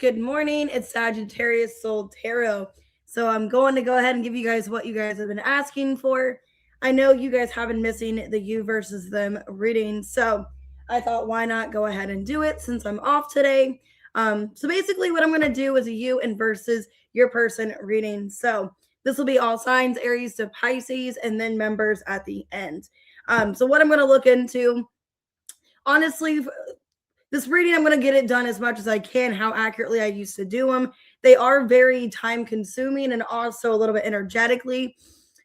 good morning. It's Sagittarius Soul Tarot. So I'm going to go ahead and give you guys what you guys have been asking for. I know you guys have been missing the you versus them reading, so I thought why not go ahead and do it since I'm off today. So basically what I'm going to do is a you and versus your person reading. So this will be all signs, Aries to Pisces, and then members at the end. So what I'm going to look into, honestly, this reading, I'm going to get it done as much as I can, how accurately I used to do them. They are very time consuming and also a little bit energetically.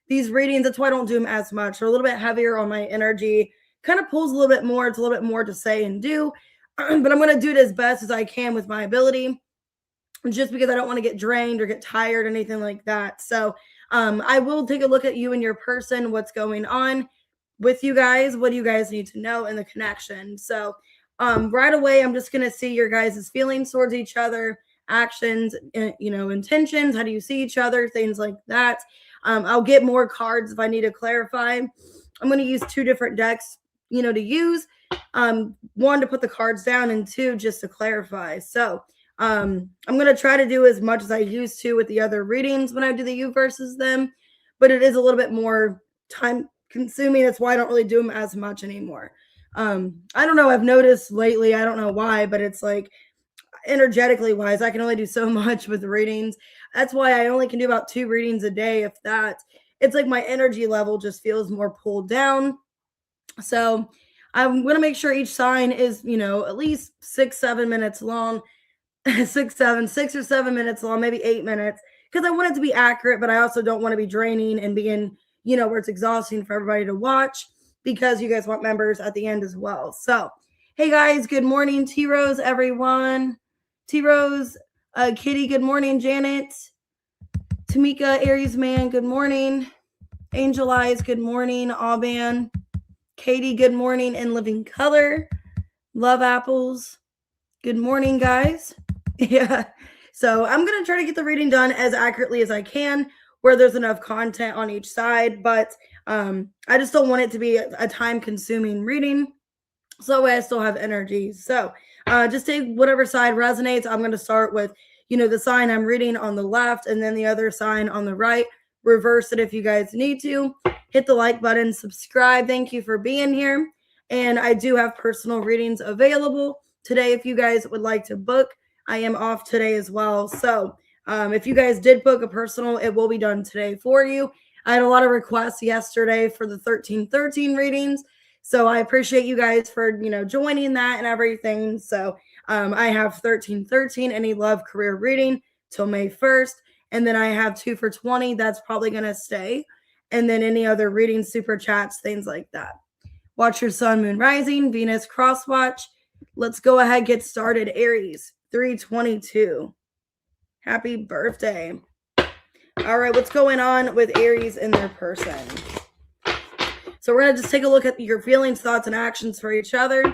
These readings, that's why I don't do them as much. They're a little bit heavier on my energy, kind of pulls a little bit more. It's a little bit more to say and do, but I'm going to do it as best as I can with my ability, just because I don't want to get drained or get tired or anything like that. So I will take a look at you and your person, what's going on with you guys, what do you guys need to know in the connection. So right away, I'm just going to see your guys' feelings towards each other, actions, intentions. How do you see each other? Things like that. I'll get more cards if I need to clarify. I'm going to use two different decks, to use. One, to put the cards down, and two, just to clarify. So I'm going to try to do as much as I used to with the other readings when I do the you versus them, but it is a little bit more time consuming. That's why I don't really do them as much anymore. I don't know. I've noticed lately, I don't know why, but it's like energetically wise, I can only do so much with readings. That's why I only can do about 2 readings a day. If that, it's like my energy level just feels more pulled down. So I'm going to make sure each sign is, at least 6-7 minutes long, 6 or 7 minutes long, maybe 8 minutes, because I want it to be accurate, but I also don't want to be draining and being, where it's exhausting for everybody to watch, because you guys want members at the end as well. So, hey guys, good morning, T-Rose, everyone. T-Rose, Kitty, good morning, Janet. Tamika, Aries man, good morning. Angel Eyes, good morning. Auban, Katie, good morning. In Living Color, Love Apples, good morning, guys. Yeah, so I'm going to try to get the reading done as accurately as I can, where there's enough content on each side, but I just don't want it to be a time-consuming reading, so I still have energy. So just take whatever side resonates. I'm going to start with, the sign I'm reading on the left, and then the other sign on the right. Reverse it if you guys need to. Hit the like button, subscribe. Thank you for being here. And I do have personal readings available today if you guys would like to book. I am off today as well. So if you guys did book a personal, it will be done today for you. I had a lot of requests yesterday for the 1313 readings. So I appreciate you guys for, joining that and everything. So I have 1313, any love career reading till May 1st. And then I have 2 for 20. That's probably going to stay. And then any other readings, super chats, things like that. Watch your sun, moon, rising, Venus, cross watch. Let's go ahead, get started. Aries, 322. Happy birthday. All right, what's going on with Aries and their person? So we're going to just take a look at your feelings, thoughts, and actions for each other.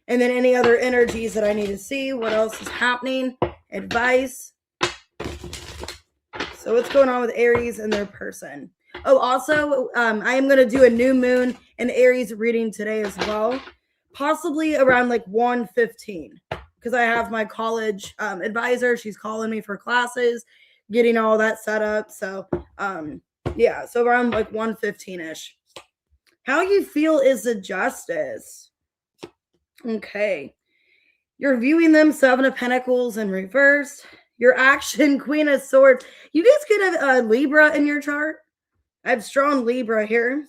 And then any other energies that I need to see. What else is happening? Advice. So what's going on with Aries and their person? Oh, also, I am going to do a new moon and Aries reading today as well. Possibly around like 1:15. Because I have my college advisor. She's calling me for classes, getting all that set up. So, yeah. So around like 1:15-ish. How you feel is the Justice. Okay. You're viewing them, 7 of Pentacles in reverse. Your action, Queen of Swords. You guys could have Libra in your chart. I have strong Libra here.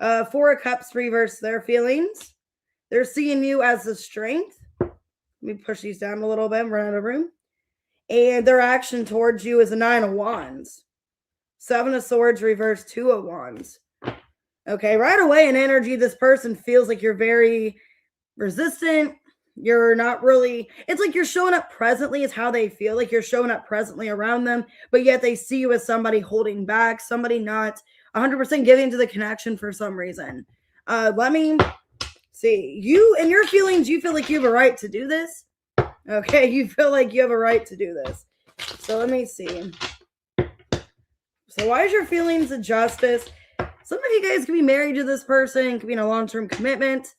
4 of Cups reverse, their feelings. They're seeing you as the strength. Let me push these down a little bit, run out of room. And their action towards you is a 9 of Wands. 7 of Swords reverse, 2 of Wands. Okay, right away in energy, this person feels like you're very resistant. You're not really, it's like you're showing up presently is how they feel. Like you're showing up presently around them, but yet they see you as somebody holding back, somebody not 100% giving to the connection for some reason. Let me see. You and your feelings, you feel like you have a right to do this. Okay, you feel like you have a right to do this. So let me see. So why is your feelings the Justice? Some of you guys could be married to this person, could be in a long-term commitment.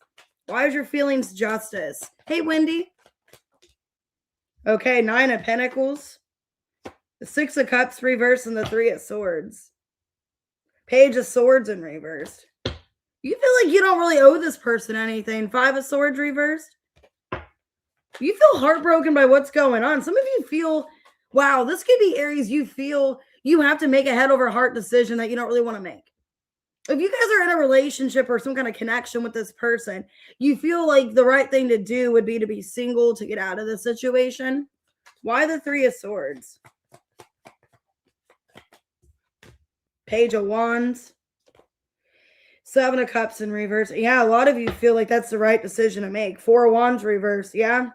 Why is your feelings Justice? Hey, Wendy. Okay, 9 of Pentacles, the 6 of Cups reversed, and the 3 of Swords. Page of Swords in reverse. You feel like you don't really owe this person anything. 5 of Swords reversed. You feel heartbroken by what's going on. Some of you feel, wow, this could be Aries. You feel you have to make a head over heart decision that you don't really want to make. If you guys are in a relationship or some kind of connection with this person, you feel like the right thing to do would be to be single to get out of the situation. Why the 3 of Swords? Page of Wands. 7 of Cups in reverse. Yeah, a lot of you feel like that's the right decision to make. 4 of Wands reverse. Yeah.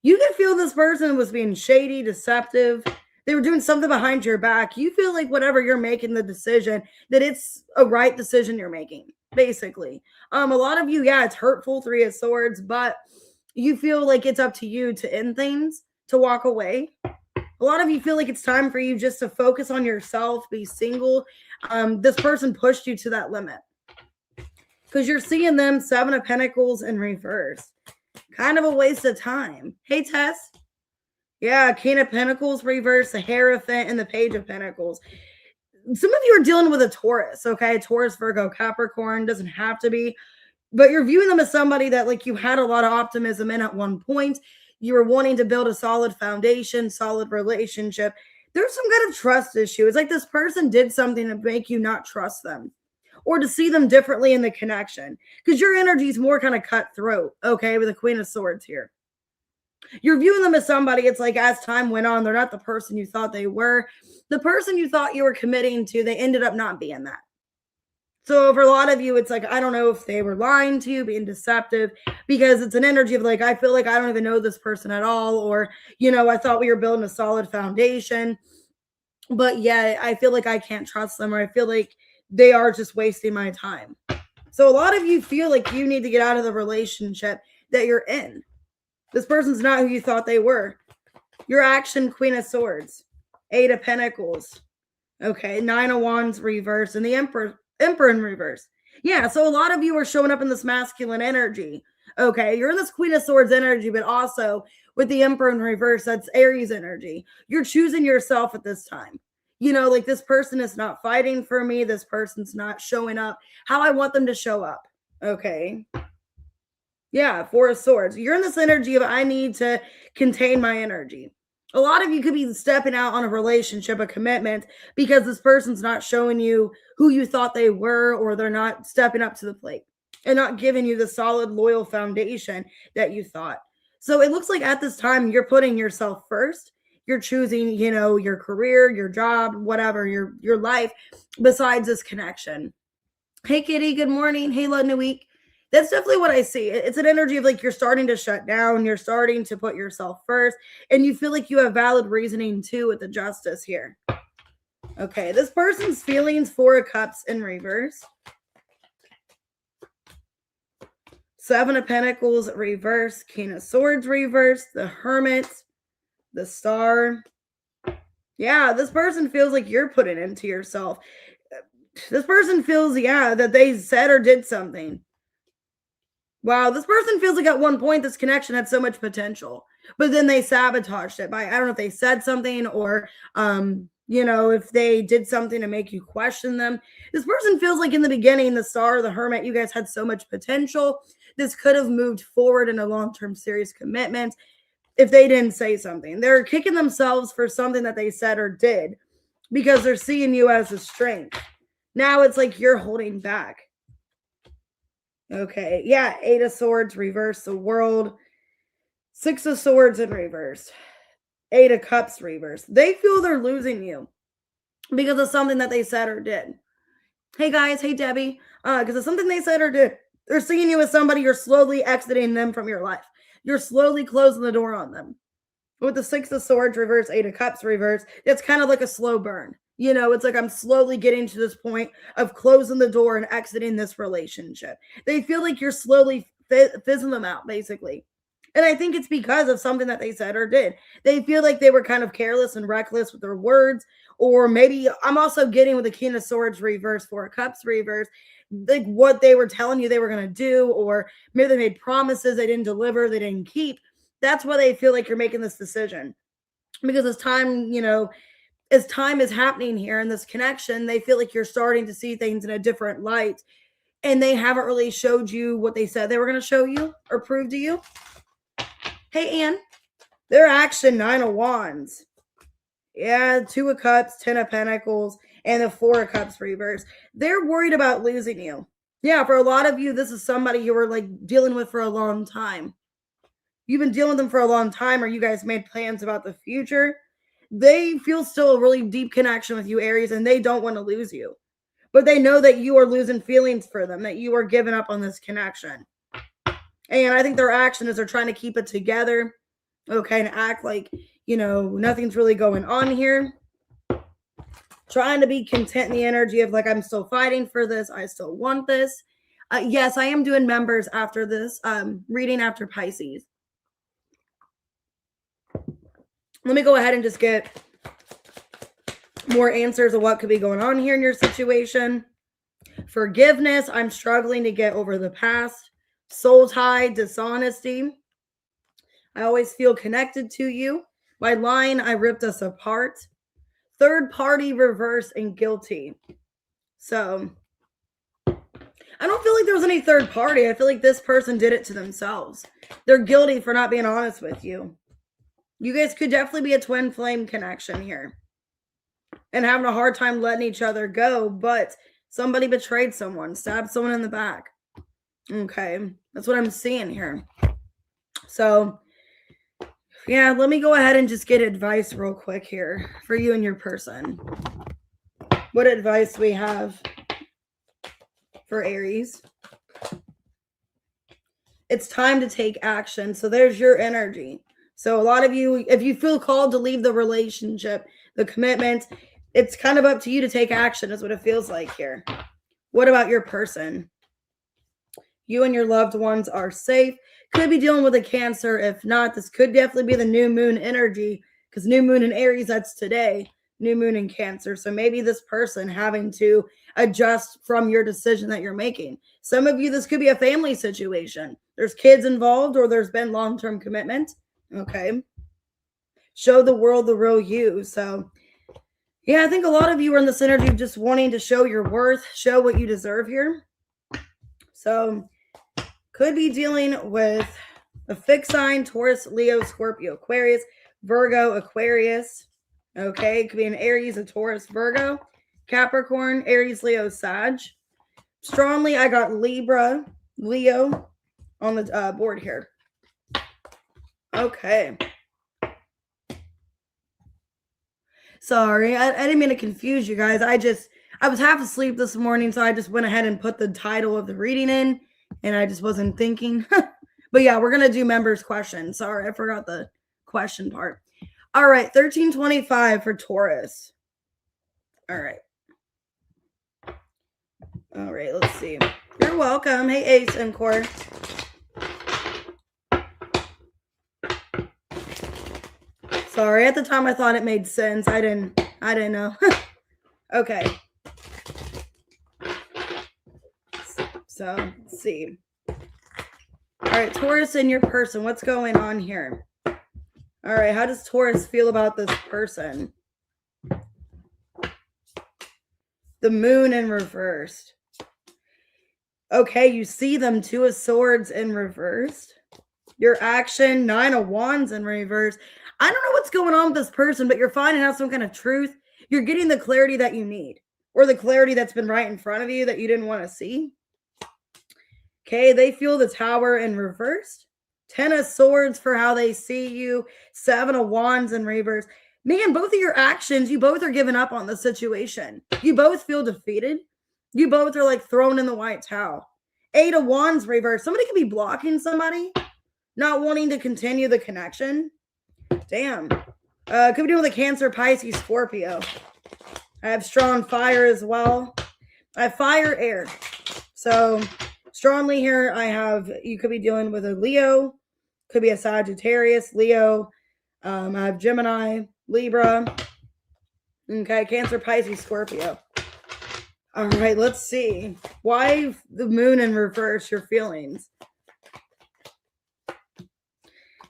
You can feel this person was being shady, deceptive. They were doing something behind your back. You feel like whatever you're making the decision, that it's a right decision you're making, basically. A lot of you, yeah, it's hurtful, 3 of Swords, but you feel like it's up to you to end things, to walk away. A lot of you feel like it's time for you just to focus on yourself, be single. This person pushed you to that limit because you're seeing them 7 of Pentacles in reverse. Kind of a waste of time. Hey, Tess. Yeah, King of Pentacles reverse, the Hierophant, and the Page of Pentacles. Some of you are dealing with a Taurus, okay? Taurus, Virgo, Capricorn. Doesn't have to be. But you're viewing them as somebody that like you had a lot of optimism in at one point. You were wanting to build a solid foundation, solid relationship. There's some kind of trust issue. It's like this person did something to make you not trust them or to see them differently in the connection because your energy is more kind of cutthroat, okay, with the Queen of Swords here. You're viewing them as somebody, it's like as time went on, they're not the person you thought they were. The person you thought you were committing to, they ended up not being that. So for a lot of you, it's like, I don't know if they were lying to you, being deceptive, because it's an energy of like, I feel like I don't even know this person at all. Or, you know, I thought we were building a solid foundation, but yeah, I feel like I can't trust them, or I feel like they are just wasting my time. So a lot of you feel like you need to get out of the relationship that you're in. This person's not who you thought they were. Your action, Queen of Swords, 8 of Pentacles. Okay, 9 of Wands reverse, and the Emperor in reverse. Yeah, so a lot of you are showing up in this masculine energy. Okay, you're in this Queen of Swords energy, but also with the Emperor in reverse, that's Aries energy. You're choosing yourself at this time. You know, like this person is not fighting for me. This person's not showing up how I want them to show up. Okay. Yeah, 4 of Swords. You're in this energy of I need to contain my energy. A lot of you could be stepping out on a relationship, a commitment, because this person's not showing you who you thought they were, or they're not stepping up to the plate and not giving you the solid, loyal foundation that you thought. So it looks like at this time, you're putting yourself first. You're choosing, you know, your career, your job, whatever, your life besides this connection. Hey, Kitty. Good morning. Hey, Ludwig. That's definitely what I see. It's an energy of like you're starting to shut down. You're starting to put yourself first. And you feel like you have valid reasoning too with the Justice here. Okay, this person's feelings, 4 of Cups in reverse. 7 of Pentacles reverse. King of Swords reverse. The Hermit. The Star. Yeah, this person feels like you're putting into yourself. This person feels, yeah, that they said or did something. Wow, this person feels like at one point this connection had so much potential, but then they sabotaged it by, I don't know if they said something or, you know, if they did something to make you question them. This person feels like in the beginning, the Star, the Hermit, you guys had so much potential. This could have moved forward in a long-term serious commitment if they didn't say something. They're kicking themselves for something that they said or did because they're seeing you as a strength. Now it's like you're holding back. Okay, yeah, 8 of Swords, reverse, the World. 6 of Swords in reverse. 8 of Cups, reverse. They feel they're losing you because of something that they said or did. Hey, guys. Hey, Debbie. Because of something they said or did. They're seeing you as somebody, you're slowly exiting them from your life. You're slowly closing the door on them. With the 6 of Swords, reverse, 8 of Cups, reverse, it's kind of like a slow burn. You know, it's like I'm slowly getting to this point of closing the door and exiting this relationship. They feel like you're slowly fizzing them out, basically. And I think it's because of something that they said or did. They feel like they were kind of careless and reckless with their words. Or maybe I'm also getting with the King of Swords reverse, 4 of Cups reverse, like what they were telling you they were going to do. Or maybe they made promises they didn't deliver, they didn't keep. That's why they feel like you're making this decision. Because as time, as time is happening here in this connection, they feel like you're starting to see things in a different light. And they haven't really showed you what they said they were going to show you or prove to you. Hey, Anne. Their action, 9 of Wands. Yeah, 2 of Cups, 10 of Pentacles, and the 4 of Cups reverse. They're worried about losing you. Yeah, for a lot of you, this is somebody you were like dealing with for a long time. You've been dealing with them for a long time, or you guys made plans about the future. They feel still a really deep connection with you, Aries, and they don't want to lose you. But they know that you are losing feelings for them, that you are giving up on this connection. And I think their action is they're trying to keep it together, okay, and act like, nothing's really going on here. Trying to be content in the energy of like, I'm still fighting for this. I still want this. Yes, I am doing members after this, reading after Pisces. Let me go ahead and just get more answers of what could be going on here in your situation. Forgiveness. I'm struggling to get over the past. Soul tie, dishonesty. I always feel connected to you. By lying, I ripped us apart. Third party, reverse, and guilty. So I don't feel like there was any third party. I feel like this person did it to themselves. They're guilty for not being honest with you. You guys could definitely be a twin flame connection here and having a hard time letting each other go, but somebody betrayed someone, stabbed someone in the back. Okay, that's what I'm seeing here. So, yeah, let me go ahead and just get advice real quick here for you and your person. What advice we have for Aries? It's time to take action. So there's your energy. So a lot of you, if you feel called to leave the relationship, the commitment, it's kind of up to you to take action is what it feels like here. What about your person? You and your loved ones are safe. Could be dealing with a Cancer. If not, this could definitely be the new moon energy, because new moon in Aries, that's today. New moon in Cancer. So maybe this person having to adjust from your decision that you're making. Some of you, this could be a family situation. There's kids involved, or there's been long-term commitment. Okay. Show the world the real you. So yeah, I think a lot of you are in this energy of just wanting to show your worth, show what you deserve here. So could be dealing with a fixed sign, Taurus, Leo, Scorpio, Aquarius, Virgo, Aquarius. Okay, it could be an Aries, a Taurus, Virgo, Capricorn, Aries, Leo, Sag. Strongly, I got Libra, Leo on the board here. Okay. Sorry, I didn't mean to confuse you guys. I was half asleep this morning, so I just went ahead and put the title of the reading in, and I just wasn't thinking. But yeah, we're going to do members' questions. Sorry, I forgot the question part. All right, 1325 for Taurus. All right. All right, let's see. You're welcome. Hey, Ace and Core. Sorry, at the time I thought it made sense. I didn't know. Okay. So, let's see. All right, Taurus and your person. What's going on here? All right, how does Taurus feel about this person? The moon in reversed. Okay, you see them, 2 of Swords in reversed. Your action, 9 of Wands in reverse. I don't know what's going on with this person, but you're finding out some kind of truth. You're getting the clarity that you need, or the clarity that's been right in front of you that you didn't want to see. Okay, they feel the Tower in reversed. 10 of Swords for how they see you. 7 of Wands in reverse. Man, both of your actions, you both are giving up on the situation. You both feel defeated. You both are like thrown in the white towel. 8 of Wands reverse. Somebody could be blocking somebody, not wanting to continue the connection. Damn. Could be doing with a Cancer, Pisces, Scorpio. I have strong fire as well. I have fire, air. So strongly here, I have, you could be dealing with a Leo. Could be a Sagittarius, Leo. I have Gemini, Libra. Okay, Cancer, Pisces, Scorpio. All right, let's see. Why the moon in reverse, your feelings?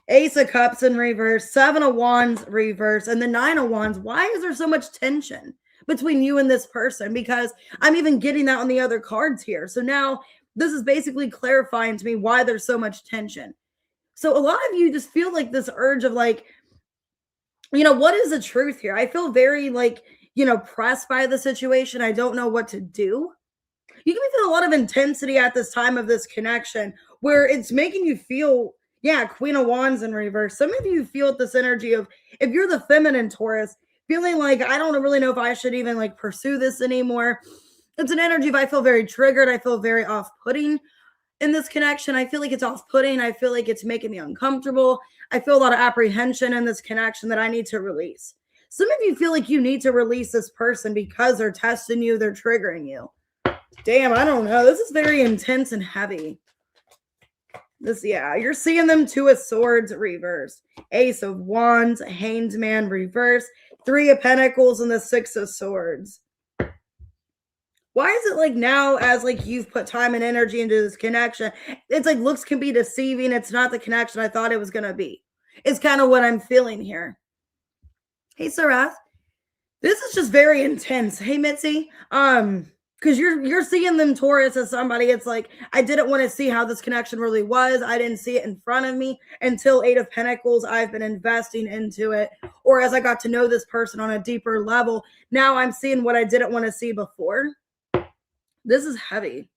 Ace of Cups in reverse, Seven of Wands reverse, and the Nine of Wands. Why is there so much tension between you and this person? Because I'm even getting that on the other cards here. So now this is basically clarifying to me why there's so much tension. So a lot of you just feel like this urge of like, what is the truth here? I feel very like, pressed by the situation. I don't know what to do. You can feel a lot of intensity at this time of this connection where it's making you feel, Queen of Wands in reverse. Some of you feel this energy of, if you're the feminine Taurus, feeling like, I don't really know if I should even like pursue this anymore. It's an energy of, I feel very triggered. I feel very off-putting in this connection. I feel like it's off-putting. I feel like it's making me uncomfortable. I feel a lot of apprehension in this connection that I need to release. Some of you feel like you need to release this person because they're testing you, they're triggering you. Damn, I don't know. This is very intense and heavy. You're seeing them. Two of Swords reverse, Ace of Wands, Hanged Man reverse, Three of Pentacles, and the Six of Swords. Why is it like now, as like you've put time and energy into this connection, it's like looks can be deceiving. It's not the connection I thought it was going to be. It's kind of what I'm feeling here. Hey, Sarath. This is just very intense. Hey, Mitzi. Because you're seeing them Taurus as somebody. It's like, I didn't want to see how this connection really was. I didn't see it in front of me until Eight of Pentacles. I've been investing into it. Or as I got to know this person on a deeper level, now I'm seeing what I didn't want to see before. This is heavy.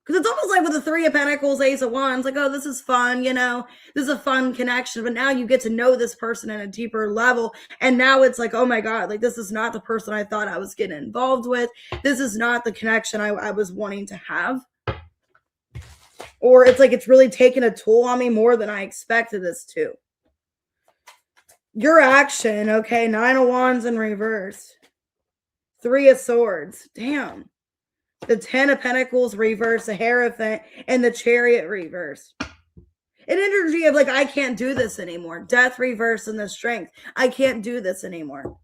Because it's almost like with the Three of Pentacles, Ace of Wands, like, oh, this is fun, this is a fun connection. But now you get to know this person at a deeper level. And now it's like, oh my God, like this is not the person I thought I was getting involved with. This is not the connection I was wanting to have. Or it's like it's really taken a toll on me more than I expected this to. Your action, okay, Nine of Wands in reverse. Three of Swords, damn. The Ten of Pentacles reverse, the Hierophant, and the Chariot reverse. An energy of like, I can't do this anymore. Death reverse and the Strength. I can't do this anymore.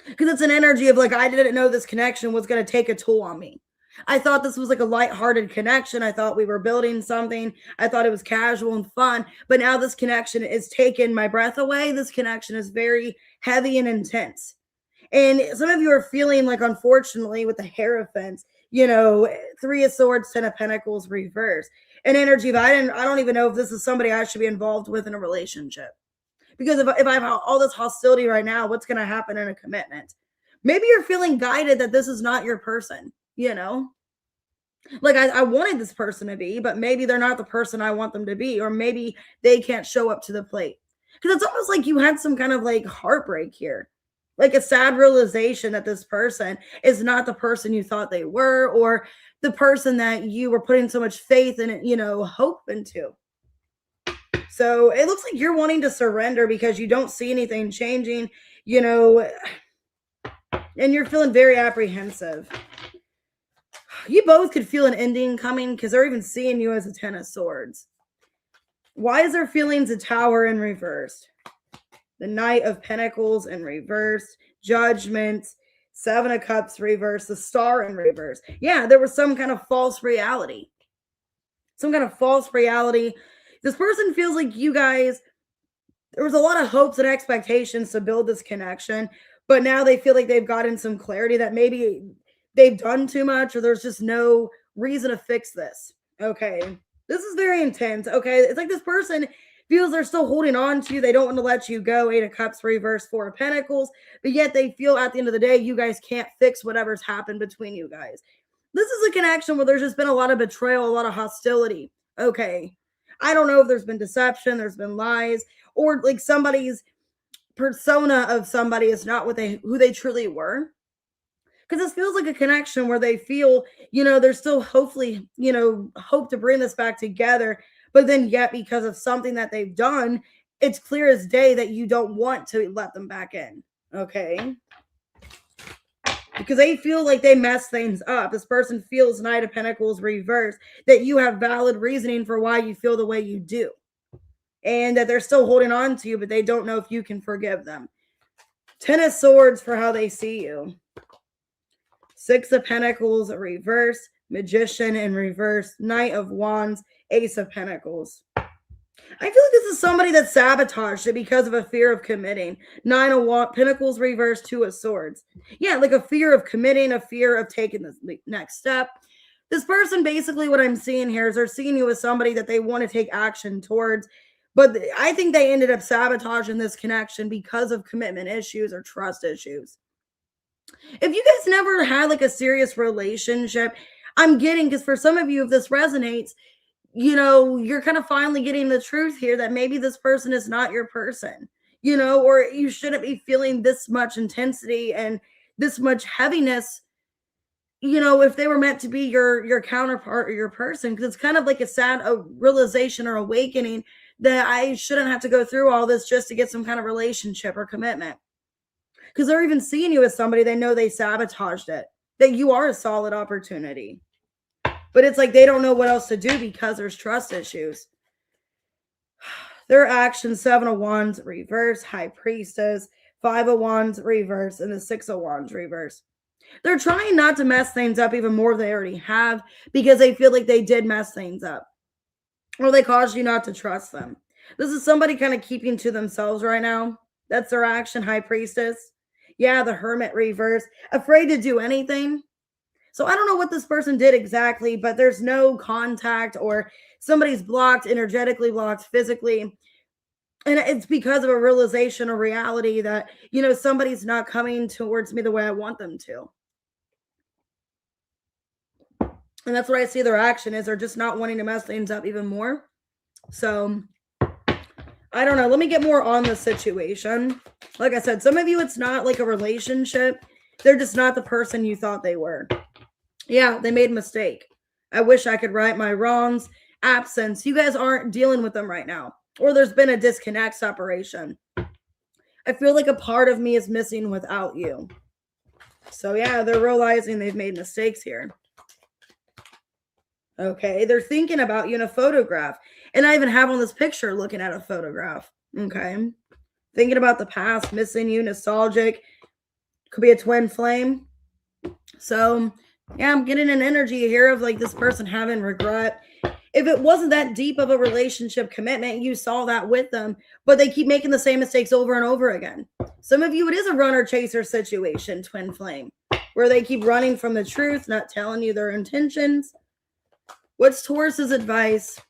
Because it's an energy of like, I didn't know this connection was going to take a toll on me. I thought this was like a lighthearted connection. I thought we were building something. I thought it was casual and fun. But now this connection is taking my breath away. This connection is very heavy and intense. And some of you are feeling like, unfortunately, with the Hierophants, Three of Swords, Ten of Pentacles reverse. An energy of, I don't even know if this is somebody I should be involved with in a relationship. Because if I have all this hostility right now, what's going to happen in a commitment? Maybe you're feeling guided that this is not your person, Like I wanted this person to be, but maybe they're not the person I want them to be. Or maybe they can't show up to the plate. Because it's almost like you had some kind of like heartbreak here. Like a sad realization that this person is not the person you thought they were, or the person that you were putting so much faith and, hope into. So it looks like you're wanting to surrender because you don't see anything changing, and you're feeling very apprehensive. You both could feel an ending coming because they're even seeing you as a Ten of Swords. Why is there feelings of Tower in reverse? The Knight of Pentacles in reverse, Judgment, Seven of Cups reverse, the Star in reverse. Yeah, there was some kind of false reality. Some kind of false reality. This person feels like you guys, there was a lot of hopes and expectations to build this connection, but now they feel like they've gotten some clarity that maybe they've done too much or there's just no reason to fix this. Okay, this is very intense. Okay, it's like this person feels they're still holding on to you. They don't want to let you go. Eight of Cups reverse, Four of Pentacles. But yet they feel at the end of the day, you guys can't fix whatever's happened between you guys. This is a connection where there's just been a lot of betrayal, a lot of hostility. Okay. I don't know if there's been deception, there's been lies, or like somebody's persona of somebody is not who they truly were. Because this feels like a connection where they feel, there's still hopefully, hope to bring this back together. But then yet because of something that they've done, it's clear as day that you don't want to let them back in. Okay. Because they feel like they mess things up. This person feels Knight of Pentacles reverse, that you have valid reasoning for why you feel the way you do. And that they're still holding on to you, but they don't know if you can forgive them. Ten of Swords for how they see you. Six of Pentacles reverse, Magician in reverse, Knight of Wands, Ace of Pentacles. I feel like this is somebody that sabotaged it because of a fear of committing. 9 of Pentacles reversed, 2 of Swords. Yeah, like a fear of committing, a fear of taking the next step. This person, basically what I'm seeing here is they're seeing you as somebody that they want to take action towards. But I think they ended up sabotaging this connection because of commitment issues or trust issues. If you guys never had like a serious relationship, I'm getting, because for some of you, if this resonates, you're kind of finally getting the truth here that maybe this person is not your person, or you shouldn't be feeling this much intensity and this much heaviness, if they were meant to be your counterpart or your person, because it's kind of like a sad realization or awakening that I shouldn't have to go through all this just to get some kind of relationship or commitment. Because they're even seeing you as somebody they know they sabotaged it, that you are a solid opportunity. But it's like they don't know what else to do because there's trust issues. Their actions, 7 of Wands reverse, High Priestess, 5 of Wands reverse, and the 6 of Wands reverse. They're trying not to mess things up even more than they already have because they feel like they did mess things up. Or they caused you not to trust them. This is somebody kind of keeping to themselves right now. That's their action, High Priestess. Yeah, the Hermit reverse, afraid to do anything. So I don't know what this person did exactly, but there's no contact or somebody's blocked, energetically blocked, physically. And it's because of a realization or reality that, somebody's not coming towards me the way I want them to. And that's what I see their action is. They're just not wanting to mess things up even more. So I don't know. Let me get more on the situation. Like I said, some of you, it's not like a relationship. They're just not the person you thought they were. Yeah, they made a mistake. I wish I could right my wrongs. Absence. You guys aren't dealing with them right now. Or there's been a disconnect, separation. I feel like a part of me is missing without you. So yeah, they're realizing they've made mistakes here. Okay, they're thinking about you in a photograph. And I even have on this picture looking at a photograph. Okay. Thinking about the past, missing you, nostalgic. Could be a twin flame. So yeah, I'm getting an energy here of like this person having regret. If it wasn't that deep of a relationship commitment, you saw that with them, but they keep making the same mistakes over and over again. Some of you, it is a runner chaser situation, twin flame, where they keep running from the truth, not telling you their intentions. What's Taurus's advice?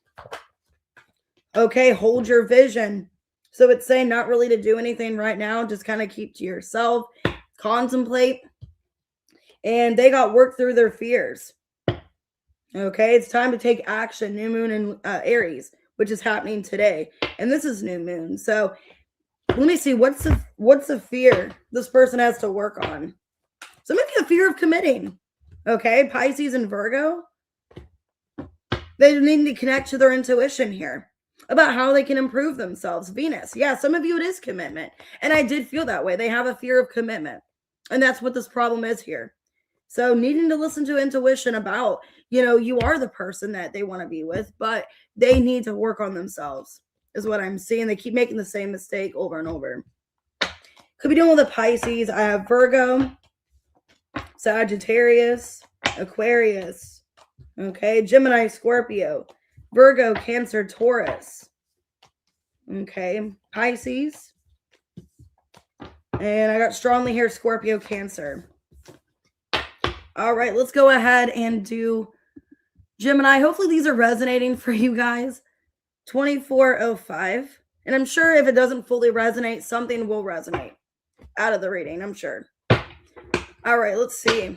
Okay, hold your vision. So it's saying not really to do anything right now, just kind of keep to yourself, contemplate. And they got work through their fears. Okay, it's time to take action. New moon in Aries, which is happening today. And this is new moon. So let me see, what's the fear this person has to work on? Some of you have fear of committing. Okay, Pisces and Virgo. They need to connect to their intuition here about how they can improve themselves. Venus. Yeah, some of you, it is commitment. And I did feel that way. They have a fear of commitment. And that's what this problem is here. So needing to listen to intuition about, you are the person that they want to be with, but they need to work on themselves is what I'm seeing. They keep making the same mistake over and over. Could be dealing with a Pisces. I have Virgo, Sagittarius, Aquarius, okay, Gemini, Scorpio, Virgo, Cancer, Taurus, okay, Pisces, and I got strongly here Scorpio, Cancer. All right, let's go ahead and do Gemini. Hopefully these are resonating for you guys. 2405. And I'm sure if it doesn't fully resonate, something will resonate out of the reading, I'm sure. All right, let's see.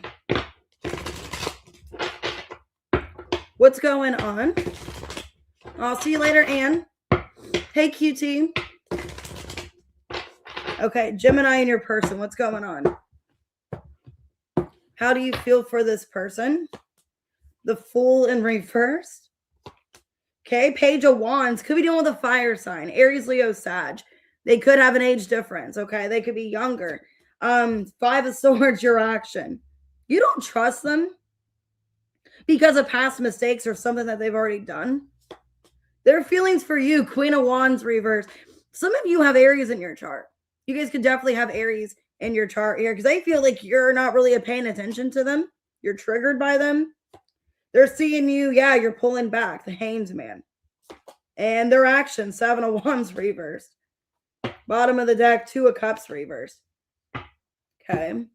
What's going on? I'll see you later, Anne. Hey, QT. Okay, Gemini and your person, what's going on? How do you feel for this person? The Fool in reverse. Okay, Page of Wands. Could be dealing with a fire sign. Aries, Leo, Sag. They could have an age difference, okay? They could be younger. 5 of Swords, your action. You don't trust them because of past mistakes or something that they've already done. Their feelings for you, Queen of Wands, reverse. Some of you have Aries in your chart. You guys could definitely have Aries in your chart here because they feel like you're not really paying attention to them. You're triggered by them. They're seeing you. Yeah, you're pulling back. The Hanged Man. And their action, 7 of Wands reversed. Bottom of the deck, 2 of Cups reversed. Okay.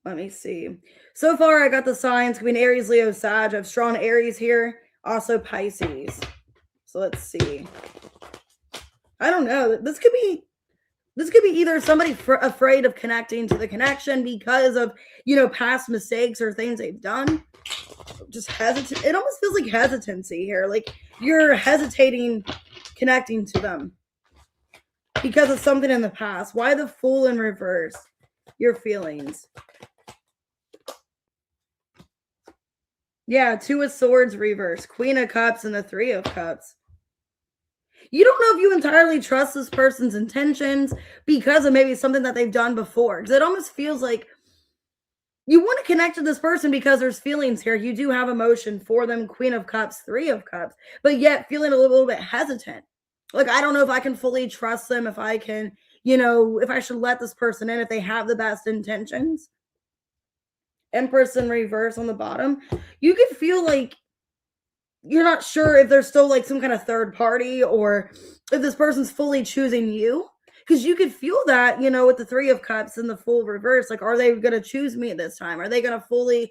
Let me see. So far, I got the signs between Aries, Leo, Sag. I have strong Aries here. Also Pisces. So let's see. I don't know. This could be either somebody afraid of connecting to the connection because of, past mistakes or things they've done. Just hesitant. It almost feels like hesitancy here. Like you're hesitating connecting to them because of something in the past. Why the Fool in reverse? Your feelings. Yeah, 2 of Swords reverse, Queen of Cups, and the 3 of Cups. You don't know if you entirely trust this person's intentions because of maybe something that they've done before. Because it almost feels like you want to connect to this person because there's feelings here. You do have emotion for them, Queen of Cups, 3 of Cups, but yet feeling a little bit hesitant. Like, I don't know if I can fully trust them, if I can, if I should let this person in, if they have the best intentions. Empress in reverse on the bottom. You could feel like you're not sure if there's still like some kind of third party or if this person's fully choosing you. Because you could feel that, with the 3 of Cups and the Fool reverse. Like, are they going to choose me this time? Are they going to fully,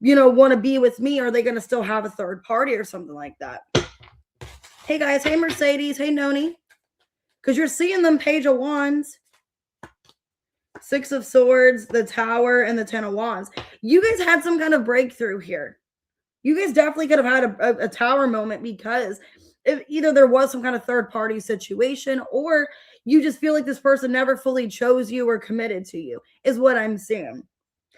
want to be with me? Or are they going to still have a third party or something like that? Hey, guys. Hey, Mercedes. Hey, Noni. Because you're seeing them Page of Wands. 6 of Swords, the Tower, and the 10 of Wands. You guys had some kind of breakthrough here. You guys definitely could have had a Tower moment because if either there was some kind of third party situation or you just feel like this person never fully chose you or committed to you is what I'm seeing.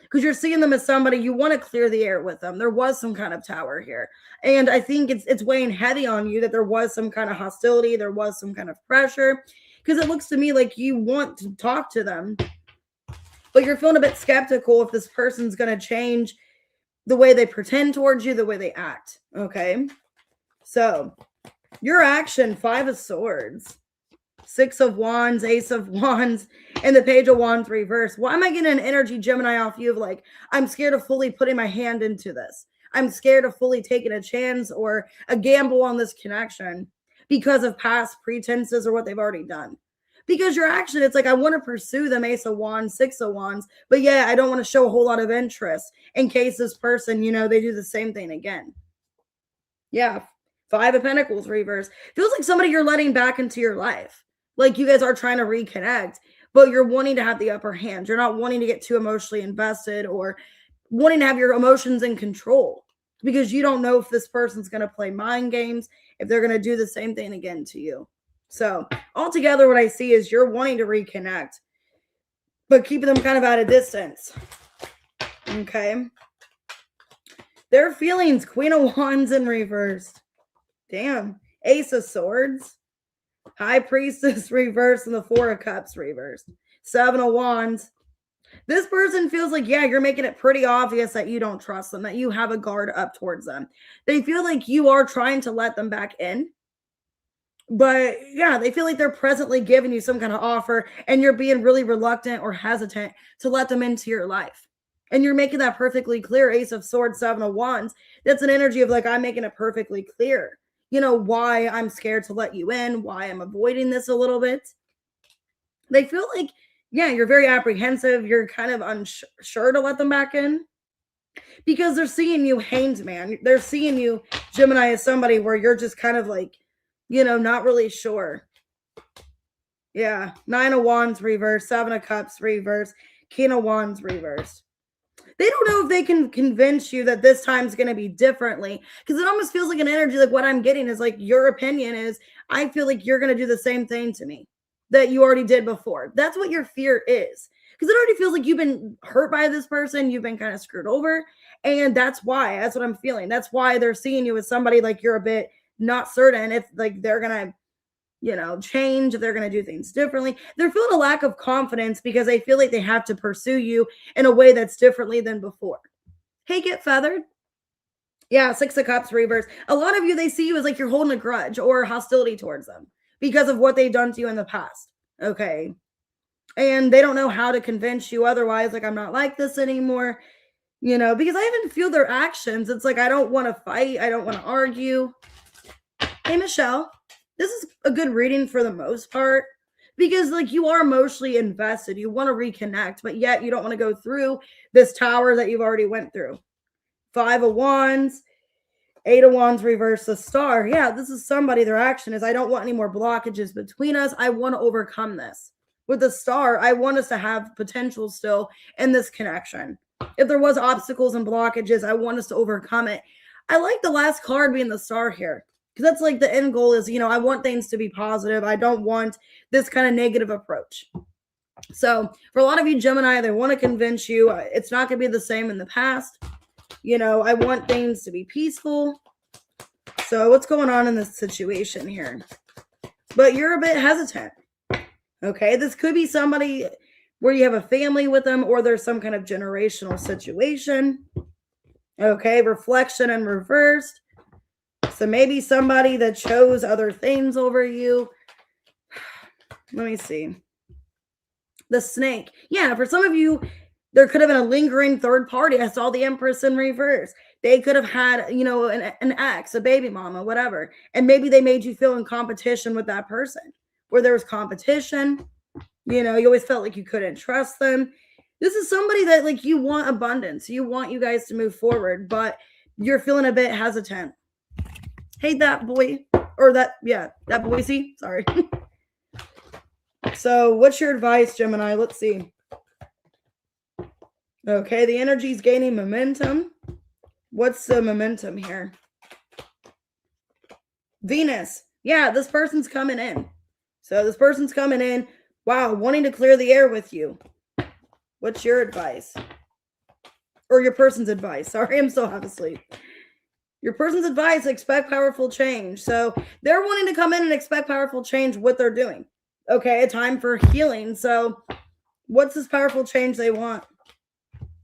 Because you're seeing them as somebody you want to clear the air with them. There was some kind of Tower here. And I think it's weighing heavy on you that there was some kind of hostility. There was some kind of pressure. Because it looks to me like you want to talk to them. But you're feeling a bit skeptical if this person's going to change the way they pretend towards you, the way they act. Okay. So your action, 5 of Swords, 6 of Wands, Ace of Wands, and the Page of Wands reverse. Why am I getting an energy, Gemini, off you of like, I'm scared of fully putting my hand into this. I'm scared of fully taking a chance or a gamble on this connection because of past pretenses or what they've already done. Because your action, it's like, I want to pursue them, Ace of Wands, 6 of Wands, but yeah, I don't want to show a whole lot of interest in case this person, they do the same thing again. Yeah, 5 of Pentacles reverse. Feels like somebody you're letting back into your life. Like you guys are trying to reconnect, but you're wanting to have the upper hand. You're not wanting to get too emotionally invested or wanting to have your emotions in control because you don't know if this person's going to play mind games, if they're going to do the same thing again to you. So altogether, what I see is you're wanting to reconnect, but keeping them kind of at a distance. Okay. Their feelings, Queen of Wands in reverse. Damn. Ace of Swords. High Priestess reverse and the 4 of Cups reverse. 7 of Wands. This person feels like, yeah, you're making it pretty obvious that you don't trust them, that you have a guard up towards them. They feel like you are trying to let them back in. But yeah, they feel like they're presently giving you some kind of offer and you're being really reluctant or hesitant to let them into your life. And you're making that perfectly clear. Ace of Swords, 7 of Wands. That's an energy of like, I'm making it perfectly clear. Why I'm scared to let you in, why I'm avoiding this a little bit. They feel like, yeah, you're very apprehensive. You're kind of unsure to let them back in. Because they're seeing you hanged man. They're seeing you, Gemini, as somebody where you're just kind of like, not really sure. Yeah. 9 of Wands reverse, 7 of Cups reverse, King of Wands reverse. They don't know if they can convince you that this time's going to be differently because it almost feels like an energy. Like what I'm getting is like your opinion is I feel like you're going to do the same thing to me that you already did before. That's what your fear is because it already feels like you've been hurt by this person. You've been kind of screwed over. And that's what I'm feeling. That's why they're seeing you as somebody like you're a bit not certain if like they're going to, change, if they're going to do things differently. They're feeling a lack of confidence because they feel like they have to pursue you in a way that's differently than before. Hey, Get Feathered. Yeah, 6 of Cups reverse. A lot of you, they see you as like you're holding a grudge or hostility towards them because of what they've done to you in the past. Okay. And they don't know how to convince you otherwise. Like, I'm not like this anymore, because I even feel their actions. It's like, I don't want to fight. I don't want to argue. Hey, Michelle, this is a good reading for the most part because like you are emotionally invested. You want to reconnect, but yet you don't want to go through this tower that you've already went through. 5 of Wands, 8 of Wands reverse, the Star. Yeah, this is somebody, their action is, I don't want any more blockages between us. I want to overcome this. With the Star, I want us to have potential still in this connection. If there was obstacles and blockages, I want us to overcome it. I like the last card being the Star here because that's like the end goal is, I want things to be positive. I don't want this kind of negative approach. So for a lot of you Gemini, they want to convince you it's not going to be the same in the past. I want things to be peaceful. So what's going on in this situation here? But you're a bit hesitant. Okay, this could be somebody where you have a family with them or there's some kind of generational situation. Okay, reflection and reversed. So maybe somebody that chose other things over you. Let me see. The Snake. Yeah, for some of you, there could have been a lingering third party. I saw the Empress in reverse. They could have had, an ex, a baby mama, whatever. And maybe they made you feel in competition with that person. Where there was competition, you always felt like you couldn't trust them. This is somebody that like you want abundance. You want you guys to move forward, but you're feeling a bit hesitant. Hey, that boy, or that Boise, sorry. So what's your advice, Gemini? Let's see. Okay, the energy's gaining momentum. What's the momentum here? Venus. Yeah, this person's coming in. So this person's coming in, wow, wanting to clear the air with you. What's your advice? Or your person's advice. Sorry, I'm so half asleep. Your person's advice, expect powerful change. So they're wanting to come in and expect powerful change what they're doing. Okay, a time for healing. So what's this powerful change they want?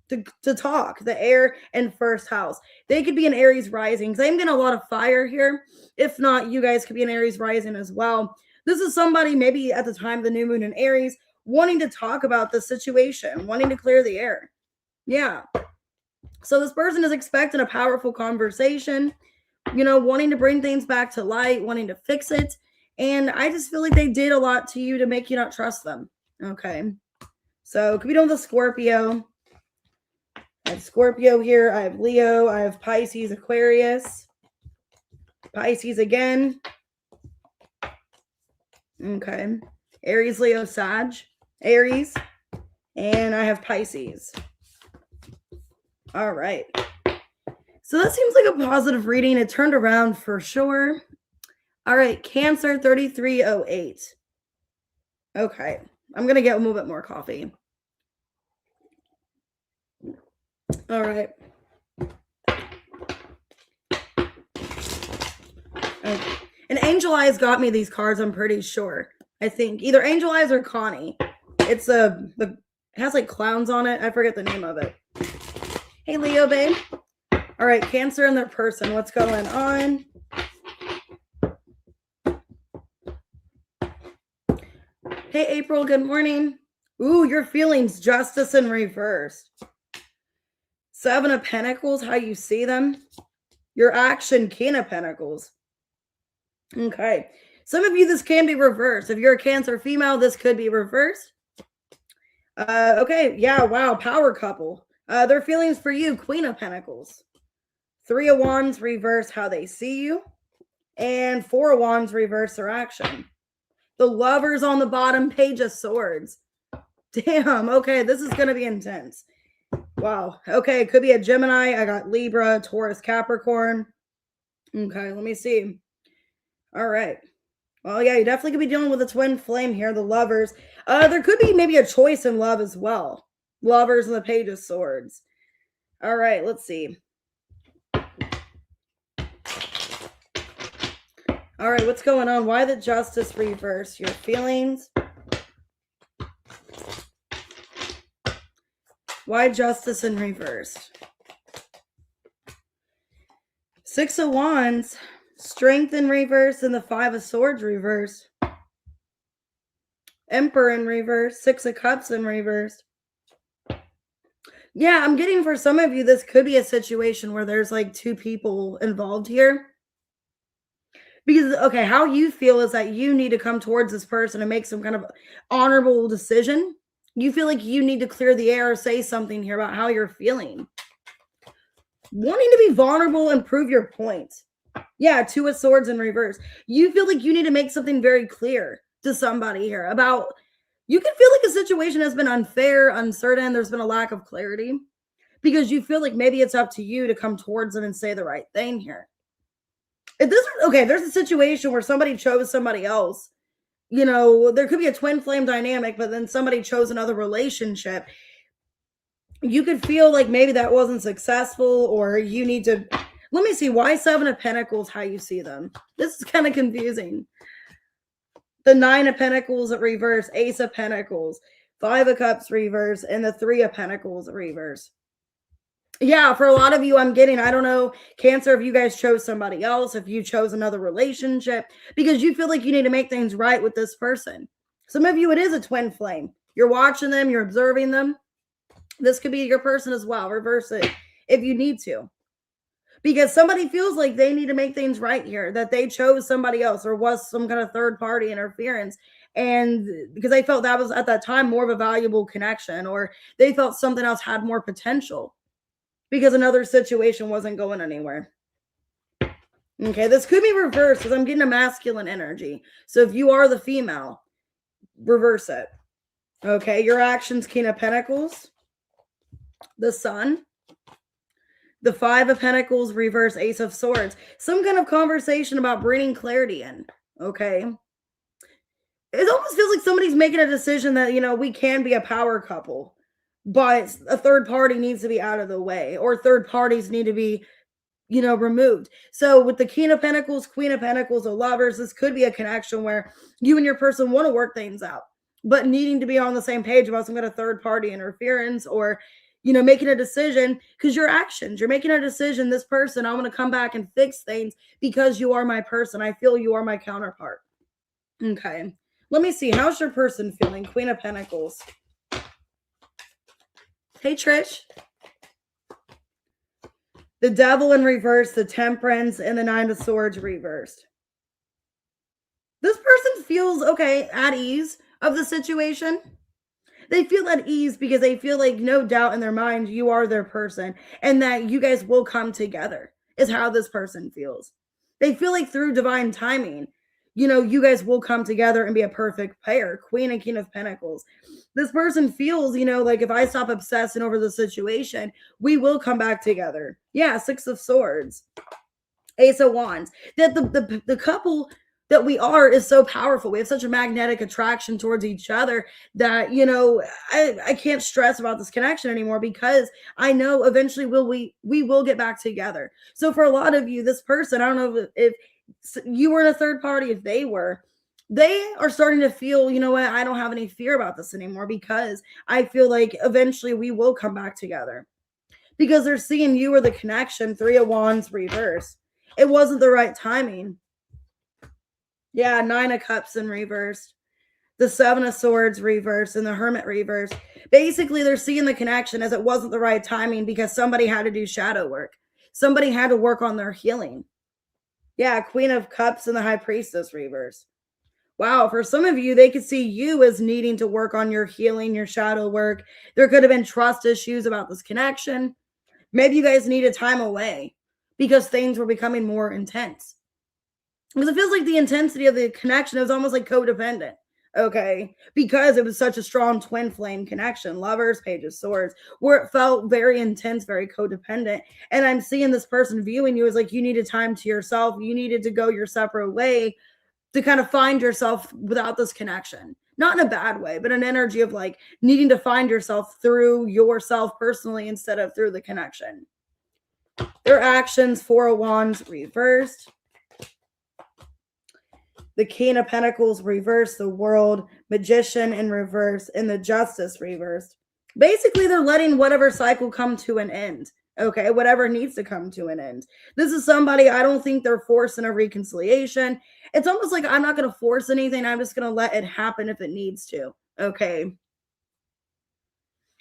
To talk, the air and first house. They could be an Aries rising. So I'm getting a lot of fire here. If not, you guys could be an Aries rising as well. This is somebody maybe at the time of the new moon in Aries wanting to talk about the situation, wanting to clear the air. Yeah. So this person is expecting a powerful conversation, wanting to bring things back to light, wanting to fix it. And I just feel like they did a lot to you to make you not trust them. Okay. So could be done with a Scorpio. I have Scorpio here. I have Leo. I have Pisces, Aquarius. Pisces again. Okay. Aries, Leo, Sag. Aries. And I have Pisces. All right. So that seems like a positive reading. It turned around for sure. All right. Cancer 3308. Okay. I'm going to get a little bit more coffee. All right. Okay. And Angel Eyes got me these cards, I'm pretty sure. I think either Angel Eyes or Connie. It's it has like clowns on it. I forget the name of it. Hey, Leo, babe. All right, Cancer and their person. What's going on? Hey, April, good morning. Ooh, your feelings, justice in reverse. 7 of Pentacles, how you see them. Your action, King of Pentacles. Okay. Some of you, this can be reversed. If you're a Cancer female, this could be reversed. Okay. Yeah. Wow. Power couple. Their feelings for you, Queen of Pentacles. 3 of Wands, reverse how they see you. And 4 of Wands, reverse their action. The Lovers on the bottom, Page of Swords. Damn. Okay. This is going to be intense. Wow. Okay. It could be a Gemini. I got Libra, Taurus, Capricorn. Okay. Let me see. All right. Well, yeah, you definitely could be dealing with a twin flame here, the Lovers. There could be maybe a choice in love as well. Lovers and the Page of Swords. All right. Let's see. All right. What's going on? Why the Justice reverse? Your feelings. Why Justice in reverse? 6 of Wands, Strength in reverse, and the 5 of Swords reverse. Emperor in reverse, 6 of Cups in reverse. Yeah, I'm getting for some of you, this could be a situation where there's like 2 people involved here. Because, okay, how you feel is that you need to come towards this person and make some kind of honorable decision. You feel like you need to clear the air or say something here about how you're feeling. Wanting to be vulnerable and prove your point. Yeah, Two of Swords in reverse. You feel like you need to make something very clear to somebody here about, you can feel like a situation has been unfair, uncertain, there's been a lack of clarity, because you feel like maybe it's up to you to come towards them and say the right thing here. If this, okay, there's a situation where somebody chose somebody else, there could be a twin flame dynamic, but then somebody chose another relationship. You could feel like maybe that wasn't successful, or you need to, let me see, why Seven of Pentacles, how you see them. This is kind of confusing. The Nine of Pentacles at reverse, Ace of Pentacles, Five of Cups reverse, and the Three of Pentacles reverse. Yeah, for a lot of you, I'm getting, I don't know, Cancer, if you guys chose somebody else, if you chose another relationship, because you feel like you need to make things right with this person. Some of you, it is a twin flame. You're watching them, you're observing them. This could be your person as well. Reverse it if you need to. Because somebody feels like they need to make things right here, that they chose somebody else or was some kind of third party interference. And because they felt that was at that time more of a valuable connection, or they felt something else had more potential because another situation wasn't going anywhere. Okay, this could be reversed because I'm getting a masculine energy. So if you are the female, reverse it. Okay, your actions, King of Pentacles, the Sun, the Five of Pentacles, reverse, Ace of Swords. Some kind of conversation about bringing clarity in, okay? It almost feels like somebody's making a decision that, we can be a power couple, but a third party needs to be out of the way, or third parties need to be, removed. So with the King of Pentacles, Queen of Pentacles, or Lovers, this could be a connection where you and your person want to work things out, but needing to be on the same page about some kind of third party interference, or making a decision because your actions, you're making a decision. This person, I want to come back and fix things because you are my person. I feel you are my counterpart. Okay. Let me see. How's your person feeling? Queen of Pentacles. Hey, Trish. The Devil in reverse, the Temperance, and the Nine of Swords reversed. This person feels, okay, at ease of the situation. They feel at ease because they feel like, no doubt in their mind, you are their person and that you guys will come together is how this person feels. They feel like through divine timing, you guys will come together and be a perfect pair. Queen and King of Pentacles. This person feels, like if I stop obsessing over the situation, we will come back together. Yeah, Six of Swords. Ace of Wands. That the couple that we are is so powerful. We have such a magnetic attraction towards each other that, I can't stress about this connection anymore because I know eventually we will get back together. So for a lot of you, this person, I don't know if you were in a third party, if they are starting to feel, you know what, I don't have any fear about this anymore because I feel like eventually we will come back together because they're seeing you or the connection. Three of Wands reverse. It wasn't the right timing. Yeah, Nine of Cups in reverse. The Seven of Swords reverse and the Hermit reverse. Basically, they're seeing the connection as it wasn't the right timing because somebody had to do shadow work. Somebody had to work on their healing. Yeah, Queen of Cups and the High Priestess reverse. Wow, for some of you, they could see you as needing to work on your healing, your shadow work. There could have been trust issues about this connection. Maybe you guys needed time away because things were becoming more intense. Because it feels like the intensity of the connection is almost like codependent, okay? Because it was such a strong twin flame connection, Lovers, Page of Swords, where it felt very intense, very codependent. And I'm seeing this person viewing you as like you needed time to yourself. You needed to go your separate way to kind of find yourself without this connection. Not in a bad way, but an energy of like needing to find yourself through yourself personally instead of through the connection. Their actions, Four of Wands reversed. The King of Pentacles reversed, the World, Magician in reverse, and the Justice reversed. Basically, they're letting whatever cycle come to an end. Okay, whatever needs to come to an end. This is somebody, I don't think they're forcing a reconciliation. It's almost like I'm not going to force anything. I'm just going to let it happen if it needs to. Okay.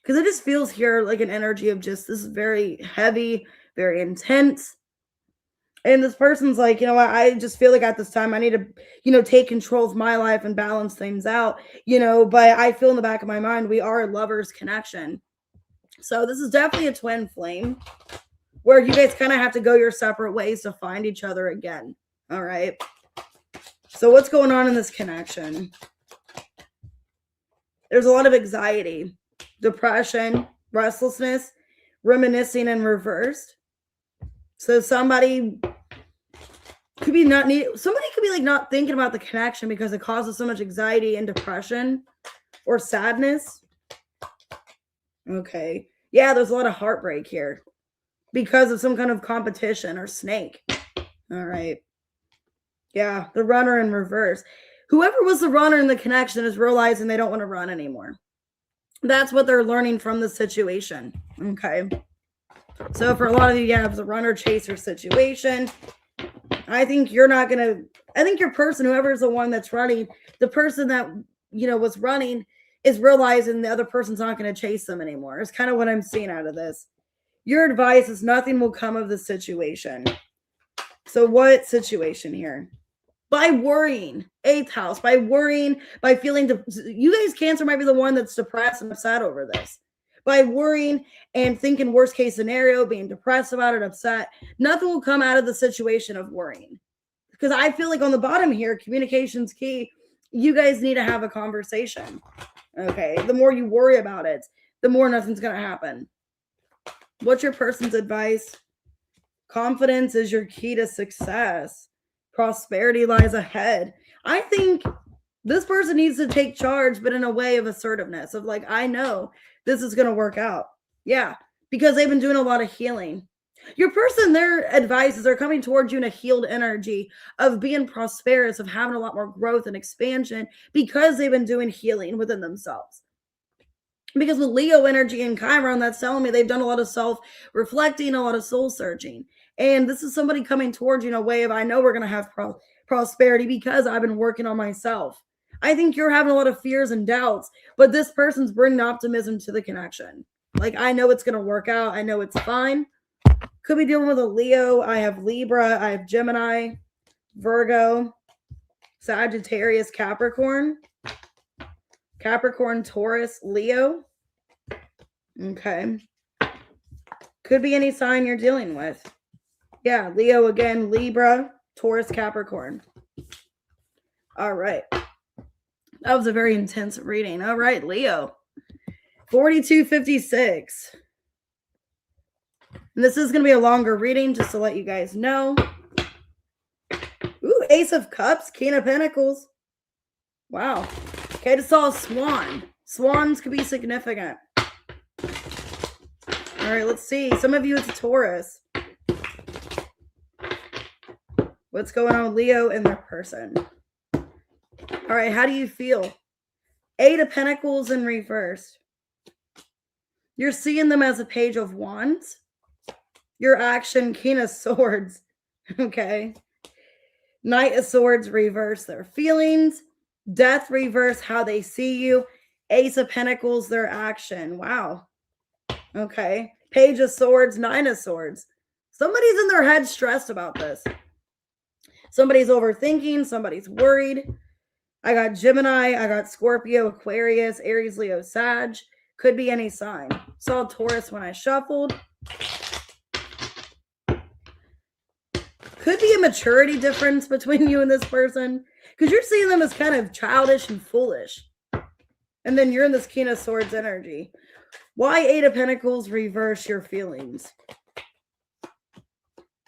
Because it just feels here like an energy of just this very heavy, very intense. And this person's like, you know what, I just feel like at this time I need to, take control of my life and balance things out, but I feel in the back of my mind, we are a lover's connection. So this is definitely a twin flame where you guys kind of have to go your separate ways to find each other again. All right. So what's going on in this connection? There's a lot of anxiety, depression, restlessness, reminiscing and reversed. So somebody could be like not thinking about the connection because it causes so much anxiety and depression or sadness. Okay. Yeah, there's a lot of heartbreak here because of some kind of competition or snake. All right. Yeah, the runner in reverse. Whoever was the runner in the connection is realizing they don't want to run anymore. That's what they're learning from the situation. Okay. So for a lot of you, yeah, it's a runner chaser situation. I think your person, whoever's the one that's running, the person that, was running is realizing the other person's not going to chase them anymore. It's kind of what I'm seeing out of this. Your advice is nothing will come of the situation. So what situation here? By worrying, 8th house, by worrying, by feeling, you guys, Cancer might be the one that's depressed and upset over this. By worrying and thinking worst case scenario, being depressed about it, upset, nothing will come out of the situation of worrying. Because I feel like on the bottom here, communication's key. You guys need to have a conversation. Okay. The more you worry about it, the more nothing's going to happen. What's your person's advice? Confidence is your key to success. Prosperity lies ahead. I think this person needs to take charge, but in a way of assertiveness, of like, I know this is going to work out. Yeah, because they've been doing a lot of healing. Your person, their advices are coming towards you in a healed energy of being prosperous, of having a lot more growth and expansion because they've been doing healing within themselves. Because with Leo energy and Chiron, that's telling me they've done a lot of self-reflecting, a lot of soul searching. And this is somebody coming towards you in a way of, I know we're going to have prosperity because I've been working on myself. I think you're having a lot of fears and doubts, but this person's bringing optimism to the connection. Like, I know it's going to work out. I know it's fine. Could be dealing with a Leo. I have Libra. I have Gemini, Virgo, Sagittarius, Capricorn, Taurus, Leo. Okay. Could be any sign you're dealing with. Yeah, Leo again, Libra, Taurus, Capricorn. All right. That was a very intense reading. All right, Leo. 4256. And this is going to be a longer reading, just to let you guys know. Ooh, Ace of Cups, King of Pentacles. Wow. Okay, I just saw a swan. Swans could be significant. All right, let's see. Some of you, it's a Taurus. What's going on with Leo and their person? All right, how do you feel? 8 of Pentacles in reverse. You're seeing them as a Page of Wands. Your action, King of Swords. Okay. Knight of Swords, reverse their feelings. Death, reverse how they see you. Ace of Pentacles, their action. Wow. Okay. Page of Swords, 9 of Swords. Somebody's in their head stressed about this. Somebody's overthinking. Somebody's worried. I got Gemini. I got Scorpio, Aquarius, Aries, Leo, Sag. Could be any sign. Saw Taurus when I shuffled. Could be a maturity difference between you and this person. Because you're seeing them as kind of childish and foolish. And then you're in this King of Swords energy. Why 8 of Pentacles reverse your feelings?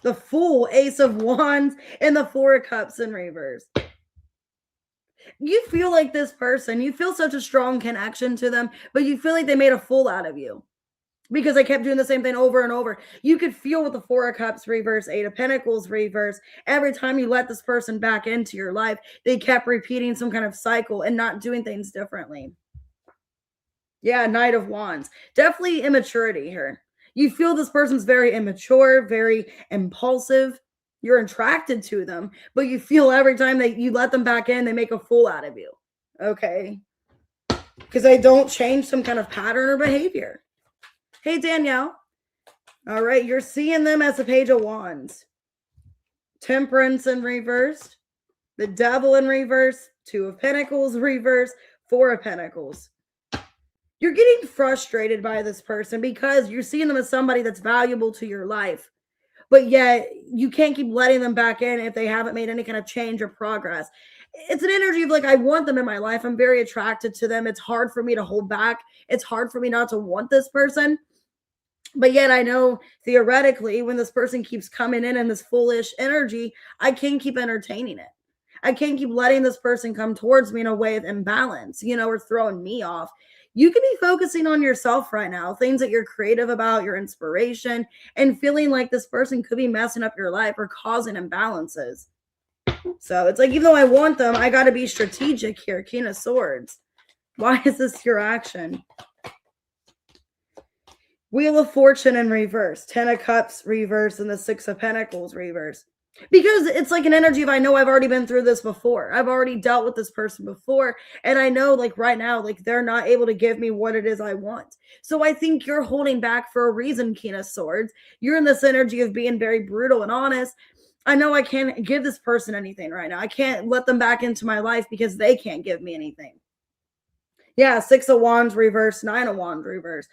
The Fool, Ace of Wands, and the 4 of Cups in reverse. You feel like this person, you feel such a strong connection to them, but you feel like they made a fool out of you. Because they kept doing the same thing over and over. You could feel with the 4 of Cups reverse, 8 of Pentacles reverse. Every time you let this person back into your life, they kept repeating some kind of cycle and not doing things differently. Yeah, Knight of Wands. Definitely immaturity here. You feel this person's very immature, very impulsive. You're attracted to them, but you feel every time that you let them back in, they make a fool out of you. Okay? Because they don't change some kind of pattern or behavior. Hey, Danielle. All right, you're seeing them as a Page of Wands. Temperance in reverse, the Devil in reverse, Two of Pentacles reverse, Four of Pentacles. You're getting frustrated by this person because you're seeing them as somebody that's valuable to your life, but yet you can't keep letting them back in if they haven't made any kind of change or progress. It's an energy of like, I want them in my life. I'm very attracted to them. It's hard for me to hold back. It's hard for me not to want this person. But yet I know theoretically when this person keeps coming in this foolish energy, I can't keep entertaining it. I can't keep letting this person come towards me in a way of imbalance, or throwing me off. You can be focusing on yourself right now, things that you're creative about, your inspiration, and feeling like this person could be messing up your life or causing imbalances. So it's like, even though I want them, I got to be strategic here. King of Swords. Why is this your action? Wheel of Fortune in reverse, Ten of Cups reverse, and the Six of Pentacles reverse. Because it's like an energy of, I know I've already been through this before. I've already dealt with this person before. And I know like right now, like they're not able to give me what it is I want. So I think you're holding back for a reason, King of Swords. You're in this energy of being very brutal and honest. I know I can't give this person anything right now. I can't let them back into my life because they can't give me anything. Yeah, Six of Wands reverse, Nine of Wands reverse.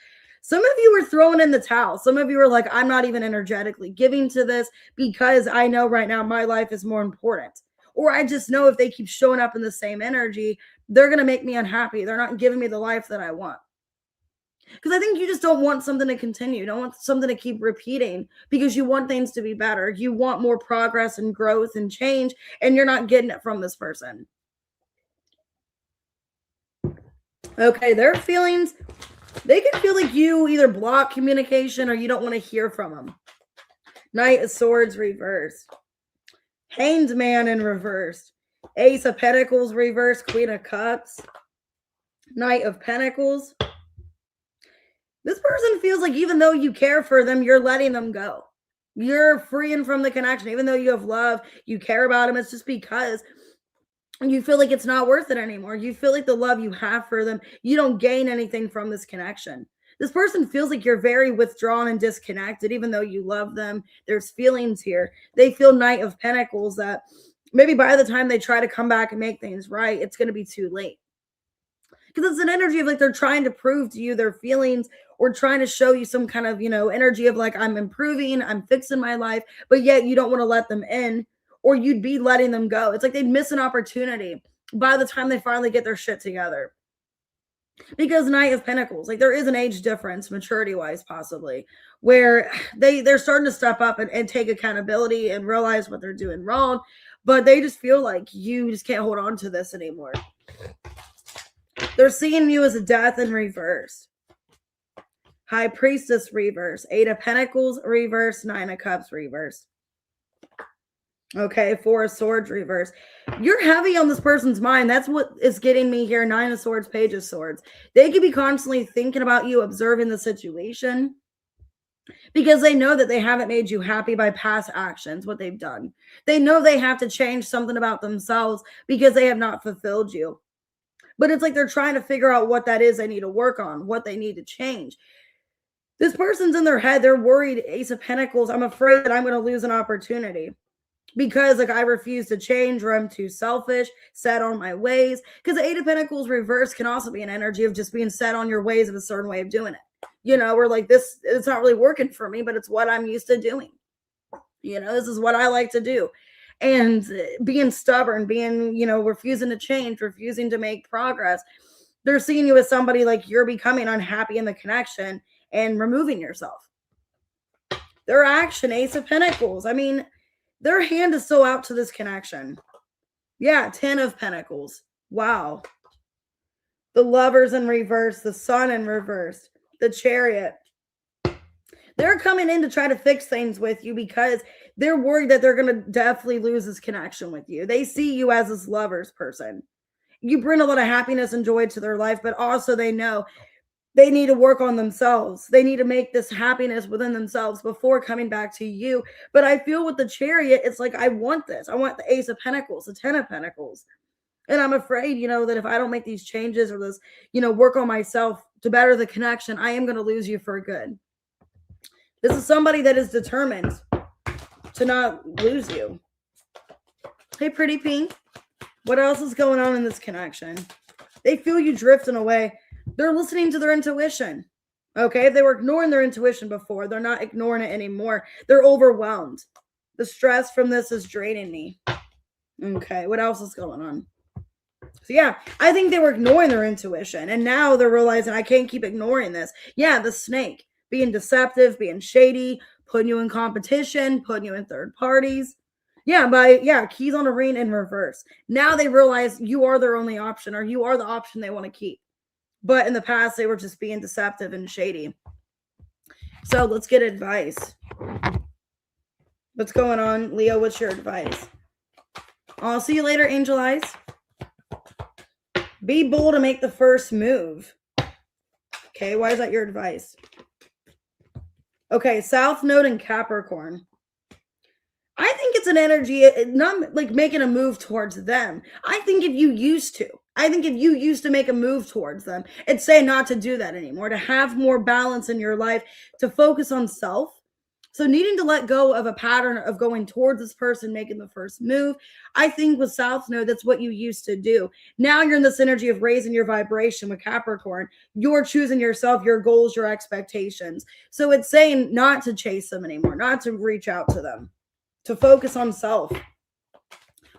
Some of you are throwing in the towel. Some of you are like, I'm not even energetically giving to this because I know right now my life is more important. Or I just know if they keep showing up in the same energy, they're going to make me unhappy. They're not giving me the life that I want. Because I think you just don't want something to continue. You don't want something to keep repeating because you want things to be better. You want more progress and growth and change, and you're not getting it from this person. Okay, their feelings, they can feel like you either block communication or you don't want to hear from them. Knight of Swords reversed. Hanged Man in reverse. Ace of Pentacles reversed. Queen of Cups. Knight of Pentacles. This person feels like even though you care for them, you're letting them go. You're freeing from the connection. Even though you have love, you care about them, it's just because you feel like it's not worth it anymore. You feel like the love you have for them, you don't gain anything from this connection. This person feels like you're very withdrawn and disconnected, even though you love them. There's feelings here. They feel Knight of Pentacles that maybe by the time they try to come back and make things right, it's going to be too late. Because it's an energy of like they're trying to prove to you their feelings or trying to show you some kind of, energy of like, I'm improving, I'm fixing my life, but yet you don't want to let them in. Or you'd be letting them go. It's like they'd miss an opportunity by the time they finally get their shit together. Because Knight of Pentacles, like there is an age difference, maturity-wise possibly, where they're starting to step up and take accountability and realize what they're doing wrong, but they just feel like you just can't hold on to this anymore. They're seeing you as a death in reverse. High Priestess reverse. Eight of Pentacles reverse. Nine of Cups reverse. Okay, Four of Swords reverse. You're heavy on this person's mind. That's what is getting me here. Nine of Swords, Page of Swords. They could be constantly thinking about you, observing the situation, because they know that they haven't made you happy by past actions, what they've done. They know they have to change something about themselves because they have not fulfilled you. But it's like they're trying to figure out what that is they need to work on, what they need to change. This person's in their head. They're worried. Ace of Pentacles. I'm afraid that I'm going to lose an opportunity. Because like I refuse to change or I'm too selfish, set on my ways. Because the Eight of Pentacles reverse can also be an energy of just being set on your ways of a certain way of doing it. We're like, this, it's not really working for me, but it's what I'm used to doing. This is what I like to do. And being stubborn, being, refusing to change, refusing to make progress. They're seeing you as somebody like you're becoming unhappy in the connection and removing yourself. Their action, Ace of Pentacles. I mean, their hand is so out to this connection. Yeah, 10 of Pentacles. Wow. The Lovers in reverse. The Sun in reverse. The Chariot. They're coming in to try to fix things with you because they're worried that they're going to definitely lose this connection with you. They see you as this lovers person. You bring a lot of happiness and joy to their life, but also they know they need to work on themselves. They need to make this happiness within themselves before coming back to you. But I feel with the Chariot, it's like, I want this. I want the Ace of Pentacles, the 10 of Pentacles. And I'm afraid, that if I don't make these changes or this, work on myself to better the connection, I am going to lose you for good. This is somebody that is determined to not lose you. Hey, pretty pink. What else is going on in this connection? They feel you drifting away. They're listening to their intuition. Okay, if they were ignoring their intuition before, they're not ignoring it anymore. They're overwhelmed. The stress from this is draining me. Okay, what else is going on? So yeah, I think they were ignoring their intuition, and now they're realizing I can't keep ignoring this. Yeah, the snake being deceptive, being shady, putting you in competition, putting you in third parties. Yeah, keys on a ring in reverse. Now they realize you are their only option, or you are the option they want to keep. But in the past, they were just being deceptive and shady. So let's get advice. What's going on, Leo? What's your advice? I'll see you later, Angel Eyes. Be bold to make the first move. Okay, why is that your advice? Okay, South Node and Capricorn. I think it's an energy, not like making a move towards them. I think if you used to make a move towards them, it's saying not to do that anymore, to have more balance in your life, to focus on self. So needing to let go of a pattern of going towards this person, making the first move. I think with South Node, that's what you used to do. Now you're in this energy of raising your vibration with Capricorn. You're choosing yourself, your goals, your expectations. So it's saying not to chase them anymore, not to reach out to them, to focus on self.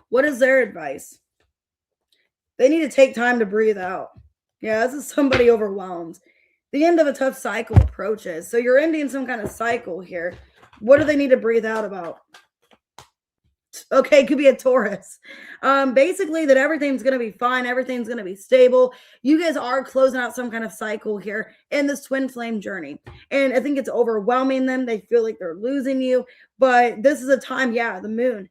What is their advice? They need to take time to breathe out. Yeah, this is somebody overwhelmed. The end of a tough cycle approaches. So you're ending some kind of cycle here. What do they need to breathe out about? Okay, it could be a Taurus. Basically that everything's going to be fine. Everything's going to be stable. You guys are closing out some kind of cycle here in this twin flame journey. And I think it's overwhelming them. They feel like they're losing you. But this is a time, yeah, the moon.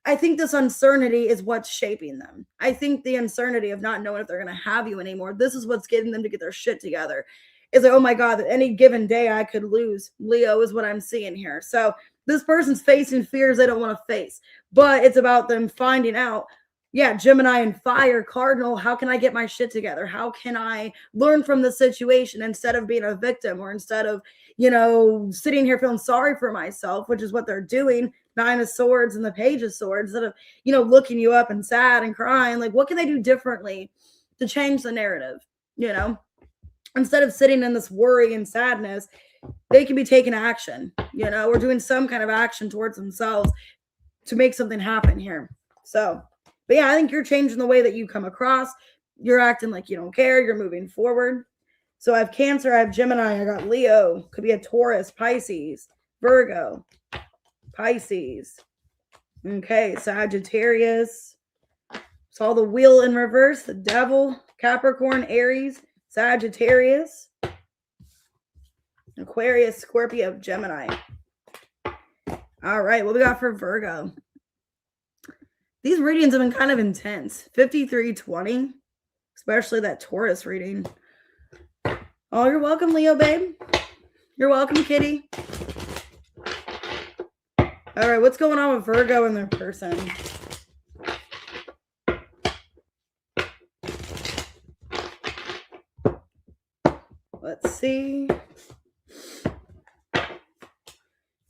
I think this uncertainty is what's shaping them. I think the uncertainty of not knowing if they're going to have you anymore, this is what's getting them to get their shit together. It's like, oh my God, that any given day I could lose. Leo is what I'm seeing here. So this person's facing fears they don't want to face, but it's about them finding out, yeah, Gemini and fire, cardinal, how can I get my shit together? How can I learn from the situation instead of being a victim, or instead of, sitting here feeling sorry for myself, which is what they're doing. 9 of Swords and the Page of Swords, instead of, looking you up and sad and crying. Like, what can they do differently to change the narrative? Instead of sitting in this worry and sadness, they can be taking action, or doing some kind of action towards themselves to make something happen here. So, but yeah, I think you're changing the way that you come across. You're acting like you don't care. You're moving forward. So I have Cancer, I have Gemini, I got Leo, could be a Taurus, Pisces, Virgo, Pisces. Okay, Sagittarius. Saw the wheel in reverse, the devil, Capricorn, Aries, Sagittarius, Aquarius, Scorpio, Gemini. All right, what we got for Virgo? These readings have been kind of intense. 53-20, especially that Taurus reading. Oh, you're welcome, Leo, babe. You're welcome, kitty. All right, what's going on with Virgo and their person? Let's see.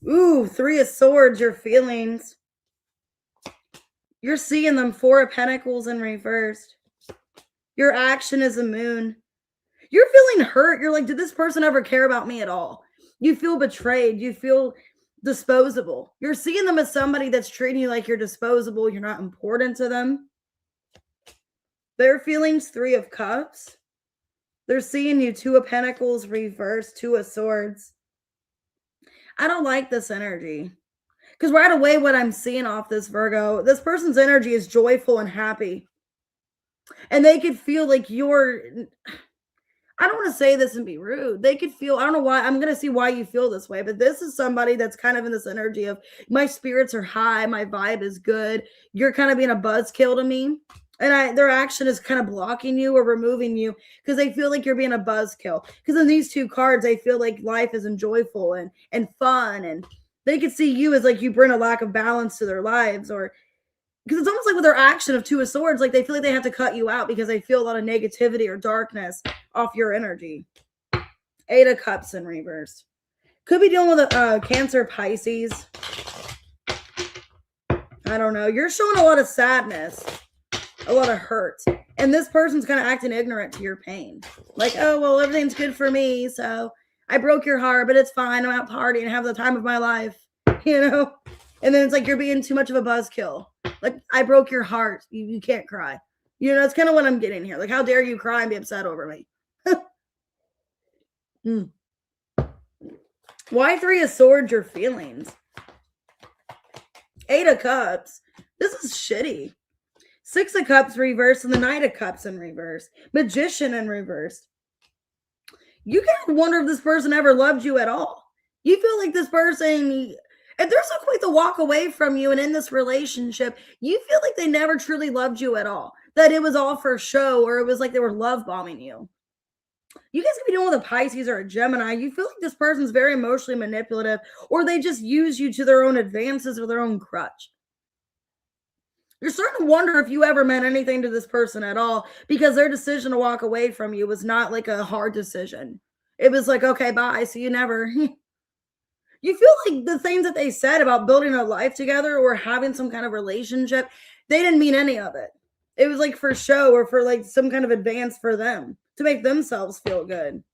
Ooh, 3 of Swords, your feelings. You're seeing them. 4 of Pentacles in reversed. Your action is a moon. You're feeling hurt. You're like, did this person ever care about me at all? You feel betrayed. You feel disposable. You're seeing them as somebody that's treating you like you're disposable. You're not important to them. Their feelings, 3 of Cups. They're seeing you, 2 of Pentacles reversed, 2 of Swords. I don't like this energy. Because right away, what I'm seeing off this Virgo, this person's energy is joyful and happy. And they could feel like you're... I don't want to say this and be rude. They could feel, I don't know why, I'm going to see why you feel this way, but this is somebody that's kind of in this energy of my spirits are high, my vibe is good. You're kind of being a buzzkill to me. And their action is kind of blocking you or removing you because they feel like you're being a buzzkill. Because in these 2 cards, they feel like life is enjoyable and fun. And they could see you as like you bring a lack of balance to their lives, or because it's almost like with their action of 2 of Swords, like they feel like they have to cut you out because they feel a lot of negativity or darkness off your energy. 8 of Cups in reverse. Could be dealing with a Cancer, Pisces. All I don't know. You're showing a lot of sadness, a lot of hurt. And this person's kind of acting ignorant to your pain. Like, oh, well, everything's good for me. So I broke your heart, but it's fine. I'm out partying and have the time of my life, you know? And then it's like you're being too much of a buzzkill. Like, I broke your heart. You can't cry. You know, that's kind of what I'm getting here. Like, how dare you cry and be upset over me? Why 3 of Swords, your feelings? 8 of Cups. This is shitty. 6 of Cups reversed and the Knight of Cups in reverse. Magician in reverse. You can wonder if this person ever loved you at all. You feel like this person, if they're so quick to walk away from you and in this relationship, you feel like they never truly loved you at all. That it was all for show, or it was like they were love bombing you. You guys could be dealing with a Pisces or a Gemini. You feel like this person's very emotionally manipulative, or they just use you to their own advances or their own crutch. You're starting to wonder if you ever meant anything to this person at all, because their decision to walk away from you was not like a hard decision. It was like, okay, bye, see you never. You feel like the things that they said about building a life together or having some kind of relationship, they didn't mean any of it. It was like for show or for like some kind of advance for them to make themselves feel good.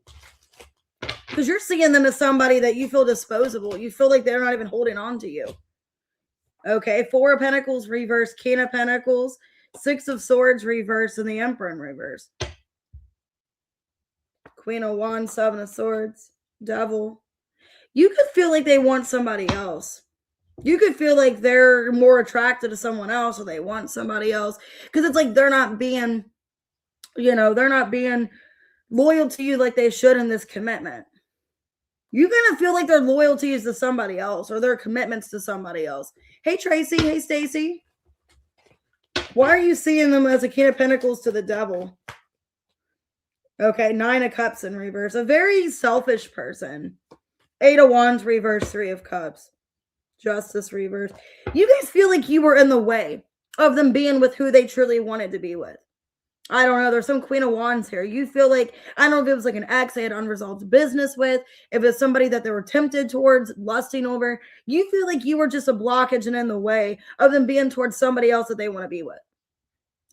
Because you're seeing them as somebody that you feel disposable. You feel like they're not even holding on to you. Okay, 4 of Pentacles reverse, King of Pentacles, 6 of Swords reverse, and the Emperor in reverse. Queen of Wands, 7 of Swords, Devil. You could feel like they want somebody else. You could feel like they're more attracted to someone else, or they want somebody else. Because it's like they're not being, they're not being loyal to you like they should in this commitment. You kind of feel like their loyalty is to somebody else, or their commitments to somebody else. Hey, Tracy. Hey, Stacy. Why are you seeing them as a King of Pentacles to the Devil? Okay, 9 of Cups in reverse. A very selfish person. 8 of Wands reverse, 3 of Cups. Justice reverse. You guys feel like you were in the way of them being with who they truly wanted to be with. I don't know. There's some Queen of Wands here. You feel like, I don't know if it was like an ex they had unresolved business with, if it's somebody that they were tempted towards, lusting over. You feel like you were just a blockage and in the way of them being towards somebody else that they want to be with.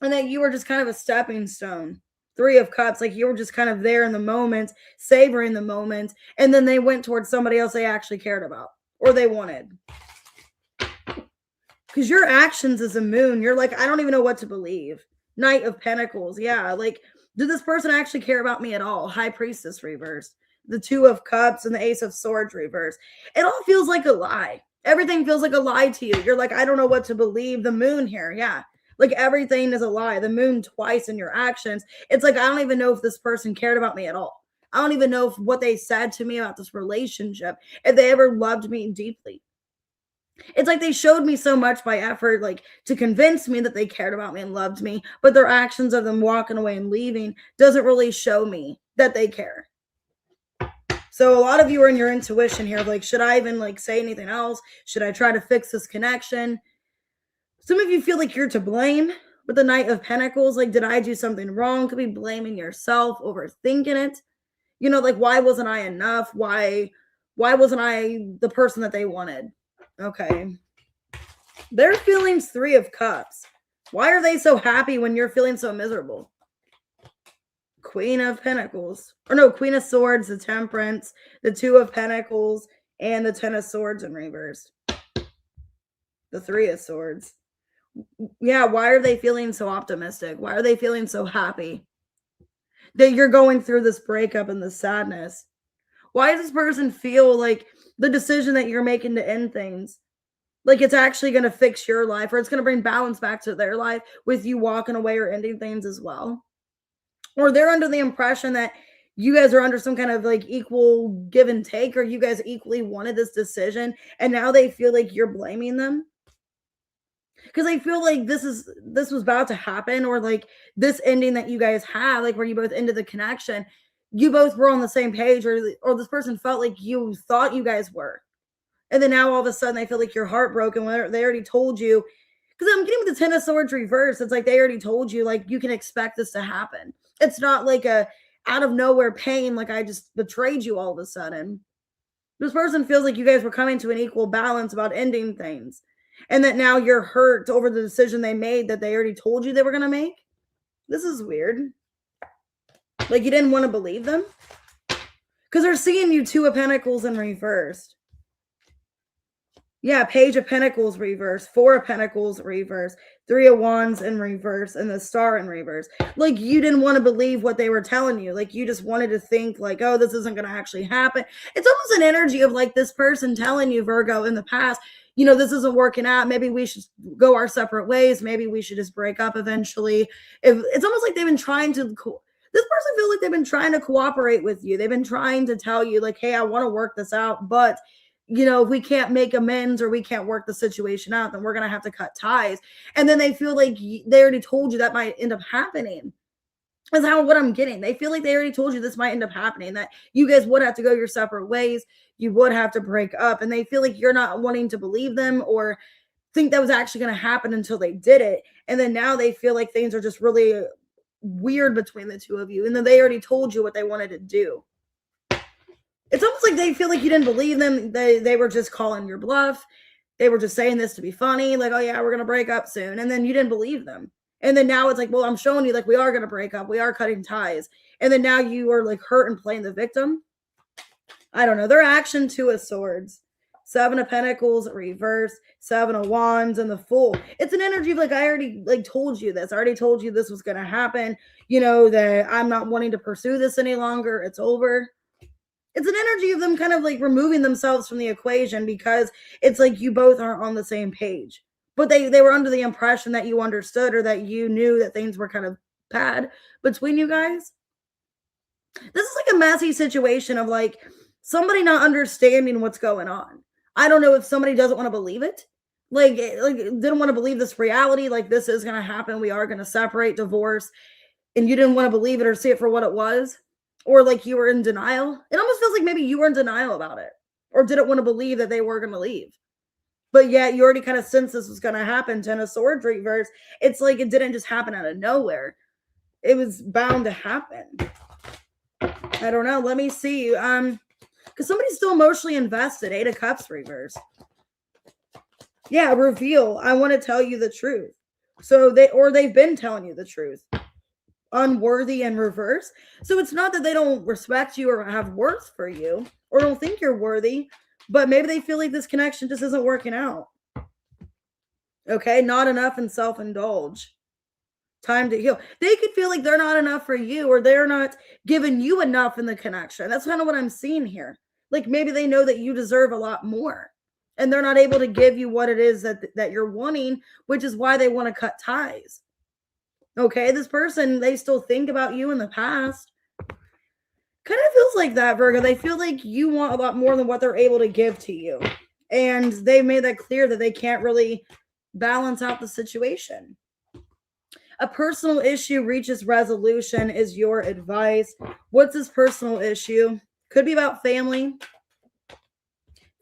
And that you were just kind of a stepping stone. 3 of Cups, like you were just kind of there in the moment, savoring the moment, and then they went towards somebody else they actually cared about or they wanted. Because your actions as a moon, you're like, I don't even know what to believe. Knight of Pentacles, yeah, like, did this person actually care about me at all? High Priestess reversed. The 2 of Cups and the Ace of Swords reversed. It all feels like a lie. Everything feels like a lie to you. You're like, I don't know what to believe. The moon here, yeah. Like everything is a lie. The moon twice in your actions. It's like, I don't even know if this person cared about me at all. I don't even know if what they said to me about this relationship, if they ever loved me deeply. It's like they showed me so much by effort, like to convince me that they cared about me and loved me, but their actions of them walking away and leaving doesn't really show me that they care. So a lot of you are in your intuition here, like, should I even like say anything else? Should I try to fix this connection? Some of you feel like you're to blame with the Knight of Pentacles. Like, did I do something wrong? Could be blaming yourself, overthinking it. Like, why wasn't I enough? Why wasn't I the person that they wanted? Okay. Their feelings, 3 of Cups. Why are they so happy when you're feeling so miserable? Queen of Pentacles. Or no, Queen of Swords, the Temperance, the 2 of Pentacles, and the 10 of Swords in reverse. The 3 of Swords. Yeah, why are they feeling so optimistic? Why are they feeling so happy that you're going through this breakup and this sadness? Why does this person feel like the decision that you're making to end things, like it's actually going to fix your life, or it's going to bring balance back to their life with you walking away or ending things as well? Or they're under the impression that you guys are under some kind of like equal give and take, or you guys equally wanted this decision, and now they feel like you're blaming them? Because I feel like this was about to happen, or like this ending that you guys had, like where you both ended the connection, you both were on the same page, or this person felt like you thought you guys were. And then now all of a sudden they feel like you're heartbroken when they already told you. Because I'm getting with the 10 of Swords reverse. It's like they already told you, like, you can expect this to happen. It's not like a out of nowhere pain, like I just betrayed you all of a sudden. This person feels like you guys were coming to an equal balance about ending things. and that now you're hurt over the decision they made that they already told you they were going to make. This is weird. Like you didn't want to believe them because they're seeing you Two of Pentacles in reverse. Yeah, Page of Pentacles reverse, Four of Pentacles reverse, Three of Wands in reverse, and the Star in reverse. Like you didn't want to believe what they were telling you. Like you just wanted to think like, oh, this isn't going to actually happen. It's almost an energy of like this person telling you, Virgo, in the past, you know, this isn't working out. Maybe we should go our separate ways. Maybe we should just break up eventually. It's almost like they've been trying to... This person feels like they've been trying to cooperate with you. They've been trying to tell you like, hey, I want to work this out, but you know, if we can't make amends or we can't work the situation out, then we're going to have to cut ties. And then they feel like they already told you that might end up happening. That's what I'm getting. They feel like they already told you this might end up happening, that you guys would have to go your separate ways. You would have to break up. And they feel like you're not wanting to believe them or think that was actually going to happen until they did it. And then now they feel like things are just really weird between the two of you. And then they already told you what they wanted to do. It's almost like they feel like you didn't believe them. They were just calling your bluff. They were just saying this to be funny. Like, oh yeah, we're going to break up soon. And then you didn't believe them. And then now it's like, well, I'm showing you like we are going to break up. We are cutting ties. And then now you are like hurt and playing the victim. I don't know. Their action, Two of Swords, Seven of Pentacles, reverse, Seven of Wands, and the Fool. It's an energy of like, I already like told you this. I already told you this was going to happen. You know, that I'm not wanting to pursue this any longer. It's over. It's an energy of them kind of like removing themselves from the equation because it's like you both aren't on the same page. But they were under the impression that you understood or that you knew that things were kind of bad between you guys. This is like a messy situation of like somebody not understanding what's going on. I don't know if somebody doesn't want to believe it. Like didn't want to believe this reality. Like this is going to happen. We are going to separate, divorce. And you didn't want to believe it or see it for what it was. Or like you were in denial. It almost feels like maybe you were in denial about it. Or didn't want to believe that they were going to leave. But yet you already kind of sensed this was going to happen. Ten of Swords reverse. It's like it didn't just happen out of nowhere. It was bound to happen. I don't know. Let me see. Because somebody's still emotionally invested. Eight of Cups reverse. Yeah, reveal. I want to tell you the truth. So they've been telling you the truth. Unworthy and reverse. So it's not that they don't respect you or have worth for you or don't think you're worthy, but maybe they feel like this connection just isn't working out. Okay, not enough and self-indulge. Time to heal. They could feel like they're not enough for you or they're not giving you enough in the connection. That's kind of what I'm seeing here. Like maybe they know that you deserve a lot more and they're not able to give you what it is that you're wanting, which is why they want to cut ties. Okay, this person, they still think about you in the past. Kind of feels like that, Virgo. They feel like you want a lot more than what they're able to give to you. And they've made that clear that they can't really balance out the situation. A personal issue reaches resolution is your advice. What's this personal issue? Could be about family.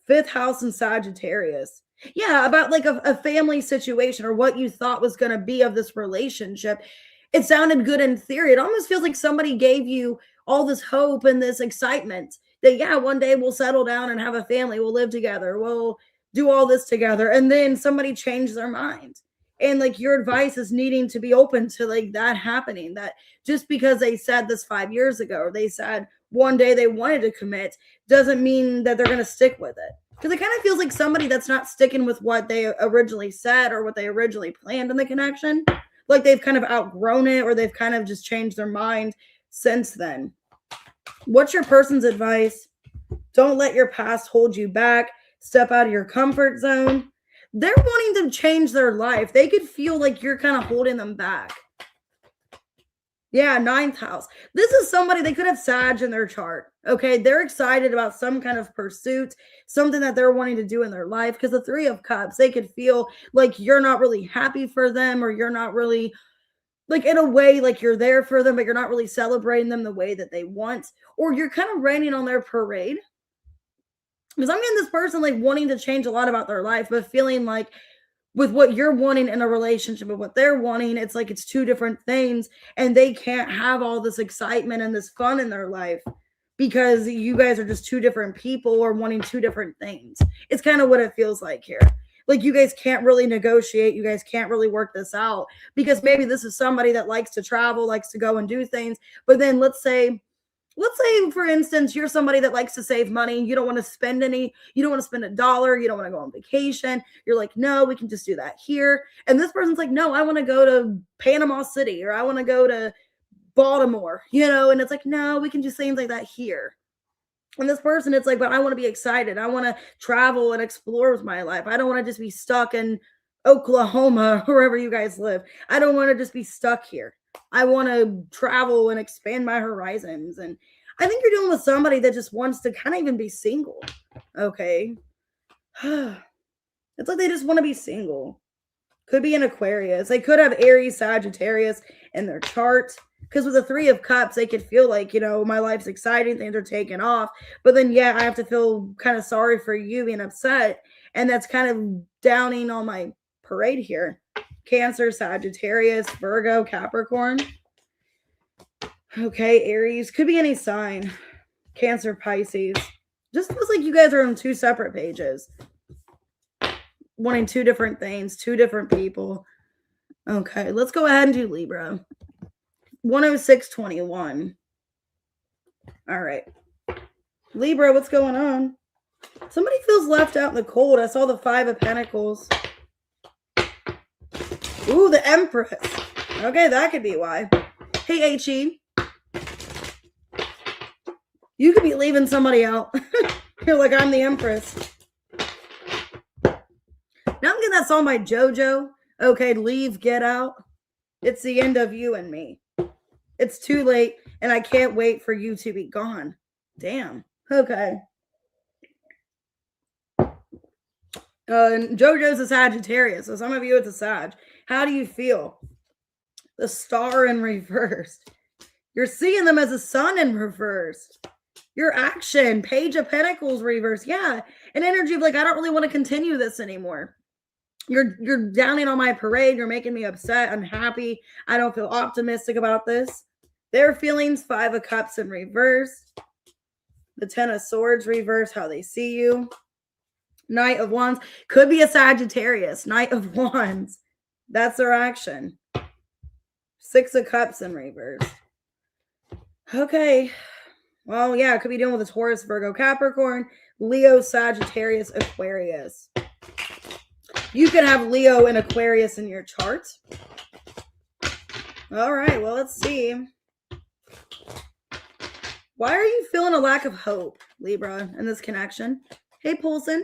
Fifth house and Sagittarius. Yeah, about like a family situation or what you thought was going to be of this relationship. It sounded good in theory. It almost feels like somebody gave you all this hope and this excitement that, yeah, one day we'll settle down and have a family. We'll live together. We'll do all this together. And then somebody changed their mind. And like your advice is needing to be open to like that happening. That just because they said this 5 years ago, or they said one day they wanted to commit, doesn't mean that they're going to stick with it. Because it kind of feels like somebody that's not sticking with what they originally said or what they originally planned in the connection. Like they've kind of outgrown it or they've kind of just changed their mind since then. What's your person's advice? Don't let your past hold you back. Step out of your comfort zone. They're wanting to change their life. They could feel like you're kind of holding them back. Yeah, ninth house. This is somebody, they could have Sag in their chart. Okay, they're excited about some kind of pursuit, something that they're wanting to do in their life. Because the Three of Cups, they could feel like you're not really happy for them or you're not really, like in a way, like you're there for them, but you're not really celebrating them the way that they want. Or you're kind of raining on their parade. Because I'm getting this person like wanting to change a lot about their life, but feeling like with what you're wanting in a relationship and what they're wanting, it's like it's two different things and they can't have all this excitement and this fun in their life because you guys are just two different people or wanting two different things. It's kind of what it feels like here. Like, you guys can't really negotiate. You guys can't really work this out, because maybe this is somebody that likes to travel, likes to go and do things. But then let's say, for instance, you're somebody that likes to save money. You don't want to spend any, you don't want to spend $1. You don't want to go on vacation. You're like, no, we can just do that here. And this person's like, no, I want to go to Panama City, or I want to go to Baltimore, and it's like, no, we can do things like that here. And this person, it's like, but I want to be excited. I want to travel and explore with my life. I don't want to just be stuck in Oklahoma, wherever you guys live. I don't want to just be stuck here. I want to travel and expand my horizons. And I think you're dealing with somebody that just wants to kind of even be single. Okay. It's like they just want to be single. Could be an Aquarius. They could have Aries, Sagittarius in their chart. Because with the 3 of Cups, they could feel like, my life's exciting, things are taking off. But then, I have to feel kind of sorry for you being upset. And that's kind of downing on my parade here. Cancer, Sagittarius, Virgo, Capricorn. Okay, Aries. Could be any sign. Cancer, Pisces. Just feels like you guys are on 2 separate pages. Wanting 2 different things, 2 different people. Okay, let's go ahead and do Libra. 10621. All right. Libra, what's going on? Somebody feels left out in the cold. I saw the 5 of Pentacles. Ooh, the Empress. Okay, that could be why. Hey, HE. You could be leaving somebody out. You're like, I'm the Empress. Now I'm getting that song by JoJo. Okay, leave, get out. It's the end of you and me. It's too late, and I can't wait for you to be gone. Damn. Okay. JoJo's a Sagittarius, so some of you it's a Sag. How do you feel? The Star in reverse. You're seeing them as a Sun in reverse. Your action, Page of Pentacles reverse. Yeah, an energy of like, I don't really want to continue this anymore. You're downing on my parade. You're making me upset, unhappy. I don't feel optimistic about this. Their feelings, 5 of Cups in reverse. The 10 of Swords reverse, how they see you. Knight of Wands. Could be a Sagittarius. Knight of Wands. That's their action. 6 of Cups in reverse. Okay. Well, yeah, it could be dealing with a Taurus, Virgo, Capricorn, Leo, Sagittarius, Aquarius. You could have Leo and Aquarius in your chart. All right, well, let's see. Why are you feeling a lack of hope, Libra, in this connection? Hey, Poulsen.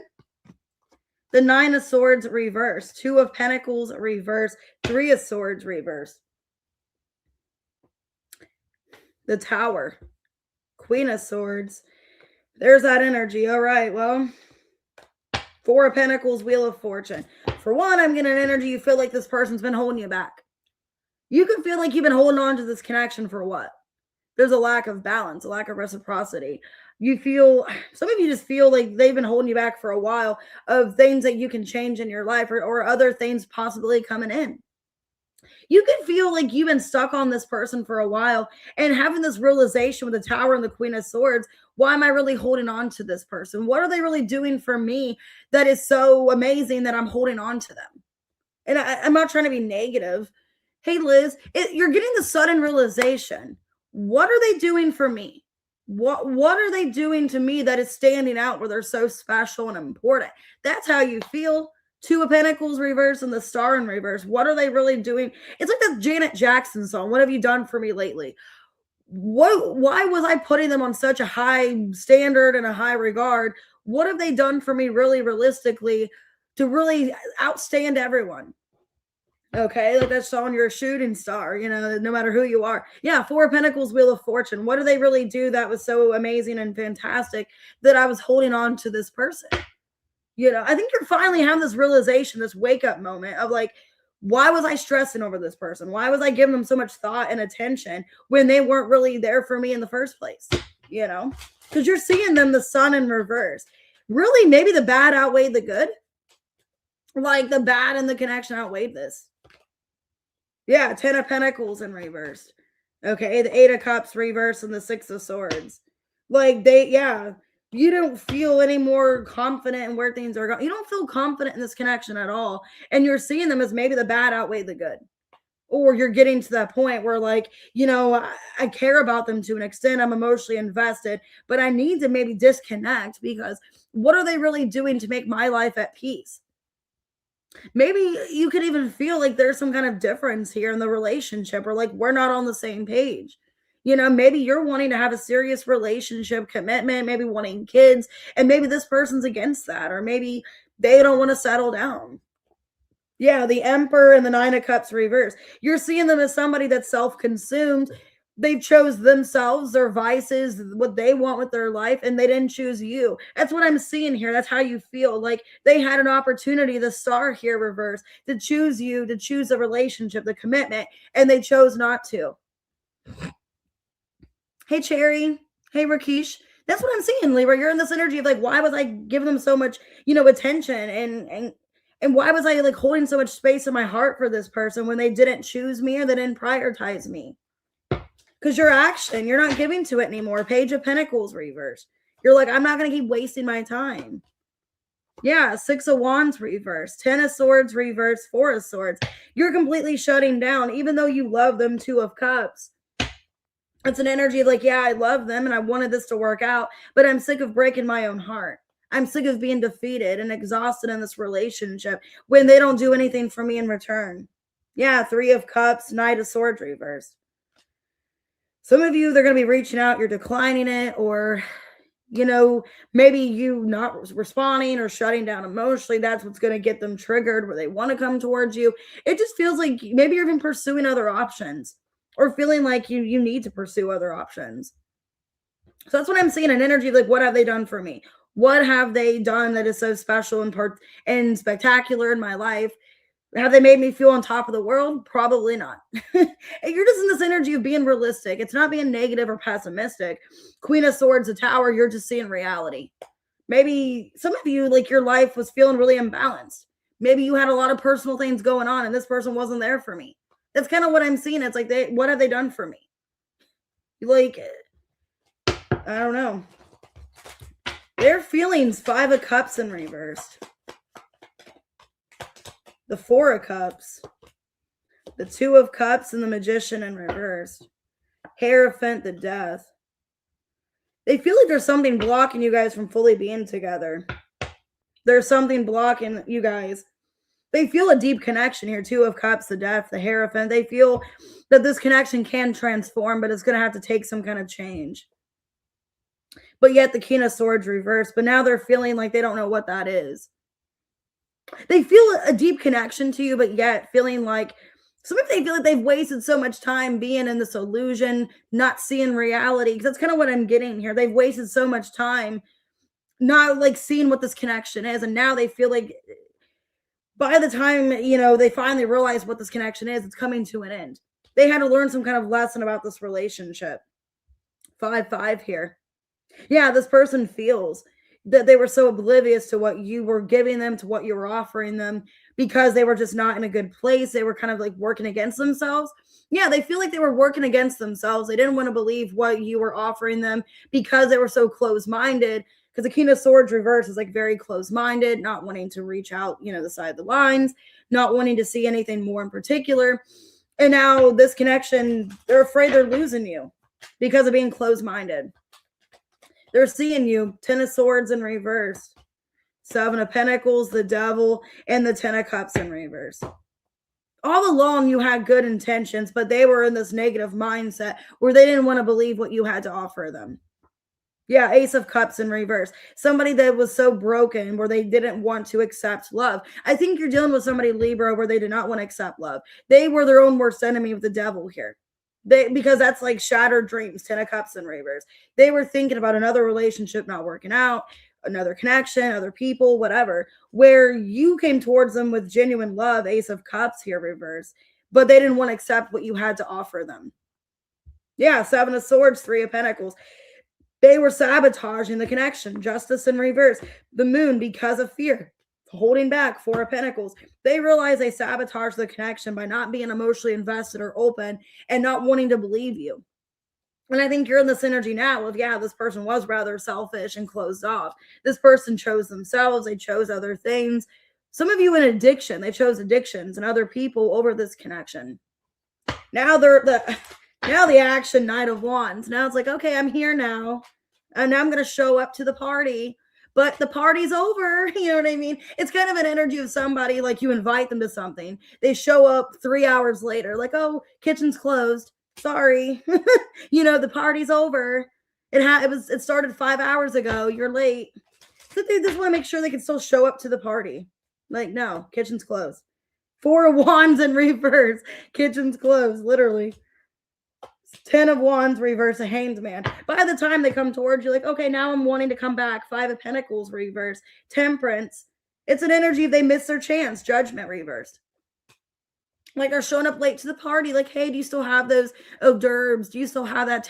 The 9 of Swords reverse. 2 of Pentacles reverse. 3 of Swords reverse. The Tower. Queen of Swords. There's that energy. All right, well. 4 of Pentacles, Wheel of Fortune. For one, I'm getting an energy you feel like this person's been holding you back. You can feel like you've been holding on to this connection for what? There's a lack of balance, a lack of reciprocity. You feel, some of you just feel like they've been holding you back for a while of things that you can change in your life, or other things possibly coming in. You can feel like you've been stuck on this person for a while and having this realization with the Tower and the Queen of Swords. Why am I really holding on to this person? What are they really doing for me that is so amazing that I'm holding on to them? And I'm not trying to be negative. Hey, Liz, you're getting the sudden realization. What are they doing for me? What are they doing to me that is standing out where they're so special and important? That's how you feel. 2 of Pentacles reverse and the Star in reverse. What are they really doing? It's like that Janet Jackson song. What have you done for me lately? Why was I putting them on such a high standard and a high regard? What have they done for me really realistically to really outstand everyone? Okay, like that song, you're a shooting star, no matter who you are. Yeah, 4 of Pentacles, Wheel of Fortune. What do they really do that was so amazing and fantastic that I was holding on to this person? I think you're finally having this realization, this wake-up moment of like, why was I stressing over this person? Why was I giving them so much thought and attention when they weren't really there for me in the first place? Because you're seeing them, the Sun in reverse. Really, maybe the bad outweighed the good. Like the bad and the connection outweighed this. Yeah, 10 of Pentacles in reverse. Okay, the 8 of Cups reverse and the 6 of Swords. Like You don't feel any more confident in where things are going. You don't feel confident in this connection at all. And you're seeing them as maybe the bad outweigh the good. Or you're getting to that point where, like, I care about them to an extent. I'm emotionally invested, but I need to maybe disconnect, because what are they really doing to make my life at peace? Maybe you could even feel like there's some kind of difference here in the relationship, or like we're not on the same page. Maybe you're wanting to have a serious relationship commitment, maybe wanting kids, and maybe this person's against that, or maybe they don't want to settle down. Yeah, the Emperor and the Nine of Cups reverse. You're seeing them as somebody that's self-consumed. They chose themselves, their vices, what they want with their life, and they didn't choose you. That's what I'm seeing here. That's how you feel. Like they had an opportunity, the Star here reverse, to choose you, to choose a relationship, the commitment, and they chose not to. Hey, Cherry. Hey, Rakesh. That's what I'm seeing, Libra. You're in this energy of like, why was I giving them so much, attention, and why was I like holding so much space in my heart for this person when they didn't choose me or they didn't prioritize me? Because your action, you're not giving to it anymore. Page of Pentacles reverse. You're like, I'm not going to keep wasting my time. Yeah, Six of Wands reverse. 10 of Swords reverse. 4 of Swords. You're completely shutting down, even though you love them. 2 of Cups. It's an energy of like, yeah, I love them and I wanted this to work out, but I'm sick of breaking my own heart. I'm sick of being defeated and exhausted in this relationship when they don't do anything for me in return. Yeah, 3 of Cups, Knight of Swords reversed. Some of you, they're going to be reaching out, you're declining it, or, maybe you not responding or shutting down emotionally. That's what's going to get them triggered where they want to come towards you. It just feels like maybe you're even pursuing other options, or feeling like you need to pursue other options. So that's what I'm seeing, an energy like, what have they done for me? What have they done that is so special and spectacular in my life? Have they made me feel on top of the world? Probably not. You're just in this energy of being realistic. It's not being negative or pessimistic. Queen of Swords, the Tower, you're just seeing reality. Maybe some of you, like, your life was feeling really imbalanced. Maybe you had a lot of personal things going on and this person wasn't there for me. That's kind of what I'm seeing. It's like, what have they done for me? Like, I don't know. Their feelings, 5 of Cups in reverse. The 4 of Cups. The 2 of Cups and the Magician in reverse. Hierophant, the Death. They feel like there's something blocking you guys from fully being together. There's something blocking you guys. They feel a deep connection here. 2 of Cups, the Death, the Hierophant. They feel that this connection can transform, but it's going to have to take some kind of change. But yet the King of Swords reversed. But now they're feeling like they don't know what that is. They feel a deep connection to you, but yet feeling like sometimes they feel like they've wasted so much time being in this illusion, not seeing reality. Because that's kind of what I'm getting here. They've wasted so much time not like seeing what this connection is. And now they feel like by the time, they finally realize what this connection is, it's coming to an end. They had to learn some kind of lesson about this relationship. 5-5 here. Yeah, this person feels that they were so oblivious to what you were giving them, to what you were offering them, because they were just not in a good place. They were kind of like working against themselves. Yeah, they feel like they were working against themselves. They didn't want to believe what you were offering them because they were so close-minded. Because the King of Swords reverse is like very close-minded, not wanting to reach out, the side of the lines, not wanting to see anything more in particular. And now this connection, they're afraid they're losing you because of being close-minded. They're seeing you. 10 of Swords in reverse. 7 of Pentacles, the Devil, and the 10 of Cups in reverse. All along you had good intentions, but they were in this negative mindset where they didn't want to believe what you had to offer them. Yeah, Ace of Cups in reverse. Somebody that was so broken where they didn't want to accept love. I think you're dealing with somebody, Libra, where they did not want to accept love. They were their own worst enemy with the Devil here. Because that's like shattered dreams. 10 of Cups in reverse. They were thinking about another relationship not working out, another connection, other people, whatever, where you came towards them with genuine love. Ace of Cups here reverse, but they didn't want to accept what you had to offer them. Yeah, 7 of Swords, 3 of Pentacles. They were sabotaging the connection. Justice in reverse. The Moon, because of fear, holding back. 4 of Pentacles. They realize they sabotage the connection by not being emotionally invested or open and not wanting to believe you. And I think you're in this energy now of, yeah, this person was rather selfish and closed off. This person chose themselves. They chose other things. Some of you in addiction, they chose addictions and other people over this connection. Now now the action, Knight of Wands. Now it's like, okay, I'm here now. And now I'm going to show up to the party. But the party's over. You know what I mean? It's kind of an energy of somebody, like you invite them to something. They show up 3 hours later, like, oh, kitchen's closed. Sorry. You know, the party's over. It started 5 hours ago. You're late. So they just want to make sure they can still show up to the party. Like, no, kitchen's closed. 4 of Wands in reverse. Kitchen's closed, literally. 10 of Wands reverse, a Hanged Man. By the time they come towards you, like, okay, now I'm wanting to come back. 5 of Pentacles reverse. Temperance. It's an energy they miss their chance. Judgment reversed. Like, they're showing up late to the party. Like, hey, do you still have those hors d'oeuvres? Do you still have that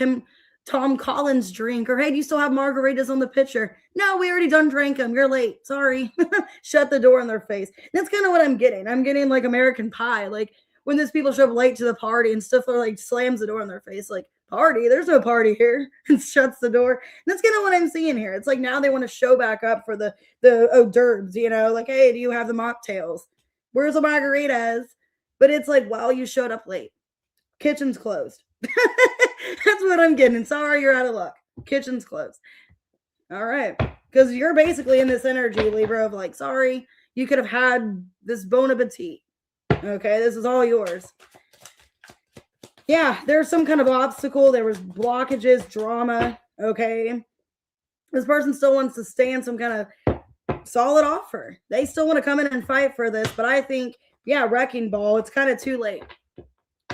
Tom Collins drink? Or, hey, do you still have margaritas on the pitcher? No, we already done drank them. You're late. Sorry. Shut the door in their face. That's kind of what I'm getting. I'm getting like American Pie. Like, when those people show up late to the party and Stifler like slams the door in their face, like, party? There's no party here, and shuts the door. And that's kind of what I'm seeing here. It's like now they want to show back up for the hors d'oeuvres, you know, like, hey, do you have the mocktails? Where's the margaritas? But it's like, well, you showed up late. Kitchen's closed. That's what I'm getting. Sorry, you're out of luck. Kitchen's closed. All right. Because you're basically in this energy, Libra, of like, sorry, you could have had this bon appetit. Okay, this is all yours. Yeah, there's some kind of obstacle. There was blockages, drama. Okay. This person still wants to stay in some kind of solid offer. They still want to come in and fight for this, but I think, yeah, wrecking ball, it's kind of too late.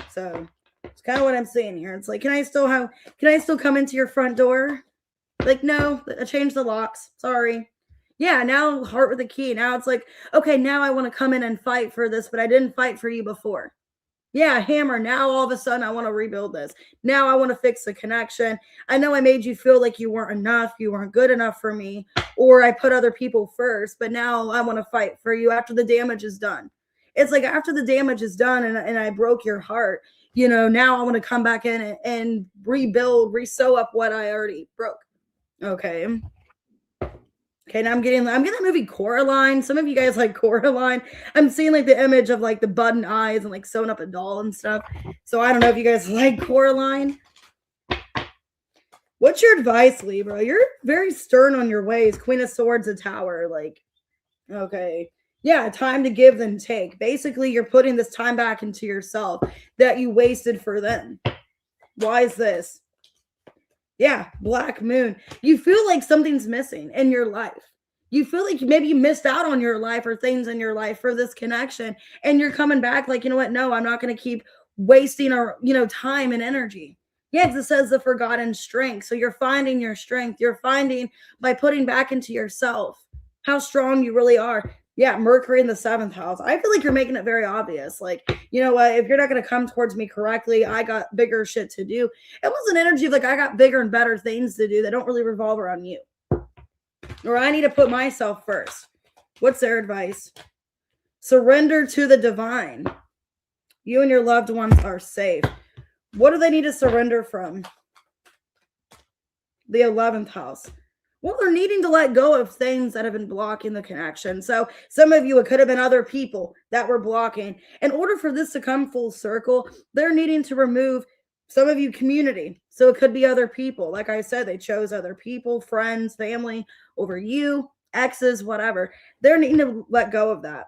So it's kind of what I'm seeing here. It's like, can I still come into your front door? Like, no, I changed the locks. Sorry. Yeah, now heart with a key. Now it's like, okay, now I want to come in and fight for this, but I didn't fight for you before. Yeah, hammer. Now all of a sudden I want to rebuild this. Now I want to fix the connection. I know I made you feel like you weren't enough. You weren't good enough for me, or I put other people first, but now I want to fight for you after the damage is done. It's like after the damage is done and I broke your heart, you know, now I want to come back in and rebuild, resew up what I already broke. Okay. Okay, now I'm getting that movie Coraline. Some of you guys like Coraline. I'm seeing like the image of like the button eyes and like sewing up a doll and stuff. So I don't know if you guys like Coraline. What's your advice, Libra? You're very stern on your ways. Queen of Swords, a Tower. Like, okay. Yeah, time to give and take. Basically, you're putting this time back into yourself that you wasted for them. Why is this? Yeah, Black Moon. You feel like something's missing in your life. You feel like maybe you missed out on your life or things in your life for this connection. And you're coming back like, you know what? No, I'm not going to keep wasting our, time and energy. Yeah, because it says the forgotten strength. So you're finding your strength. You're finding by putting back into yourself how strong you really are. Yeah, Mercury in the 7th house. I feel like you're making it very obvious. Like, you know what? If you're not going to come towards me correctly, I got bigger shit to do. It was an energy of like, I got bigger and better things to do that don't really revolve around you. Or I need to put myself first. What's their advice? Surrender to the divine. You and your loved ones are safe. What do they need to surrender from? The 11th house. Well, they're needing to let go of things that have been blocking the connection. So some of you, it could have been other people that were blocking. In order for this to come full circle, they're needing to remove some of you community. So it could be other people. Like I said, they chose other people, friends, family over you, exes, whatever. They're needing to let go of that.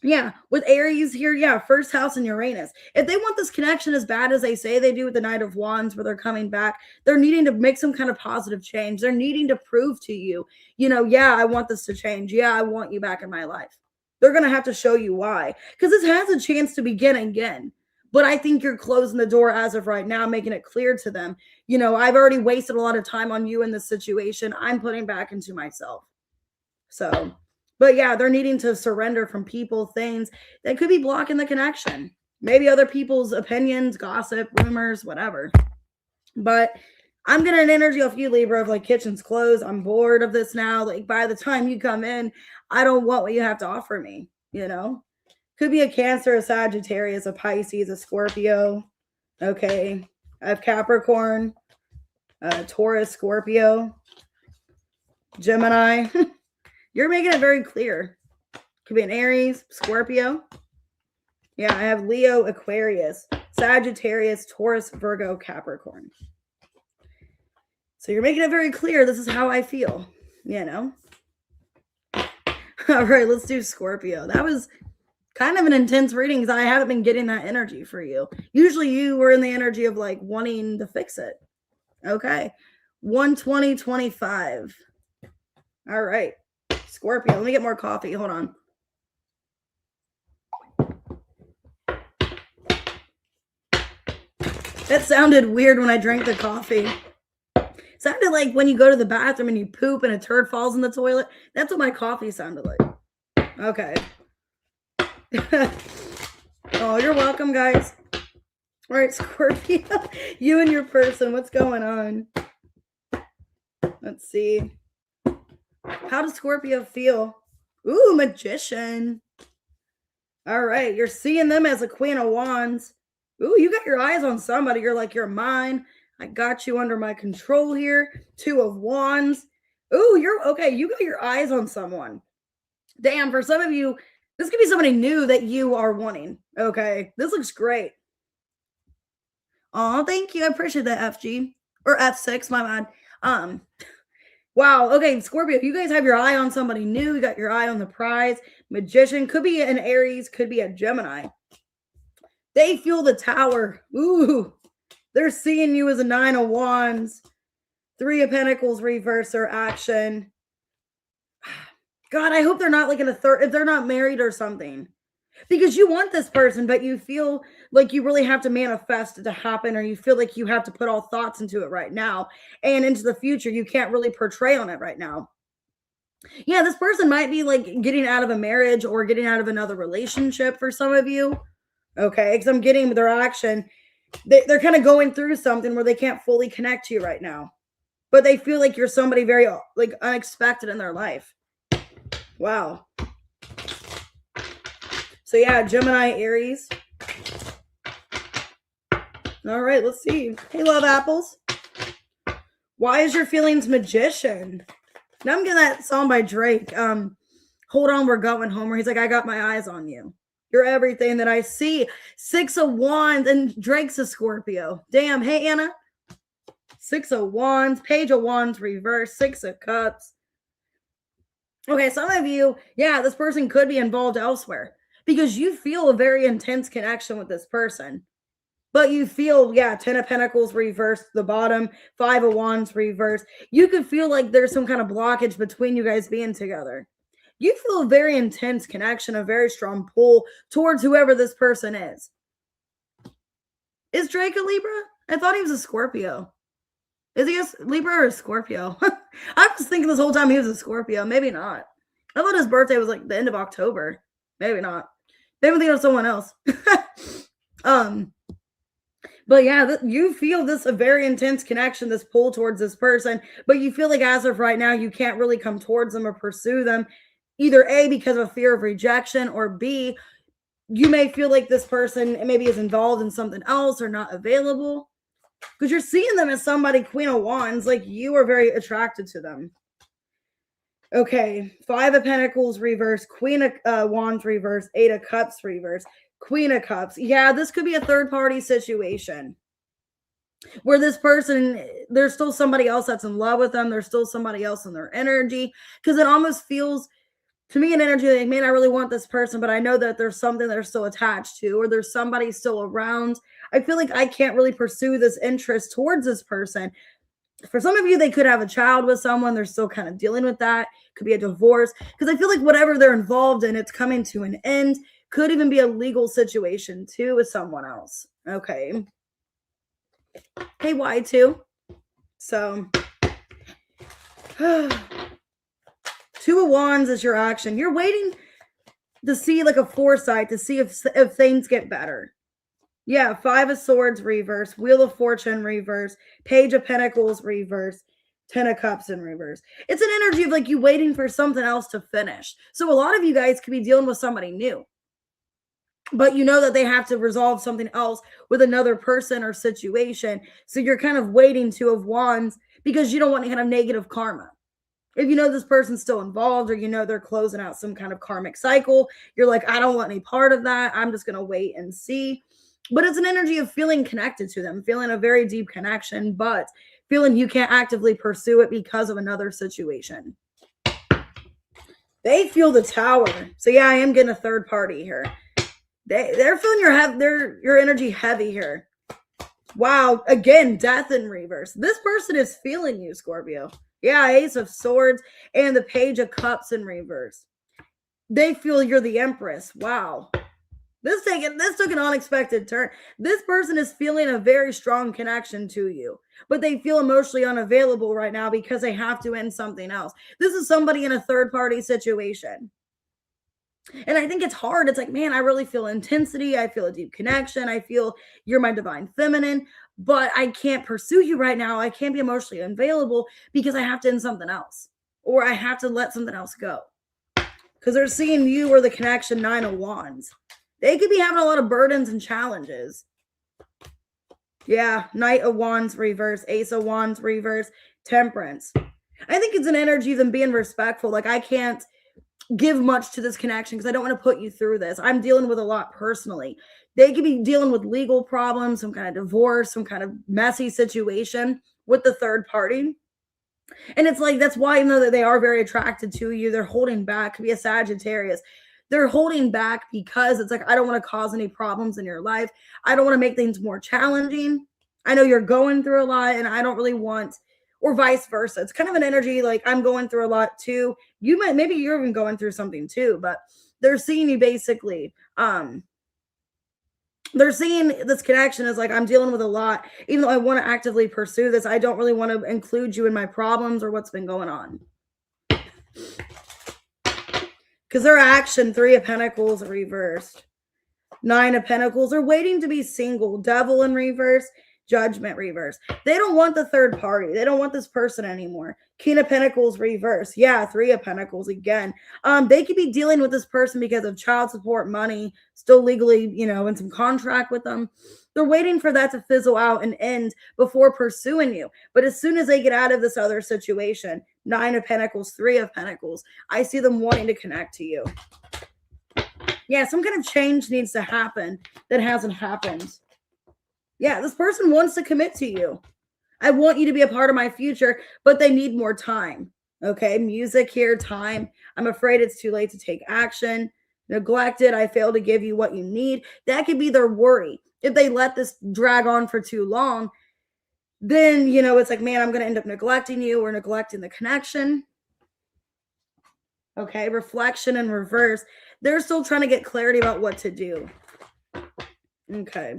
Yeah, with Aries here, yeah, 1st house and Uranus. If they want this connection as bad as they say they do with the Knight of Wands, where they're coming back, they're needing to make some kind of positive change. They're needing to prove to you, yeah, I want this to change. Yeah, I want you back in my life. They're going to have to show you why, because this has a chance to begin again. But I think you're closing the door as of right now, making it clear to them, I've already wasted a lot of time on you in this situation. I'm putting back into myself. So... But yeah, they're needing to surrender from people, things that could be blocking the connection. Maybe other people's opinions, gossip, rumors, whatever. But I'm getting an energy off you, Libra, of like kitchen's closed. I'm bored of this now. Like by the time you come in, I don't want what you have to offer me, Could be a Cancer, a Sagittarius, a Pisces, a Scorpio. Okay. I have Capricorn. Taurus, Scorpio, Gemini. You're making it very clear. Could be an Aries, Scorpio. Yeah, I have Leo, Aquarius, Sagittarius, Taurus, Virgo, Capricorn. So you're making it very clear. This is how I feel, you know? All right, let's do Scorpio. That was kind of an intense reading because I haven't been getting that energy for you. Usually you were in the energy of like wanting to fix it. Okay. 120-25. All right. Scorpio. Let me get more coffee. Hold on. That sounded weird when I drank the coffee. Sounded like when you go to the bathroom and you poop and a turd falls in the toilet. That's what my coffee sounded like. Okay. Oh, you're welcome, guys. All right, Scorpio. You and your person. What's going on? Let's see. How does Scorpio feel? Ooh, Magician. All right. You're seeing them as a Queen of Wands. Ooh, you got your eyes on somebody. You're like, you're mine. I got you under my control here. 2 of Wands. Ooh, you're okay. You got your eyes on someone. Damn, for some of you, this could be somebody new that you are wanting. Okay. This looks great. Oh, thank you. I appreciate that, FG. Or F6, my bad. Wow. Okay, Scorpio, you guys have your eye on somebody new. You got your eye on the prize. Magician. Could be an Aries. Could be a Gemini. They feel the Tower. Ooh. They're seeing you as a 9 of Wands. 3 of Pentacles reverse or action. God, I hope they're not like in a third, if they're not married or something. Because you want this person, but you feel like you really have to manifest it to happen, or you feel like you have to put all thoughts into it right now. And into the future, you can't really portray on it right now. Yeah, this person might be like getting out of a marriage or getting out of another relationship for some of you. Okay, because I'm getting their action. They're kind of going through something where they can't fully connect to you right now. But they feel like you're somebody very like unexpected in their life. Wow. So yeah, Gemini, Aries. All right, let's see. Hey, love apples. Why is your feelings Magician? Now I'm getting that song by Drake. Hold on, we're going home. Where he's like, I got my eyes on you. You're everything that I see. 6 of Wands, and Drake's a Scorpio. Damn. Hey, Anna. 6 of Wands, Page of Wands reverse, 6 of Cups. Okay, some of you, yeah, this person could be involved elsewhere because you feel a very intense connection with this person. But you feel, yeah, 10 of Pentacles reversed, the bottom, 5 of Wands reversed. You could feel like there's some kind of blockage between you guys being together. You feel a very intense connection, a very strong pull towards whoever this person is. Is Drake a Libra? I thought he was a Scorpio. Is he a Libra or a Scorpio? I was thinking this whole time he was a Scorpio. Maybe not. I thought his birthday was like the end of October. Maybe not. Maybe I'm thinking of someone else. But yeah, you feel this a very intense connection, this pull towards this person. But you feel like as of right now, you can't really come towards them or pursue them. Either A, because of fear of rejection, or B, you may feel like this person maybe is involved in something else or not available. Because you're seeing them as somebody, Queen of Wands, like you are very attracted to them. Okay, 5 of Pentacles reverse, Queen of Wands reverse, 8 of Cups reverse, Queen of Cups. Yeah, this could be a third-party situation where this person, there's still somebody else that's in love with them. There's still somebody else in their energy. Because it almost feels, to me, an energy like, man, I really want this person, but I know that there's something they're still attached to, or there's somebody still around. I feel like I can't really pursue this interest towards this person. For some of you, they could have a child with someone. They're still kind of dealing with that. Could be a divorce. Because I feel like whatever they're involved in, it's coming to an end. Could even be a legal situation, too, with someone else. Okay. Hey, Y2. So, 2 of Wands is your action. You're waiting to see like a foresight, to see if things get better. Yeah, 5 of Swords reverse, Wheel of Fortune reverse, Page of Pentacles reverse, 10 of Cups in reverse. It's an energy of like you waiting for something else to finish. So a lot of you guys could be dealing with somebody new. but you know that they have to resolve something else with another person or situation. So you're kind of waiting Two of Wands because you don't want any kind of negative karma. If you know this person's still involved, or you know they're closing out some kind of karmic cycle, you're like, I don't want any part of that. I'm just going to wait and see. But it's an energy of feeling connected to them, feeling a very deep connection, but feeling you can't actively pursue it because of another situation. They feel the Tower. So yeah, I am getting a third party here. They're feeling your energy heavy here. Wow. Again, Death in reverse. This person is feeling you, Scorpio. Yeah, Ace of Swords and the Page of Cups in reverse. They feel you're the Empress. Wow. This took an unexpected turn. This person is feeling a very strong connection to you, but they feel emotionally unavailable right now because they have to end something else. This is somebody in a third-party situation. And I think it's hard. It's like, man, I really feel intensity. I feel a deep connection. I feel you're my divine feminine, but I can't pursue you right now. I can't be emotionally available because I have to end something else, or I have to let something else go. Because they're seeing you or the connection, Nine of Wands. They could be having a lot of burdens and challenges. Yeah, Knight of Wands reverse, Ace of Wands reverse, Temperance. I think it's an energy of them being respectful. Like, I can't give much to this connection because I don't want to put you through this. I'm dealing with a lot personally. They could be dealing with legal problems, some kind of divorce, some kind of messy situation with the third party. And it's like, that's why, even though they are very attracted to you, they're holding back. Could be a Sagittarius. They're holding back because it's like, I don't want to cause any problems in your life. I don't want to make things more challenging. I know you're going through a lot, and I don't really want, or vice versa. It's kind of an energy like, I'm going through a lot too. Maybe you're even going through something too, but they're seeing you basically, they're seeing this connection as like, I'm dealing with a lot. Even though I want to actively pursue this, I don't really want to include you in my problems or what's been going on. Because their action, Three of Pentacles reversed. Nine of Pentacles are waiting to be single. Devil in reverse. Judgment reverse. They don't want the third party. They don't want this person anymore. King of Pentacles reverse. Yeah, Three of Pentacles again. They could be dealing with this person because of child support, money, still legally, in some contract with them. They're waiting for that to fizzle out and end before pursuing you. But as soon as they get out of this other situation, Nine of Pentacles, Three of Pentacles, I see them wanting to connect to you. Yeah, some kind of change needs to happen that hasn't happened. Yeah, this person wants to commit to you. I want you to be a part of my future, but they need more time. Okay, music here, time. I'm afraid it's too late to take action. Neglected, I fail to give you what you need. That could be their worry. If they let this drag on for too long, then, it's like, man, I'm going to end up neglecting you or neglecting the connection. Okay, reflection in reverse. They're still trying to get clarity about what to do. Okay.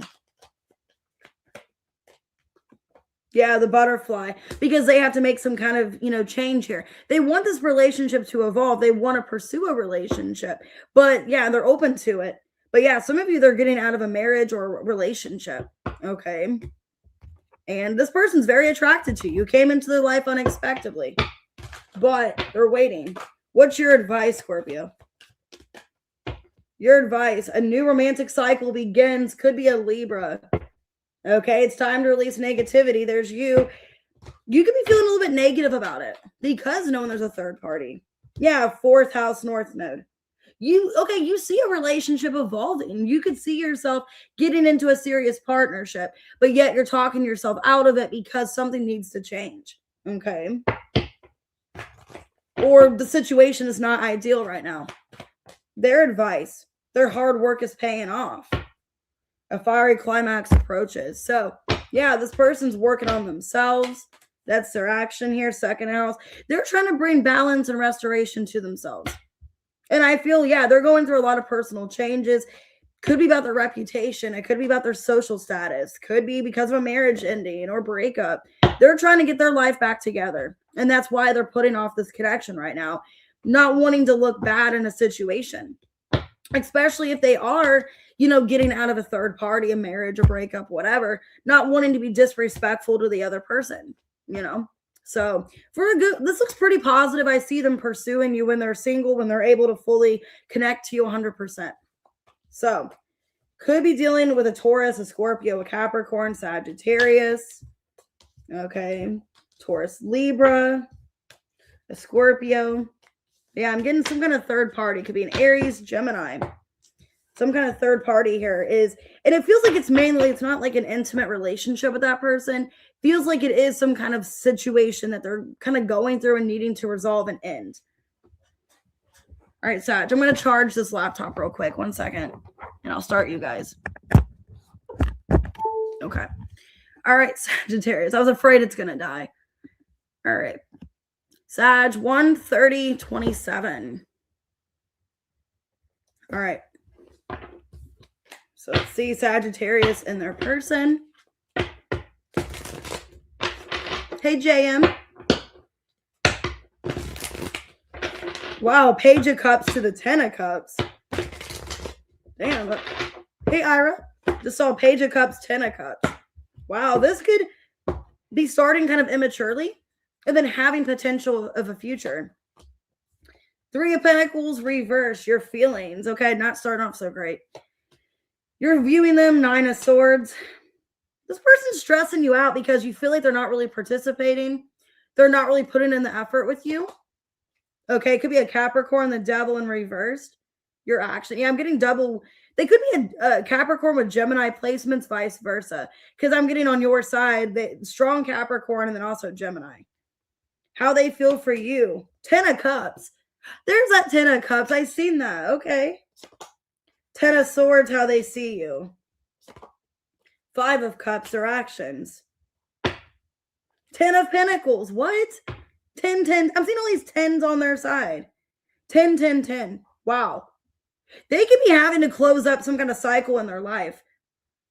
Yeah, the butterfly, because they have to make some kind of, change here. They want this relationship to evolve. They want to pursue a relationship, but yeah, they're open to it. But yeah, some of you, they're getting out of a marriage or a relationship. Okay. And this person's very attracted to you. You came into their life unexpectedly, but they're waiting. What's your advice, Scorpio? Your advice, a new romantic cycle begins. Could be a Libra. Okay, it's time to release negativity. There's you. You could be feeling a little bit negative about it because knowing there's a third party. Yeah, fourth house, north node. You see a relationship evolving. You could see yourself getting into a serious partnership, but yet you're talking yourself out of it because something needs to change. Okay. Or the situation is not ideal right now. Their advice, their hard work is paying off. A fiery climax approaches. So, yeah, this person's working on themselves. That's their action here, second house. They're trying to bring balance and restoration to themselves. And I feel, yeah, they're going through a lot of personal changes. Could be about their reputation. It could be about their social status. Could be because of a marriage ending or breakup. They're trying to get their life back together. And that's why they're putting off this connection right now. Not wanting to look bad in a situation. Especially if they are, getting out of a third party, a marriage, a breakup, whatever, not wanting to be disrespectful to the other person, So this looks pretty positive. I see them pursuing you when they're single, when they're able to fully connect to you 100%. So Could be dealing with a Taurus, a Scorpio, a Capricorn, Sagittarius. Okay. Taurus, Libra, a Scorpio. Yeah, I'm getting some kind of third party. Could be an Aries, Gemini. Some kind of third party here is, and it feels like it's mainly, it's not like an intimate relationship with that person. Feels like it is some kind of situation that they're kind of going through and needing to resolve and end. All right, Sag, I'm going to charge this laptop real quick. 1 second, and I'll start you guys. Okay. All right, Sagittarius. I was afraid it's going to die. All right. Sag, 1/30/27. All right. So let's see Sagittarius in their person. Hey, JM. Wow, Page of Cups to the 10 of Cups. Damn. Hey, Ira. Just saw Page of Cups, 10 of Cups. Wow, this could be starting kind of immaturely and then having potential of a future. 3 of Pentacles, reverse, your feelings. Okay, not starting off so great. You're viewing them, 9 of Swords. This person's stressing you out because you feel like they're not really participating. They're not really putting in the effort with you. Okay, it could be a Capricorn, the Devil in reversed. Your action. Yeah, I'm getting double. They could be a Capricorn with Gemini placements, vice versa. Because I'm getting on your side, the strong Capricorn and then also Gemini. How they feel for you. 10 of Cups. There's that 10 of Cups. I've seen that. Okay. 10 of Swords, how they see you. 5 of Cups, their actions. 10 of Pentacles. What? 10, 10. I'm seeing all these 10s on their side. 10, 10, 10. Wow. They could be having to close up some kind of cycle in their life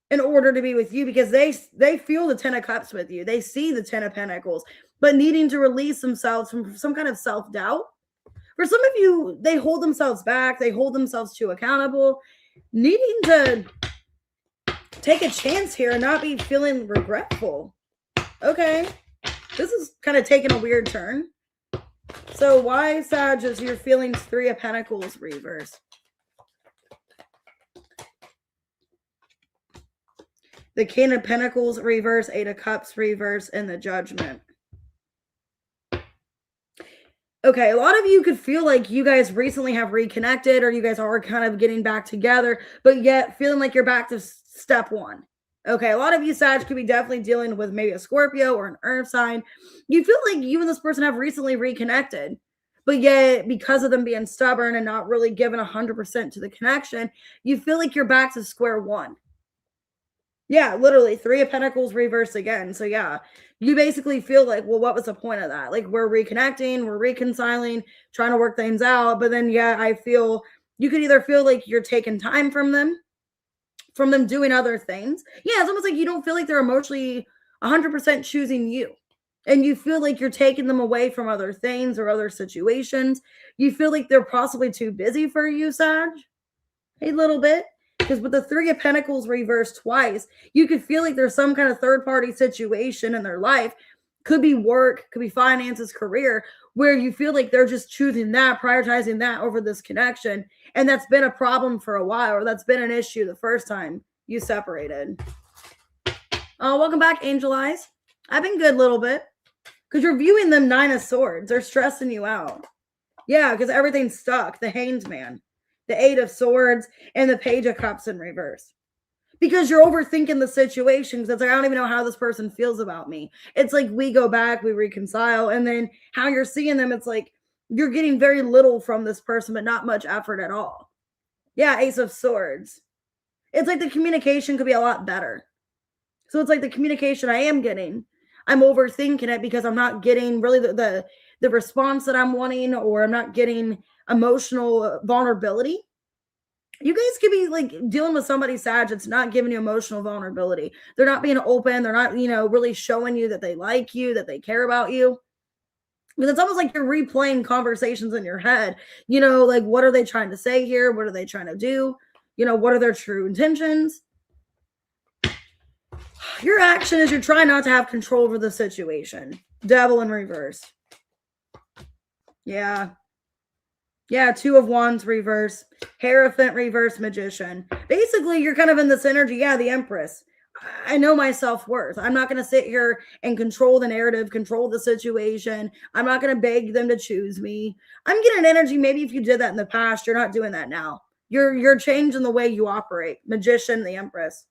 in order to be with you because they feel the 10 of Cups with you. They see the 10 of Pentacles, but needing to release themselves from some kind of self-doubt. For some of you, they hold themselves back. They hold themselves too accountable, needing to take a chance here and not be feeling regretful. Okay. This is kind of taking a weird turn. So why, Sag, is your feelings 3 of Pentacles reverse? The King of Pentacles reverse, 8 of Cups reverse, and the Judgment. Okay, a lot of you could feel like you guys recently have reconnected or you guys are kind of getting back together, but yet feeling like you're back to step 1. Okay, a lot of you, Sag, could be definitely dealing with maybe a Scorpio or an earth sign. You feel like you and this person have recently reconnected, but yet because of them being stubborn and not really giving 100% to the connection, you feel like you're back to square 1. Yeah, literally 3 of Pentacles reversed again. So yeah, you basically feel like, well, what was the point of that? Like we're reconnecting, we're reconciling, trying to work things out. But then, yeah, I feel you could either feel like you're taking time from them doing other things. Yeah, it's almost like you don't feel like they're emotionally 100% choosing you. And you feel like you're taking them away from other things or other situations. You feel like they're possibly too busy for you, Sag. A little bit. Because with the 3 of Pentacles reversed twice, you could feel like there's some kind of third-party situation in their life. Could be work, could be finances, career, where you feel like they're just choosing that, prioritizing that over this connection. And that's been a problem for a while, or that's been an issue the first time you separated. Welcome back, Angel Eyes. I've been good a little bit. Because you're viewing them 9 of Swords. They're stressing you out. Yeah, because everything's stuck. The Hanged Man. The 8 of Swords, and the Page of Cups in reverse. Because you're overthinking the situation. Because it's like, I don't even know how this person feels about me. It's like we go back, we reconcile, and then how you're seeing them, it's like you're getting very little from this person, but not much effort at all. Yeah, Ace of Swords. It's like the communication could be a lot better. So it's like the communication I am getting, I'm overthinking it because I'm not getting really the response that I'm wanting, or I'm not getting emotional vulnerability. You guys could be like dealing with somebody, Sag, that's not giving you emotional vulnerability. They're not being open. They're not, really showing you that they like you, that they care about you. Because it's almost like you're replaying conversations in your head. Like, what are they trying to say here? What are they trying to do? What are their true intentions? Your action is you're trying not to have control over the situation. Devil in reverse. Yeah. Yeah, Two of Wands reverse, Hierophant reverse, Magician. Basically, you're kind of in this energy. Yeah, the Empress. I know my self-worth. I'm not going to sit here and control the narrative, control the situation. I'm not going to beg them to choose me. I'm getting energy. Maybe if you did that in the past, you're not doing that now. You're changing the way you operate. Magician, the Empress.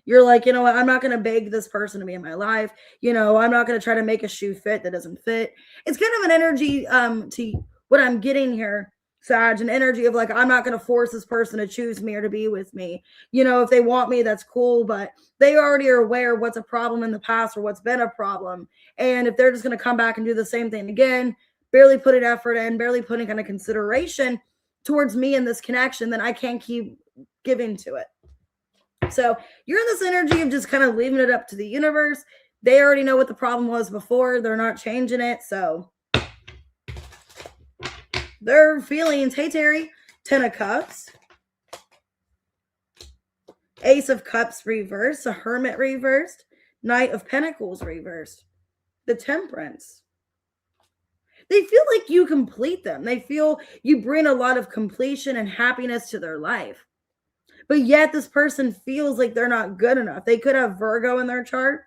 You're like, you know what? I'm not going to beg this person to be in my life. You know, I'm not going to try to make a shoe fit that doesn't fit. It's kind of an energy to what I'm getting here, Sag, an energy of like, I'm not going to force this person to choose me or to be with me. You know, if they want me, that's cool, but they already are aware of what's a problem in the past or what's been a problem. And if they're just going to come back and do the same thing again, barely putting effort in, barely putting kind of consideration towards me in this connection, then I can't keep giving to it. So you're in this energy of just kind of leaving it up to the universe. They already know what the problem was before. They're not changing it. So their feelings. Hey, Terry. 10 of Cups. Ace of Cups reversed. A Hermit reversed. Knight of Pentacles reversed. The Temperance. They feel like you complete them. They feel you bring a lot of completion and happiness to their life. But yet this person feels like they're not good enough. They could have Virgo in their chart.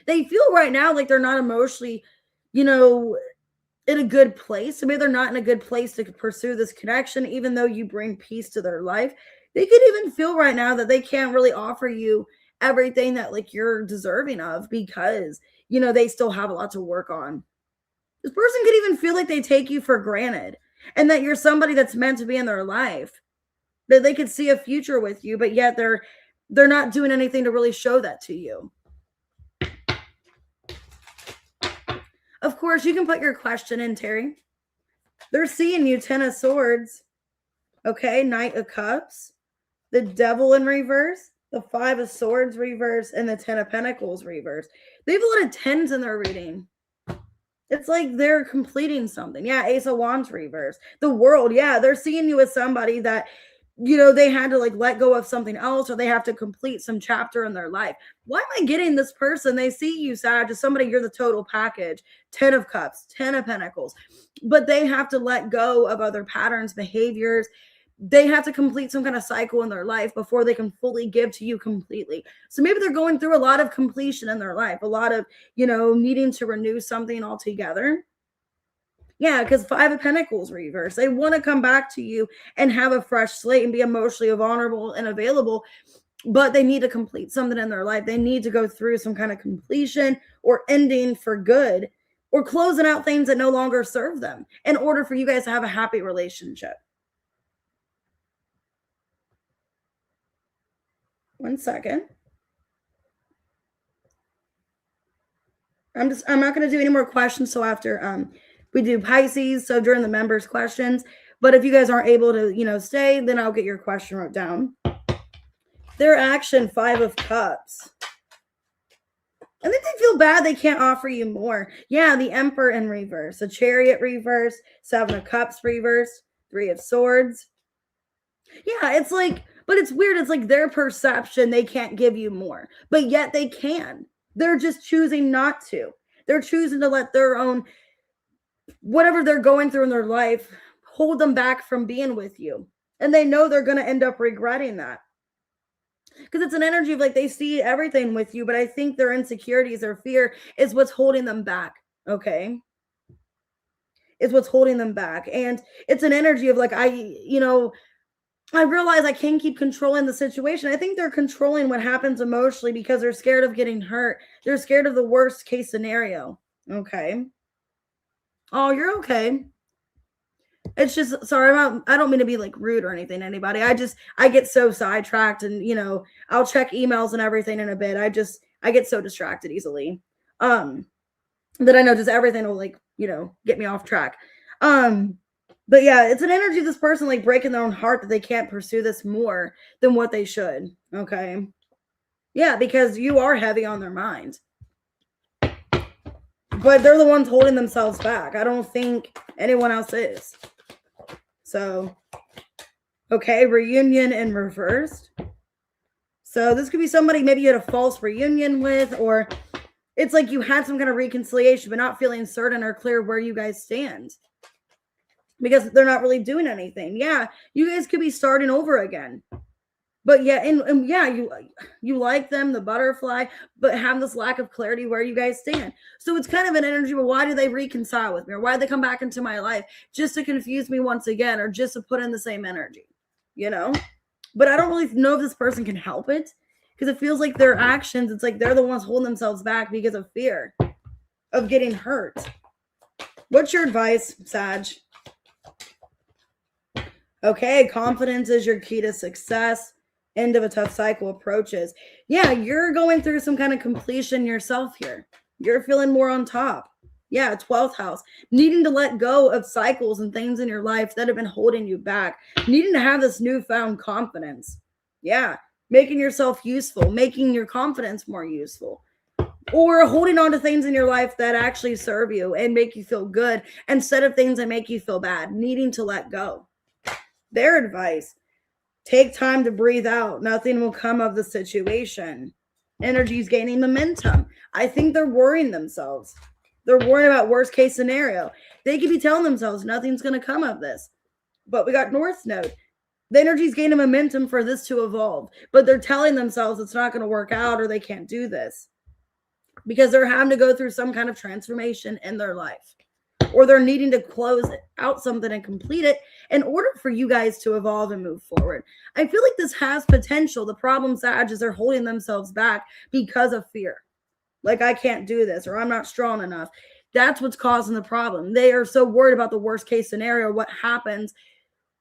They feel right now like they're not emotionally, you know, in a good place. So maybe they're not in a good place to pursue this connection, even though you bring peace to their life. They could even feel right now that they can't really offer you everything that like you're deserving of because, you know, they still have a lot to work on. This person could even feel like they take you for granted and that you're somebody that's meant to be in their life, that they could see a future with you, but yet they're not doing anything to really show that to you. Of course, you can put your question in, Terry. They're seeing you. 10 of Swords. Okay, Knight of Cups. The Devil in reverse. The 5 of Swords reverse. And the 10 of Pentacles reverse. They have a lot of 10s in their reading. It's like they're completing something. Yeah, Ace of Wands reverse. The World. Yeah, they're seeing you as somebody that, you know, they had to like let go of something else or they have to complete some chapter in their life. Why am I getting this person? They see you, Sag, as somebody, you're the total package. 10 of Cups, 10 of Pentacles. But they have to let go of other patterns, behaviors. They have to complete some kind of cycle in their life before they can fully give to you completely. So maybe they're going through a lot of completion in their life, a lot of, you know, needing to renew something altogether. Yeah, because 5 of Pentacles reverse. They want to come back to you and have a fresh slate and be emotionally vulnerable and available, but they need to complete something in their life. They need to go through some kind of completion or ending for good or closing out things that no longer serve them in order for you guys to have a happy relationship. One second. I'm not going to do any more questions. So after we do Pisces, so during the members' questions. But if you guys aren't able to, you know, stay, then I'll get your question wrote down. Their action, 5 of Cups. I think they feel bad they can't offer you more. Yeah, the Emperor in reverse. The Chariot reverse. 7 of Cups reverse. 3 of Swords. Yeah, it's like, but it's weird. It's like their perception, they can't give you more. But yet they can. They're just choosing not to. They're choosing to let their own, whatever they're going through in their life, hold them back from being with you. And they know they're going to end up regretting that. Because it's an energy of like they see everything with you, but I think their insecurities or fear is what's holding them back. Okay. Is what's holding them back. And it's an energy of like, I realize I can't keep controlling the situation. I think they're controlling what happens emotionally because they're scared of getting hurt. They're scared of the worst case scenario. Okay. Oh, you're okay. It's just, sorry, I don't mean to be like rude or anything to anybody. I get so sidetracked and, you know, I'll check emails and everything in a bit. I get so distracted easily. That I know just everything will like, you know, get me off track. But yeah, it's an energy of this person like breaking their own heart that they can't pursue this more than what they should. Okay. Yeah, because you are heavy on their mind. But they're the ones holding themselves back. I don't think anyone else is. So, okay, reunion in reversed. So this could be somebody maybe you had a false reunion with, or it's like you had some kind of reconciliation, but not feeling certain or clear where you guys stand. because they're not really doing anything. Yeah, you guys could be starting over again. But yeah, and yeah, you like them, the butterfly, but have this lack of clarity where you guys stand. So it's kind of an energy. Well, why do they reconcile with me, or why do they come back into my life just to confuse me once again, or just to put in the same energy, you know? But I don't really know if this person can help it, because it feels like their actions, it's like they're the ones holding themselves back because of fear of getting hurt. What's your advice, Sag? Okay, confidence is your key to success. End of a tough cycle approaches. Yeah, you're going through some kind of completion yourself here. You're feeling more on top. Yeah, 12th house. Needing to let go of cycles and things in your life that have been holding you back. Needing to have this newfound confidence. Yeah, making yourself useful, making your confidence more useful. Or holding on to things in your life that actually serve you and make you feel good instead of things that make you feel bad. Needing to let go. Their advice: take time to breathe out. Nothing will come of the situation. Energy's gaining momentum. I think they're worrying themselves. They're worrying about worst case scenario. They could be telling themselves nothing's going to come of this. But we got North Node. The energy's gaining momentum for this to evolve. But they're telling themselves it's not going to work out, or they can't do this, because they're having to go through some kind of transformation in their life, or they're needing to close out something and complete it in order for you guys to evolve and move forward. I feel like this has potential. The problem, Sag, is they're holding themselves back because of fear. Like, I can't do this, or I'm not strong enough. That's what's causing the problem. They are so worried about the worst case scenario, what happens,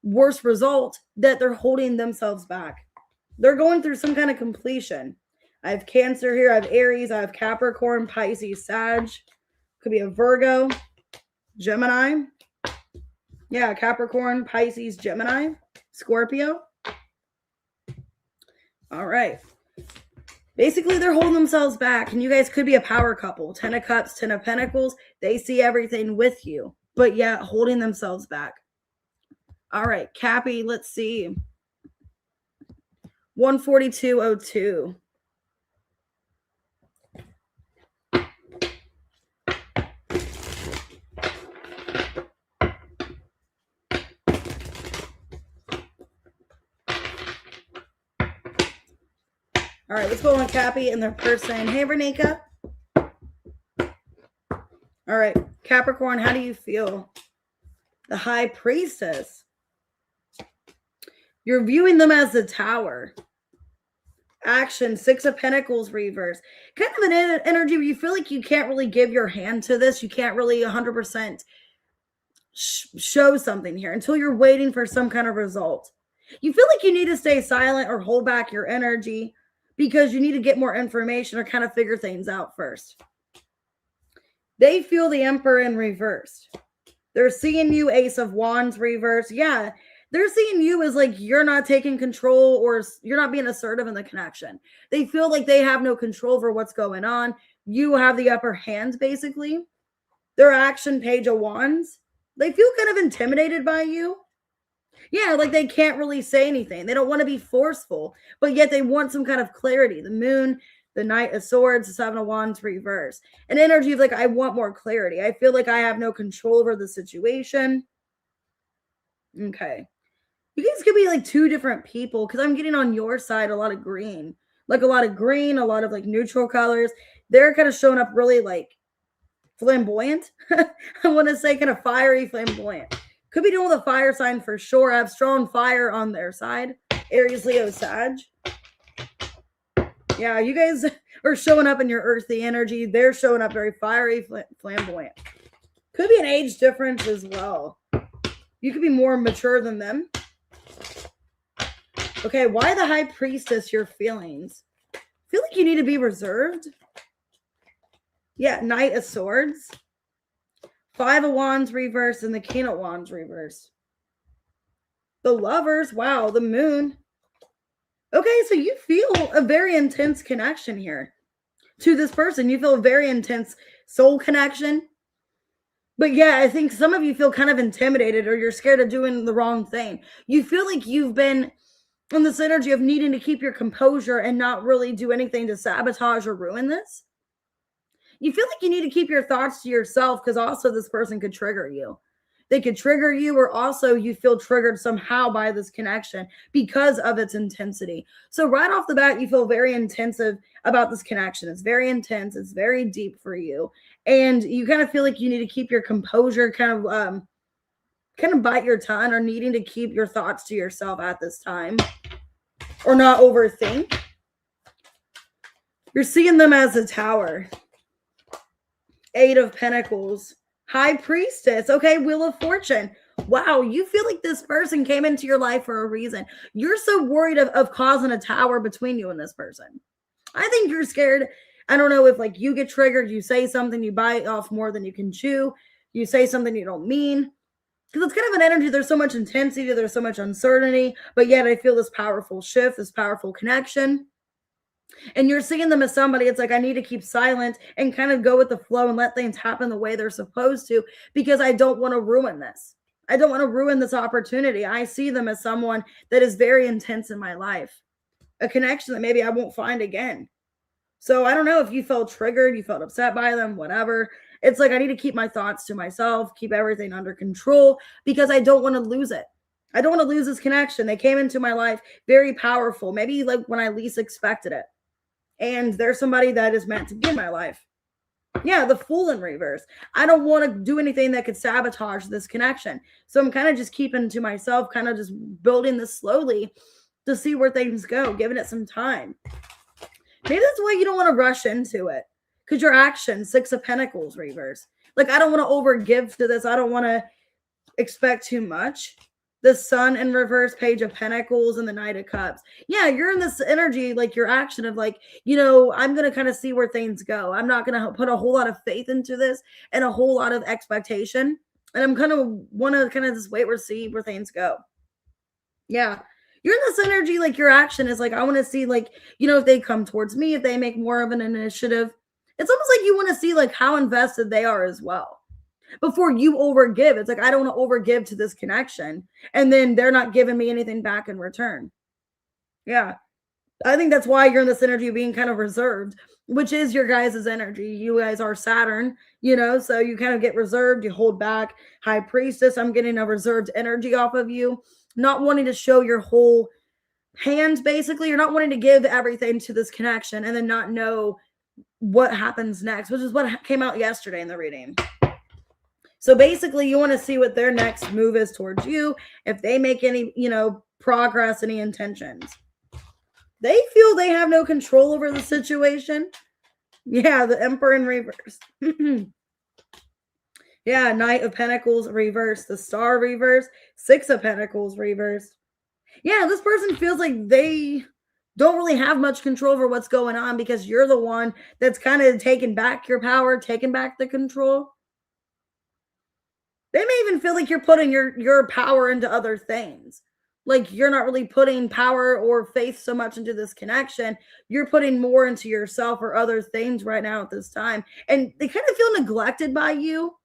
worst result, that they're holding themselves back. They're going through some kind of completion. I have Cancer here. I have Aries. I have Capricorn, Pisces, Sag. Could be a Virgo, Gemini. Yeah, Capricorn, Pisces, Gemini, Scorpio. All right. Basically, they're holding themselves back, and you guys could be a power couple. 10 of Cups, 10 of Pentacles. They see everything with you, but yeah, holding themselves back. All right, Cappy, let's see. 142.02. All right, let's go on Cappy and their person. Hey, Renika. All right, Capricorn, how do you feel? The High Priestess. You're viewing them as the Tower. Action, 6 of Pentacles reverse. Kind of an energy where you feel like you can't really give your hand to this. You can't really 100% show something here until you're waiting for some kind of result. You feel like you need to stay silent or hold back your energy because you need to get more information or kind of figure things out first. They feel the Emperor in reverse. They're seeing you, Ace of Wands reverse. Yeah, they're seeing you as like you're not taking control, or you're not being assertive in the connection. They feel like they have no control over what's going on. You have the upper hand, basically. Their action, Page of Wands. They feel kind of intimidated by you. Yeah, like they can't really say anything. They don't want to be forceful, but yet they want some kind of clarity. The Moon, the Knight of Swords, the 7 of Wands reverse. An energy of like, I want more clarity. I feel like I have no control over the situation. Okay. You guys could be like two different people, because I'm getting on your side a lot of green. Like a lot of green, a lot of like neutral colors. They're kind of showing up really like flamboyant. I want to say kind of fiery, flamboyant. Could be doing with a fire sign for sure. I have strong fire on their side. Aries, Leo, Sag. Yeah, you guys are showing up in your earthy energy. They're showing up very fiery, flamboyant. Could be an age difference as well. You could be more mature than them. Okay, why the High Priestess? Your feelings. Feel like you need to be reserved. Yeah, Knight of Swords. 5 of Wands reverse and the King of Wands reverse. The Lovers. Wow, the Moon. Okay, so you feel a very intense connection here to this person. You feel a very intense soul connection. But yeah, I think some of you feel kind of intimidated, or you're scared of doing the wrong thing. You feel like you've been in this energy of needing to keep your composure and not really do anything to sabotage or ruin this. You feel like you need to keep your thoughts to yourself, because also this person could trigger you. They could trigger you, or also you feel triggered somehow by this connection because of its intensity. So right off the bat, you feel very intensive about this connection. It's very intense. It's very deep for you. And you kind of feel like you need to keep your composure, kind of bite your tongue, or needing to keep your thoughts to yourself at this time, or not overthink. You're seeing them as a Tower. 8 of Pentacles. High Priestess. Okay, Wheel of Fortune. Wow, you feel like this person came into your life for a reason. You're so worried of causing a tower between you and this person. I think you're scared. I don't know if like you get triggered, you say something, you bite off more than you can chew. You say something you don't mean. Because it's kind of an energy. There's so much intensity. There's so much uncertainty. But yet I feel this powerful shift, this powerful connection. And you're seeing them as somebody, it's like, I need to keep silent and kind of go with the flow and let things happen the way they're supposed to, because I don't want to ruin this. I don't want to ruin this opportunity. I see them as someone that is very intense in my life, a connection that maybe I won't find again. So I don't know if you felt triggered, you felt upset by them, whatever. It's like, I need to keep my thoughts to myself, keep everything under control, because I don't want to lose it. I don't want to lose this connection. They came into my life very powerful, maybe like when I least expected it. And there's somebody that is meant to be in my life. Yeah, the Fool in reverse. I don't want to do anything that could sabotage this connection. So I'm kind of just keeping to myself, kind of just building this slowly to see where things go, giving it some time. Maybe that's why you don't want to rush into it, because your action, 6 of Pentacles reverse. Like, I don't want to overgive to this. I don't want to expect too much. The Sun in reverse, Page of Pentacles, and the Knight of Cups. Yeah, you're in this energy, like your action of like, I'm going to kind of see where things go. I'm not going to put a whole lot of faith into this and a whole lot of expectation. And I'm kind of want to kind of just wait or see where things go. Yeah. You're in this energy, like your action is like, I want to see like, if they come towards me, if they make more of an initiative. It's almost like you want to see like how invested they are as well before you overgive. It's like, I don't want to overgive to this connection, and then they're not giving me anything back in return. Yeah. I think that's why you're in this energy of being kind of reserved, which is your guys' energy. You guys are Saturn, so you kind of get reserved, you hold back. High Priestess, I'm getting a reserved energy off of you, not wanting to show your whole hand, basically. You're not wanting to give everything to this connection and then not know what happens next, which is what came out yesterday in the reading. So basically, you want to see what their next move is towards you, if they make any, progress, any intentions. They feel they have no control over the situation. Yeah, the Emperor in reverse. Yeah, Knight of Pentacles reverse, the Star reverse, 6 of Pentacles reverse. Yeah, this person feels like they don't really have much control over what's going on, because you're the one that's kind of taking back your power, taking back the control. They may even feel like you're putting your power into other things. Like, you're not really putting power or faith so much into this connection. You're putting more into yourself or other things right now at this time. And they kind of feel neglected by you.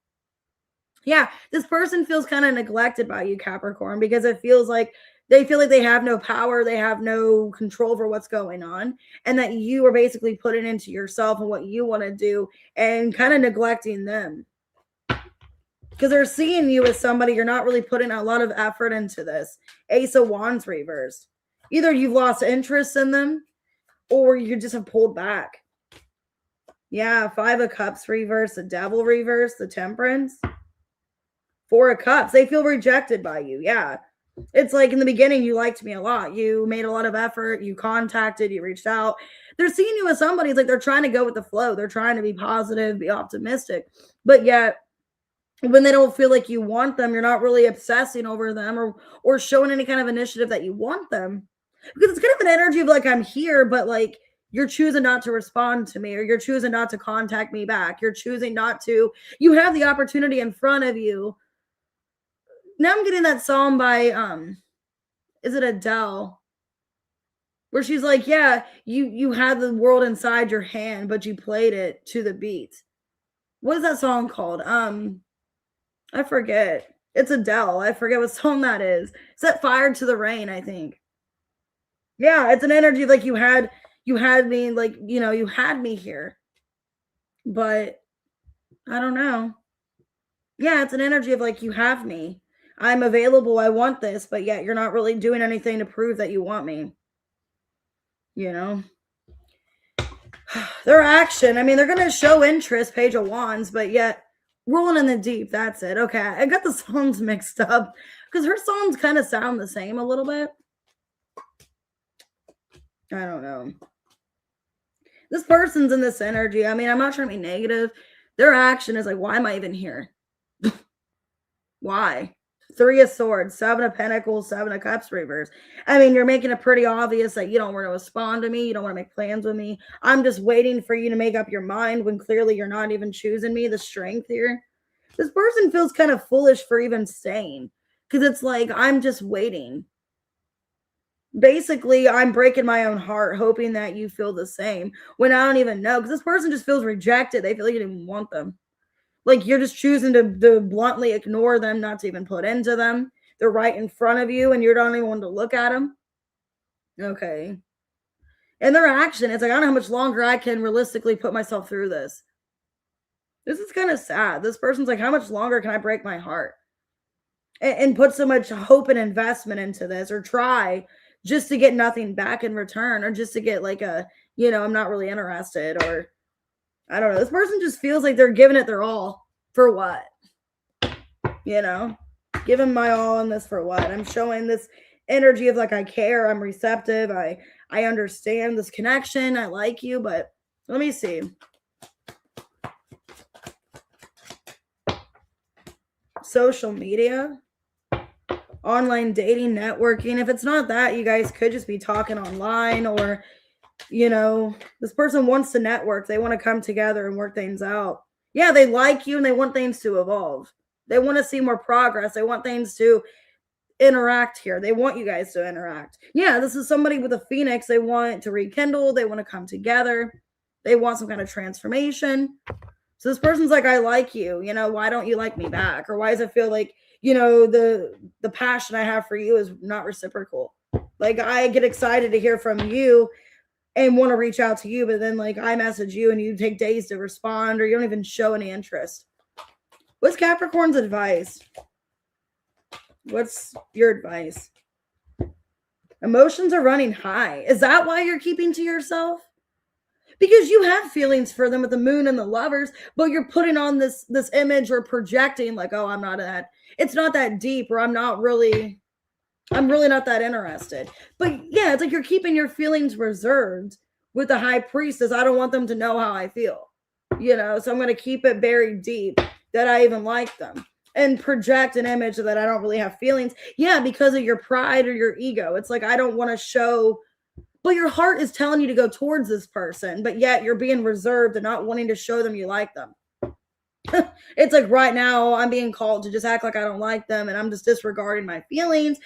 Yeah, this person feels kind of neglected by you, Capricorn, because it feels like they feel like they have no power. They have no control over what's going on. And that you are basically putting into yourself and what you want to do and kind of neglecting them. Because they're seeing you as somebody, you're not really putting a lot of effort into this. Ace of Wands reversed. Either you've lost interest in them, or you just have pulled back. Yeah, 5 of Cups reversed, the Devil reversed, the Temperance. 4 of Cups, they feel rejected by you. Yeah. It's like, in the beginning, you liked me a lot. You made a lot of effort. You contacted, you reached out. They're seeing you as somebody, it's like they're trying to go with the flow. They're trying to be positive, be optimistic. But yet, when they don't feel like you want them, you're not really obsessing over them or showing any kind of initiative that you want them. Because it's kind of an energy of like, I'm here, but like, you're choosing not to respond to me, or you're choosing not to contact me back. You're choosing not to. You have the opportunity in front of you. Now I'm getting that song by, is it Adele? Where she's like, yeah, you had the world inside your hand, but you played it to the beat. What is that song called? I forget. It's Adele. I forget what song that is. Set Fire to the Rain, I think. Yeah, it's an energy like you had me, like, you had me here. But I don't know. Yeah, it's an energy of like, you have me. I'm available. I want this, but yet you're not really doing anything to prove that you want me. You know? Their action, I mean, they're going to show interest, Page of Wands, but yet rolling in the deep. That's it. Okay, I got the songs mixed up because her songs kind of sound the same a little bit. I don't know. This person's in this energy. I mean, I'm not trying to be negative. Their action is like, why am I even here? Why? 3 of Swords, 7 of Pentacles, 7 of Cups reverse. I mean, you're making it pretty obvious that you don't want to respond to me. You don't want to make plans with me. I'm just waiting for you to make up your mind when clearly you're not even choosing me. The strength here. This person feels kind of foolish for even staying because it's like, I'm just waiting. Basically, I'm breaking my own heart, hoping that you feel the same when I don't even know, because this person just feels rejected. They feel like you didn't want them. Like you're just choosing to bluntly ignore them, not to even put into them. They're right in front of you and you don't even want to look at them. Okay. And their action, it's like, I don't know how much longer I can realistically put myself through this. This is kind of sad. This person's like, how much longer can I break my heart? And put so much hope and investment into this, or try just to get nothing back in return, or just to get like a, I'm not really interested, or I don't know. This person just feels like they're giving it their all for what? Giving my all in this for what? I'm showing this energy of like, I care, I'm receptive, I understand this connection, I like you, but let me see. Social media, online dating, networking. If it's not that, you guys could just be talking online, or this person wants to network. They want to come together and work things out. Yeah, they like you and they want things to evolve. They want to see more progress. They want things to interact here. They want you guys to interact. Yeah, this is somebody with a phoenix. They want to rekindle. They want to come together. They want some kind of transformation. So this person's like, I like you. Why don't you like me back? Or why does it feel like, the passion I have for you is not reciprocal? Like, I get excited to hear from you and want to reach out to you, but then like I message you and you take days to respond, or you don't even show any interest. What's Capricorn's advice? What's your advice? Emotions are running high. Is that why you're keeping to yourself? Because you have feelings for them with the moon and the lovers, but you're putting on this image or projecting like, oh, I'm not that. It's not that deep, or I'm really not that interested. But yeah, it's like you're keeping your feelings reserved with the high priestess. I don't want them to know how I feel, so I'm going to keep it buried deep that I even like them, and project an image that I don't really have feelings. Yeah, because of your pride or your ego. It's like, I don't want to show, but your heart is telling you to go towards this person, but yet you're being reserved and not wanting to show them you like them. It's like right now I'm being called to just act like I don't like them, and I'm just disregarding my feelings.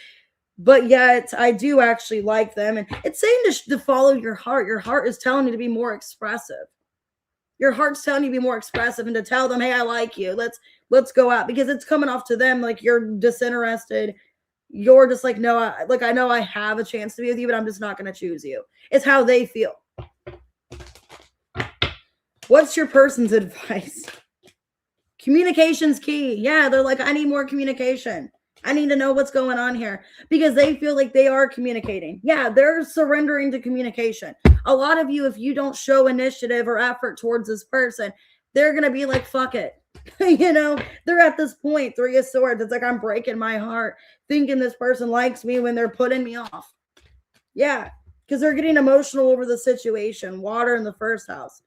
But yet I do actually like them. And it's saying to follow your heart. Your heart is telling you to be more expressive. Your heart's telling you to be more expressive and to tell them, hey, I like you. Let's go out, because it's coming off to them like you're disinterested. You're just like, no, I know I have a chance to be with you, but I'm just not going to choose you. It's how they feel. What's your person's advice? Communication's key. Yeah, they're like, I need more communication. I need to know what's going on here, because they feel like they are communicating. Yeah, they're surrendering to communication. A lot of you, if you don't show initiative or effort towards this person, they're going to be like, fuck it. They're at this point, 3 of Swords. It's like, I'm breaking my heart thinking this person likes me when they're putting me off. Yeah, because they're getting emotional over the situation. Water in the first house.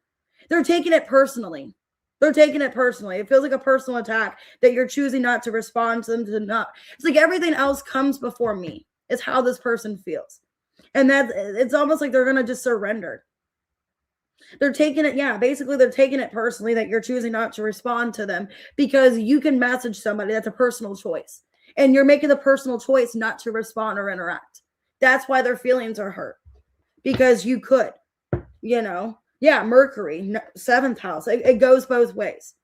They're taking it personally. It feels like a personal attack that you're choosing not to respond to them, to not. It's like everything else comes before me. It's how this person feels. And it's almost like they're going to just surrender. They're taking it. Yeah, basically they're taking it personally that you're choosing not to respond to them, because you can message somebody. That's a personal choice. And you're making the personal choice not to respond or interact. That's why their feelings are hurt, because you could, Yeah, Mercury, 7th house. It goes both ways.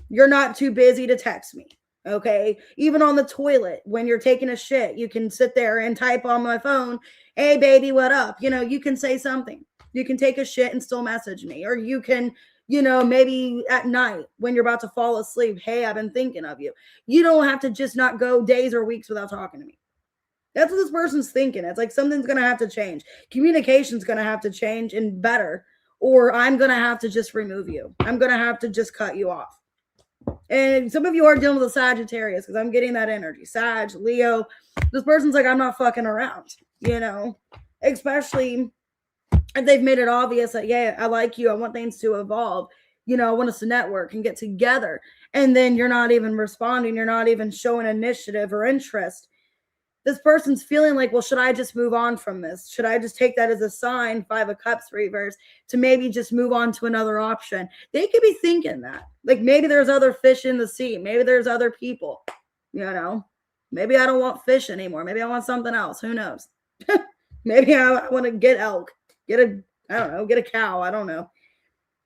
You're not too busy to text me, okay? Even on the toilet, when you're taking a shit, you can sit there and type on my phone, hey, baby, what up? You can say something. You can take a shit and still message me. Or you can, maybe at night when you're about to fall asleep, hey, I've been thinking of you. You don't have to just not go days or weeks without talking to me. That's what this person's thinking. It's like something's going to have to change. Communication's going to have to change and better, or I'm going to have to just remove you. I'm going to have to just cut you off. And some of you are dealing with a Sagittarius because I'm getting that energy. Sag, Leo. This person's like, I'm not fucking around, especially if they've made it obvious that, yeah, I like you. I want things to evolve. I want us to network and get together. And then you're not even responding. You're not even showing initiative or interest. This person's feeling like, well, should I just move on from this? Should I just take that as a sign, 5 of Cups reverse, to maybe just move on to another option? They could be thinking that. Like maybe there's other fish in the sea. Maybe there's other people, Maybe I don't want fish anymore. Maybe I want something else. Who knows? Maybe I want to get elk, get a cow. I don't know.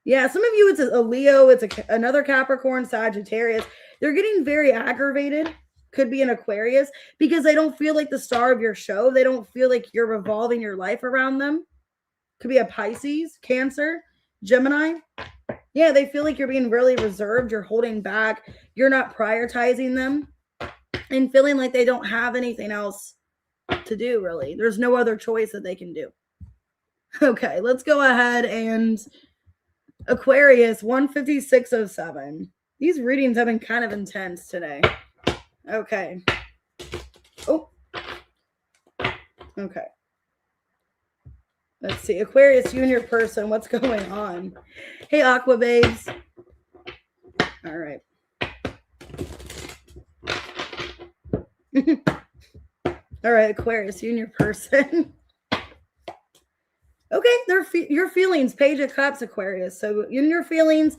Yeah, some of you, it's a Leo. It's another Capricorn, Sagittarius. They're getting very aggravated. Could be an Aquarius because they don't feel like the star of your show. They don't feel like you're revolving your life around them. Could be a Pisces, Cancer, Gemini. Yeah, they feel like you're being really reserved. You're holding back. You're not prioritizing them and feeling like they don't have anything else to do, really. There's no other choice that they can do. Okay, let's go ahead and Aquarius 15607. These readings have been kind of intense today. Okay. Oh. Okay. Let's see. Aquarius, you and your person. What's going on? Hey, Aqua babes. All right. All right, Aquarius, you and your person. Okay, your feelings. Page of Cups, Aquarius. So in your feelings,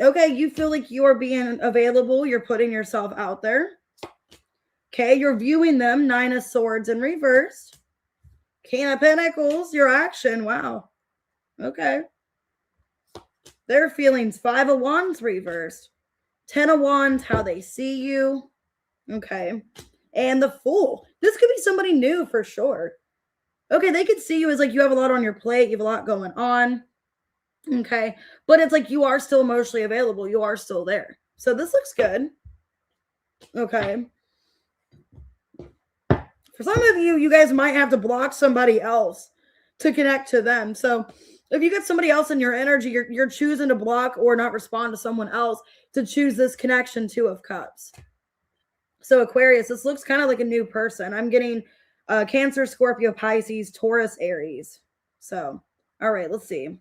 okay, you feel like you are being available. You're putting yourself out there. Okay, you're viewing them. 9 of Swords in reverse. King of Pentacles, your action. Wow. Okay. Their feelings. 5 of Wands reversed. 10 of Wands, how they see you. Okay. And the Fool. This could be somebody new for sure. Okay, they could see you as like you have a lot on your plate. You have a lot going on. Okay. But it's like you are still emotionally available. You are still there. So this looks good. Okay. For some of you, you guys might have to block somebody else to connect to them. So if you get somebody else in your energy, you're choosing to block or not respond to someone else to choose this connection. 2 of Cups. So Aquarius, this looks kind of like a new person. I'm getting Cancer, Scorpio, Pisces, Taurus, Aries. So, all right, let's see.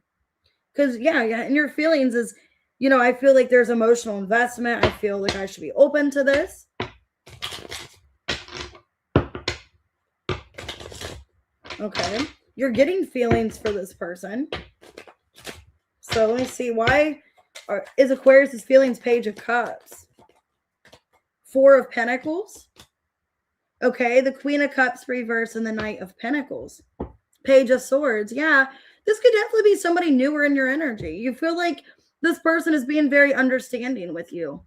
Because, yeah, and your feelings is, I feel like there's emotional investment. I feel like I should be open to this. Okay. You're getting feelings for this person. So let me see. Why is Aquarius' feelings? Page of Cups. 4 of Pentacles. Okay. The Queen of Cups reverse and the Knight of Pentacles. Page of Swords. Yeah. This could definitely be somebody newer in your energy. You feel like this person is being very understanding with you.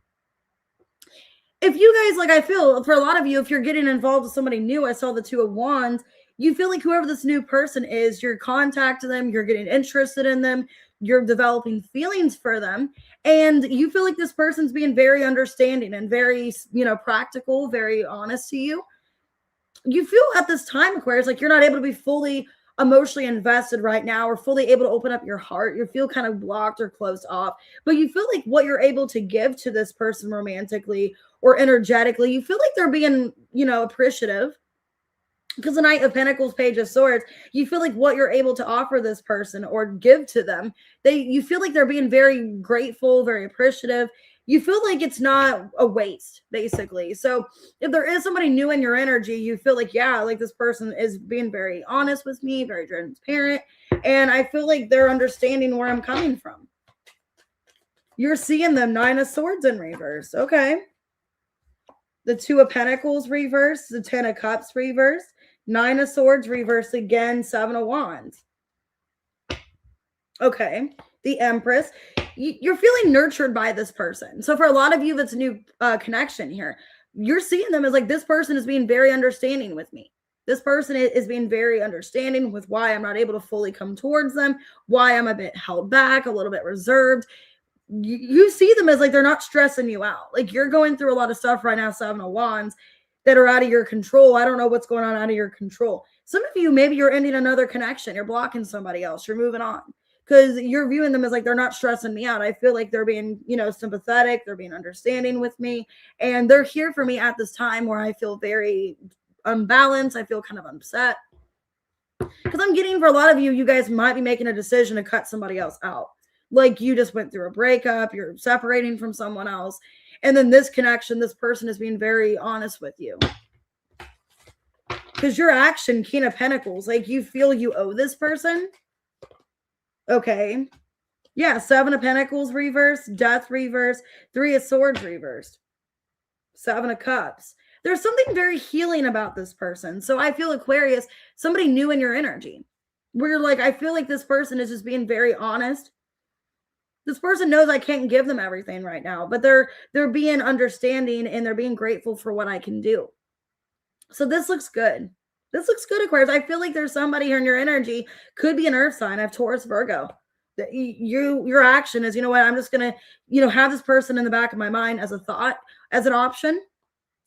If you guys, like I feel for a lot of you, if you're getting involved with somebody new, I saw the 2 of Wands. You feel like whoever this new person is, you're contacting them, you're getting interested in them, you're developing feelings for them, and you feel like this person's being very understanding and very, practical, very honest to you. You feel at this time, Aquarius, like you're not able to be fully emotionally invested right now or fully able to open up your heart. You feel kind of blocked or closed off, but you feel like what you're able to give to this person romantically or energetically, you feel like they're being, appreciative. Because the Knight of Pentacles, Page of Swords, you feel like what you're able to offer this person or give to them, you feel like they're being very grateful, very appreciative. You feel like it's not a waste, basically. So if there is somebody new in your energy, you feel like, yeah, like this person is being very honest with me, very transparent. And I feel like they're understanding where I'm coming from. You're seeing them. 9 of Swords in reverse. Okay. The 2 of Pentacles reverse, the 10 of Cups reverse, 9 of Swords reverse again, 7 of Wands. Okay. The Empress. You're feeling nurtured by this person. So for a lot of you, that's a new connection here. You're seeing them as like, this person is being very understanding with me. This person is being very understanding with why I'm not able to fully come towards them, why I'm a bit held back, a little bit reserved. You see them as like they're not stressing you out. Like you're going through a lot of stuff right now, Seven of Wands, that are out of your control. I don't know what's going on out of your control. Some of you, maybe you're ending another connection. You're blocking somebody else. You're moving on because you're viewing them as like they're not stressing me out. I feel like they're being, sympathetic. They're being understanding with me. And they're here for me at this time where I feel very unbalanced. I feel kind of upset. Because I'm getting for a lot of you, you guys might be making a decision to cut somebody else out. Like you just went through a breakup, you're separating from someone else. And then this connection, this person is being very honest with you. Because your action, King of Pentacles, like you feel you owe this person. Okay. Yeah, Seven of Pentacles reversed, Death reversed, Three of Swords reversed, Seven of Cups. There's something very healing about this person. So I feel, Aquarius, somebody new in your energy. Where you're like, I feel like this person is just being very honest. This person knows I can't give them everything right now, but they're being understanding and they're being grateful for what I can do. So this looks good. This looks good, Aquarius. I feel like there's somebody here in your energy, could be an earth sign. I have Taurus, Virgo. Your action is, you know what, I'm just going to, have this person in the back of my mind as a thought, as an option.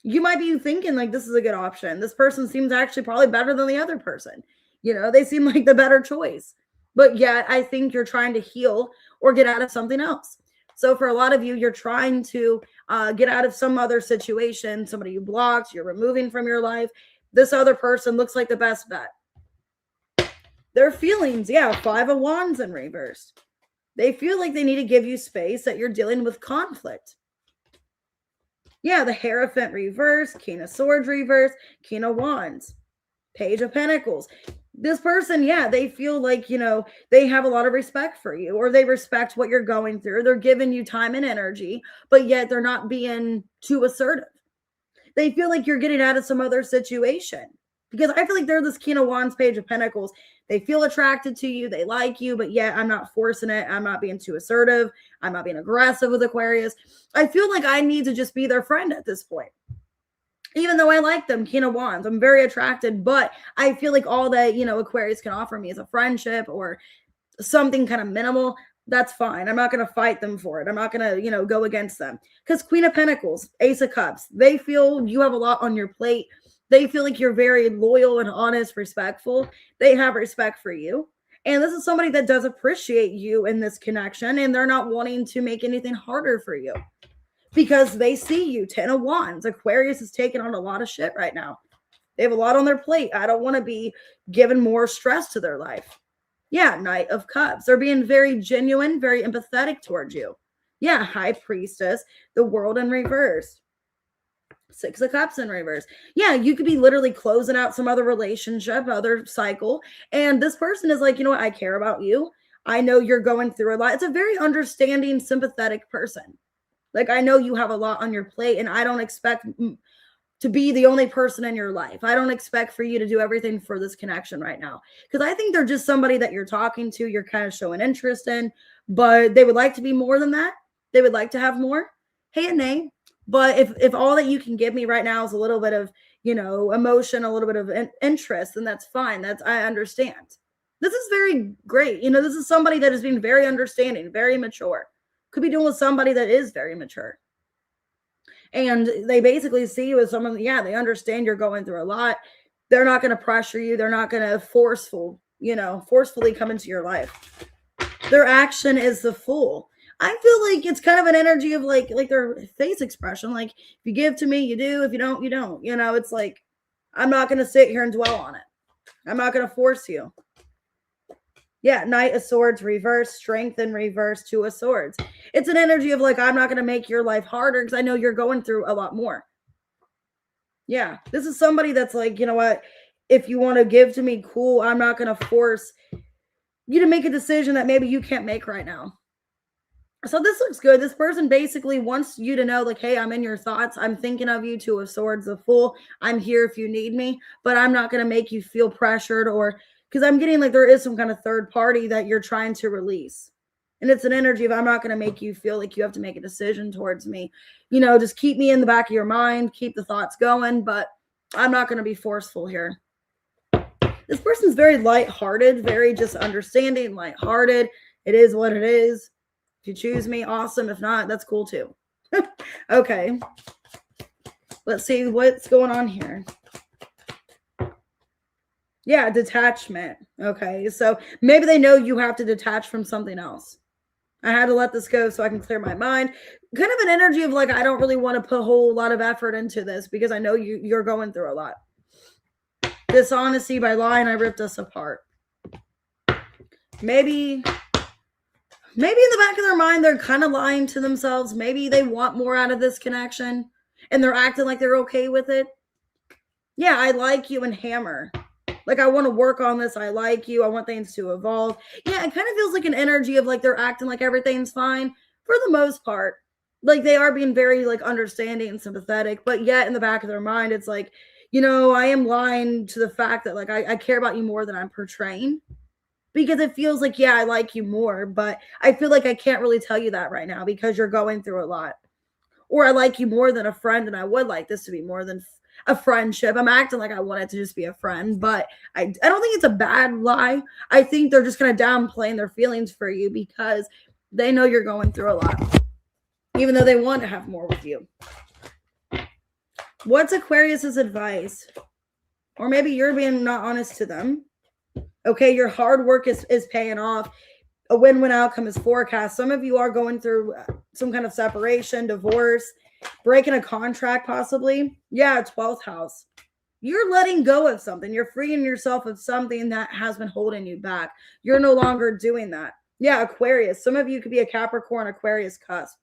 You might be thinking like, this is a good option. This person seems actually probably better than the other person. They seem like the better choice. But yet I think you're trying to heal or get out of something else. So for a lot of you, you're trying to get out of some other situation, somebody you blocked, you're removing from your life. This other person looks like the best bet. Their feelings, yeah, Five of Wands in reverse. They feel like they need to give you space, that you're dealing with conflict. Yeah, the Hierophant reverse, King of Swords reverse, King of Wands, Page of Pentacles. This person, yeah, they feel like, they have a lot of respect for you, or they respect what you're going through. They're giving you time and energy, but yet they're not being too assertive. They feel like you're getting out of some other situation, because I feel like they're this King of Wands, Page of Pentacles. They feel attracted to you. They like you, but yet I'm not forcing it. I'm not being too assertive. I'm not being aggressive with Aquarius. I feel like I need to just be their friend at this point. Even though I like them, King of Wands, I'm very attracted, but I feel like all that, Aquarius can offer me is a friendship or something kind of minimal. That's fine. I'm not going to fight them for it. I'm not going to, go against them. Because Queen of Pentacles, Ace of Cups, they feel you have a lot on your plate. They feel like you're very loyal and honest, respectful. They have respect for you. And this is somebody that does appreciate you in this connection, and they're not wanting to make anything harder for you, because they see you. 10 of Wands. Aquarius is taking on a lot of shit right now. They have a lot on their plate. I don't want to be giving more stress to their life. Yeah, Knight of Cups. They're being very genuine, very empathetic towards you. Yeah, High Priestess, the World in reverse. 6 of Cups in reverse. Yeah, you could be literally closing out some other relationship, other cycle. And this person is like, you know what? I care about you. I know you're going through a lot. It's a very understanding, sympathetic person. Like, I know you have a lot on your plate, and I don't expect to be the only person in your life. I don't expect for you to do everything for this connection right now, because I think they're just somebody that you're talking to, you're kind of showing interest in, but they would like to be more than that. They would like to have more. Hey and nay. But if all that you can give me right now is a little bit of, emotion, a little bit of interest, then that's fine. I understand. This is very great. This is somebody that is being very understanding, very mature. Could be doing with somebody that is very mature. And they basically see you as someone, yeah, they understand you're going through a lot. They're not going to pressure you. They're not going to forcefully come into your life. Their action is the Fool. I feel like it's kind of an energy of like their face expression. Like, if you give to me, you do. If you don't, you don't. It's like, I'm not going to sit here and dwell on it. I'm not going to force you. Yeah, Knight of Swords reverse, Strength in reverse, 2 of Swords. It's an energy of like, I'm not going to make your life harder because I know you're going through a lot more. Yeah, this is somebody that's like, you know what? If you want to give to me, cool. I'm not going to force you to make a decision that maybe you can't make right now. So this looks good. This person basically wants you to know, like, hey, I'm in your thoughts. I'm thinking of you. 2 of Swords, the Fool. I'm here if you need me, but I'm not going to make you feel pressured, or because I'm getting like there is some kind of third party that you're trying to release. And it's an energy of, I'm not going to make you feel like you have to make a decision towards me. Just keep me in the back of your mind, keep the thoughts going, but I'm not going to be forceful here. This person's very lighthearted, very just understanding, lighthearted. It is what it is. If you choose me, awesome. If not, that's cool too. Okay. Let's see what's going on here. Yeah, detachment. Okay, so maybe they know you have to detach from something else. I had to let this go so I can clear my mind. Kind of an energy of like, I don't really want to put a whole lot of effort into this because I know you're going through a lot. Dishonesty by lying, I ripped us apart. Maybe in the back of their mind, they're kind of lying to themselves. Maybe they want more out of this connection and they're acting like they're okay with it. Yeah, I like you and hammer. Like, I want to work on this. I like you. I want things to evolve. Yeah, it kind of feels like an energy of like they're acting like everything's fine for the most part. Like, they are being very like understanding and sympathetic, but yet in the back of their mind, it's like, you know, I am lying to the fact that like I care about you more than I'm portraying. Because it feels like, yeah, I like you more, but I feel like I can't really tell you that right now because you're going through a lot. Or I like you more than a friend, and I would like this to be more than a friendship. I'm acting like I want it to just be a friend, but I don't think it's a bad lie. I think they're just kind of downplaying their feelings for you because they know you're going through a lot, even though they want to have more with you. What's Aquarius's advice? Or maybe you're being not honest to them. Okay, your hard work is paying off. A win-win outcome is forecast. Some of you are going through some kind of separation, divorce, breaking a contract possibly. Yeah, 12th house. You're letting go of something. You're freeing yourself of something that has been holding you back. You're no longer doing that. Yeah, Aquarius. Some of you could be a Capricorn, Aquarius cusp.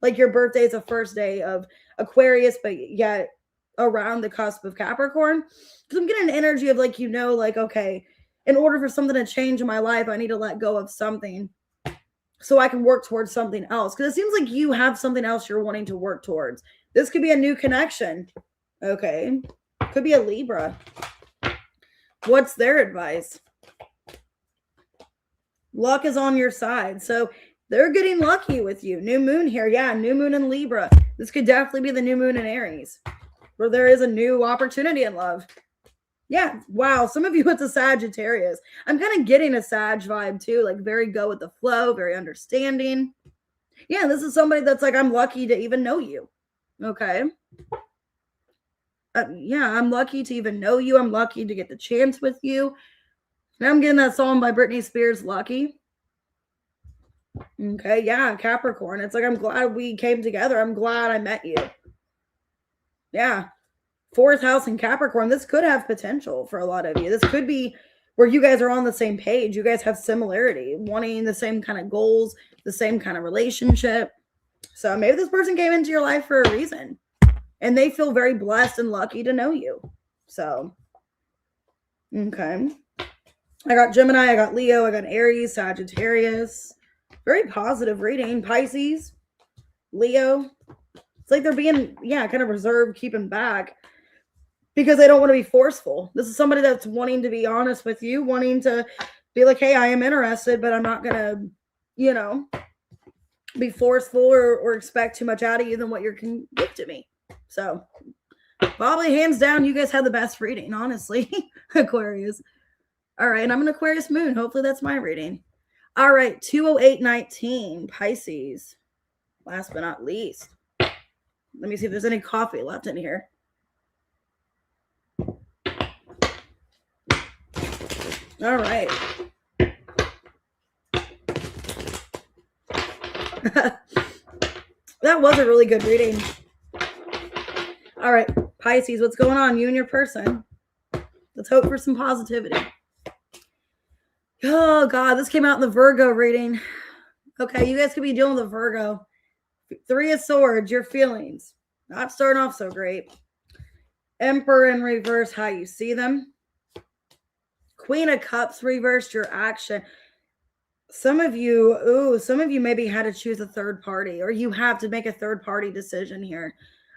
Like your birthday is the first day of Aquarius, but yet around the cusp of Capricorn. Because I'm getting an energy of like, you know, like, okay, in order for something to change in my life, I need to let go of something so I can work towards something else. Because it seems like you have something else you're wanting to work towards. This could be a new connection. Okay. Could be a Libra. What's their advice? Luck is on your side. So they're getting lucky with you. New moon here. Yeah, new moon in Libra. This could definitely be the new moon in Aries, where there is a new opportunity in love. Yeah, wow. Some of you with the Sagittarius. I'm kind of getting a Sag vibe too, like very go with the flow, very understanding. Yeah, this is somebody that's like, I'm lucky to even know you. Okay. Yeah, I'm lucky to even know you. I'm lucky to get the chance with you. And I'm getting that song by Britney Spears, Lucky. Okay, yeah, Capricorn. It's like, I'm glad we came together. I'm glad I met you. Yeah. 4th house in Capricorn. This could have potential for a lot of you. This could be where you guys are on the same page. You guys have similarity, wanting the same kind of goals, the same kind of relationship. So maybe this person came into your life for a reason and they feel very blessed and lucky to know you. So, okay. I got Gemini, I got Leo, I got Aries, Sagittarius. Very positive reading. Pisces, Leo. It's like they're being, yeah, kind of reserved, keeping back because they don't want to be forceful. This is somebody that's wanting to be honest with you, wanting to be like, hey, I am interested, but I'm not going to, you know, be forceful or expect too much out of you than what you can give to me. So probably hands down, you guys had the best reading, honestly, Aquarius. All right, and I'm an Aquarius moon. Hopefully that's my reading. All right, 20819, Pisces. Last but not least. Let me see if there's any coffee left in here. All right. That was a really good reading. All right, Pisces, what's going on? You and your person. Let's hope for some positivity. Oh, God, this came out in the Virgo reading. Okay, you guys could be dealing with a Virgo. 3 of Swords, your feelings. Not starting off so great. Emperor in reverse, how you see them. Queen of Cups reversed, your action. Some of you maybe had to choose a third party, or you have to make a third party decision here.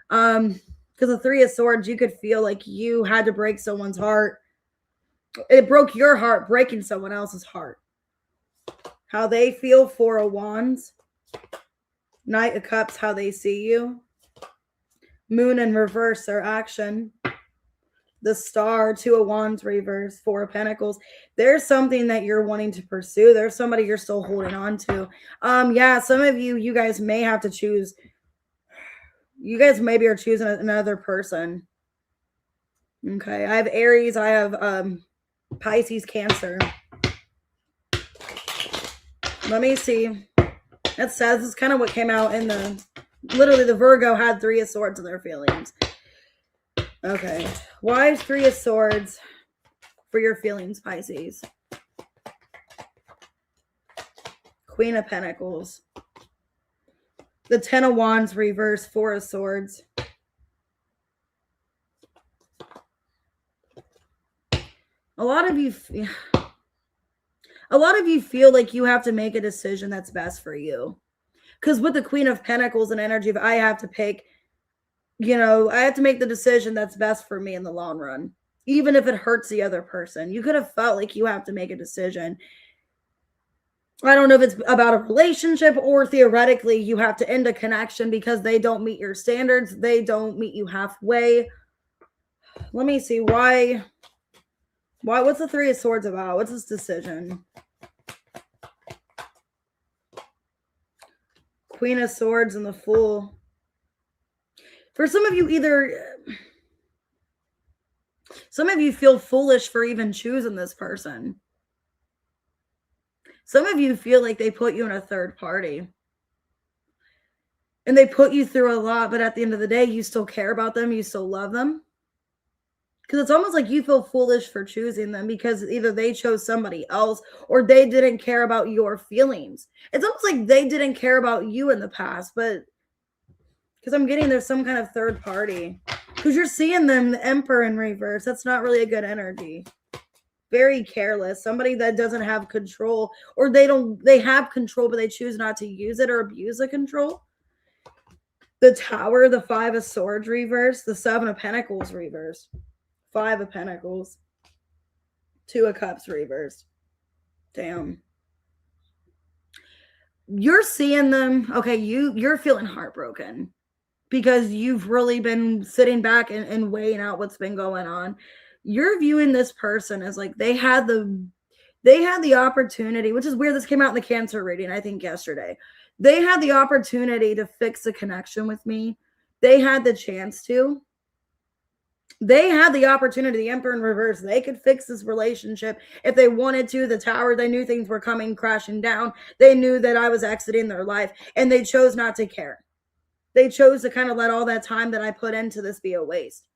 Because the 3 of Swords, you could feel like you had to break someone's heart. It broke your heart, breaking someone else's heart. How they feel, 4 of Wands. Knight of Cups, how they see you. Moon in reverse, their action. the Star, Two of Wands reverse, Four of Pentacles. There's something that you're wanting to pursue. There's somebody you're still holding on to. Yeah, some of you guys may have to choose. You guys maybe are choosing another person. Okay, I have Aries, I have Pisces, Cancer. Let me see. That says this is kind of what came out in the, literally the Virgo had Three of Swords in their feelings. Okay, why is Three of Swords for your feelings, Pisces? Queen of Pentacles. The Ten of Wands reverse, Four of Swords. A lot of you feel like you have to make a decision that's best for you. Because with the Queen of Pentacles and energy, I have to pick, I have to make the decision that's best for me in the long run. Even if it hurts the other person. You could have felt like you have to make a decision. I don't know if it's about a relationship or theoretically you have to end a connection because they don't meet your standards. They don't meet you halfway. Let me see. Why? What's the Three of Swords about? What's this decision? Queen of Swords and the Fool. For some of you, some of you feel foolish for even choosing this person. Some of you feel like they put you in a third party. And they put you through a lot, but at the end of the day, you still care about them. You still love them. Because it's almost like you feel foolish for choosing them because either they chose somebody else or they didn't care about your feelings. It's almost like they didn't care about you in the past, but because I'm getting there's some kind of third party. Because you're seeing them, the Emperor in reverse. That's not really a good energy. Very careless. Somebody that doesn't have control, or they have control, but they choose not to use it or abuse the control. The Tower, the Five of Swords reverse, the Seven of Pentacles reverse. Five of Pentacles. Two of Cups reversed. Damn. You're seeing them. Okay, you're feeling heartbroken because you've really been sitting back and weighing out what's been going on. You're viewing this person as like they had the opportunity, which is weird. This came out in the Cancer reading, I think yesterday. They had the opportunity to fix the connection with me. They had the chance to. They had the opportunity, the Emperor in reverse. They could fix this relationship if they wanted to. The Tower, they knew things were coming crashing down. They knew that I was exiting their life, and they chose not to care. They chose to kind of let all that time that I put into this be a waste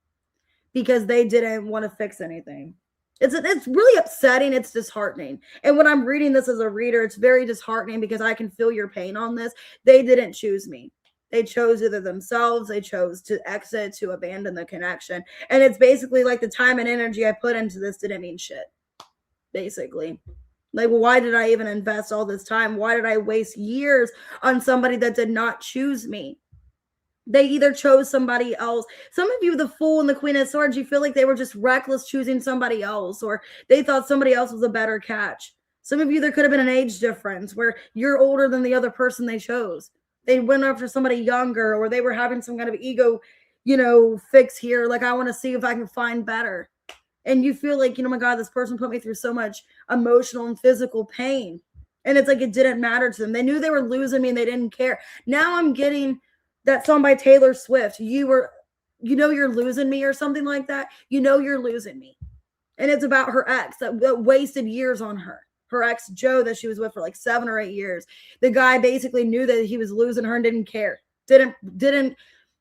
because they didn't want to fix anything. It's really upsetting. It's disheartening. And when I'm reading this as a reader, it's very disheartening because I can feel your pain on this. They didn't choose me. They chose either themselves, they chose to exit, to abandon the connection. And it's basically like the time and energy I put into this didn't mean shit, basically. Like, why did I even invest all this time? Why did I waste years on somebody that did not choose me? They either chose somebody else. Some of you, the Fool and the Queen of Swords, you feel like they were just reckless choosing somebody else, or they thought somebody else was a better catch. Some of you, there could have been an age difference where you're older than the other person they chose. They went after somebody younger, or they were having some kind of ego, fix here. Like, I want to see if I can find better. And you feel like, my God, this person put me through so much emotional and physical pain. And it's like it didn't matter to them. They knew they were losing me and they didn't care. Now I'm getting that song by Taylor Swift. You're losing me, or something like that. You're losing me. And it's about her ex that wasted years on her. Her ex, Joe, that she was with for like 7 or 8 years. The guy basically knew that he was losing her and didn't care. Didn't.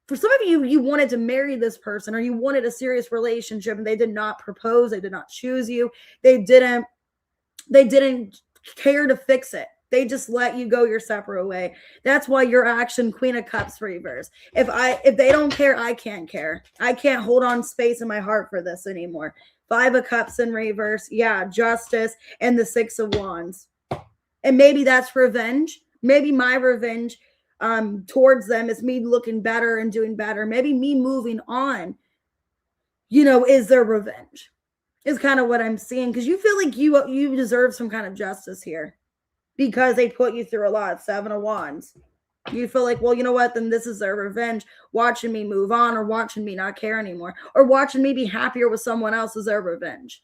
For some of you, you wanted to marry this person, or you wanted a serious relationship, and they did not propose. They did not choose you. They didn't care to fix it. They just let you go your separate way. That's why your action, Queen of Cups reverse. If they don't care, I can't care. I can't hold on space in my heart for this anymore. Five of Cups in reverse. Yeah, Justice and the Six of Wands. And maybe that's revenge. Maybe my revenge towards them is me looking better and doing better. Maybe me moving on, is their revenge. Is kind of what I'm seeing. Because you feel like you deserve some kind of justice here. Because they put you through a lot. Seven of Wands. You feel like, well, you know what? Then this is their revenge. Watching me move on, or watching me not care anymore, or watching me be happier with someone else is their revenge.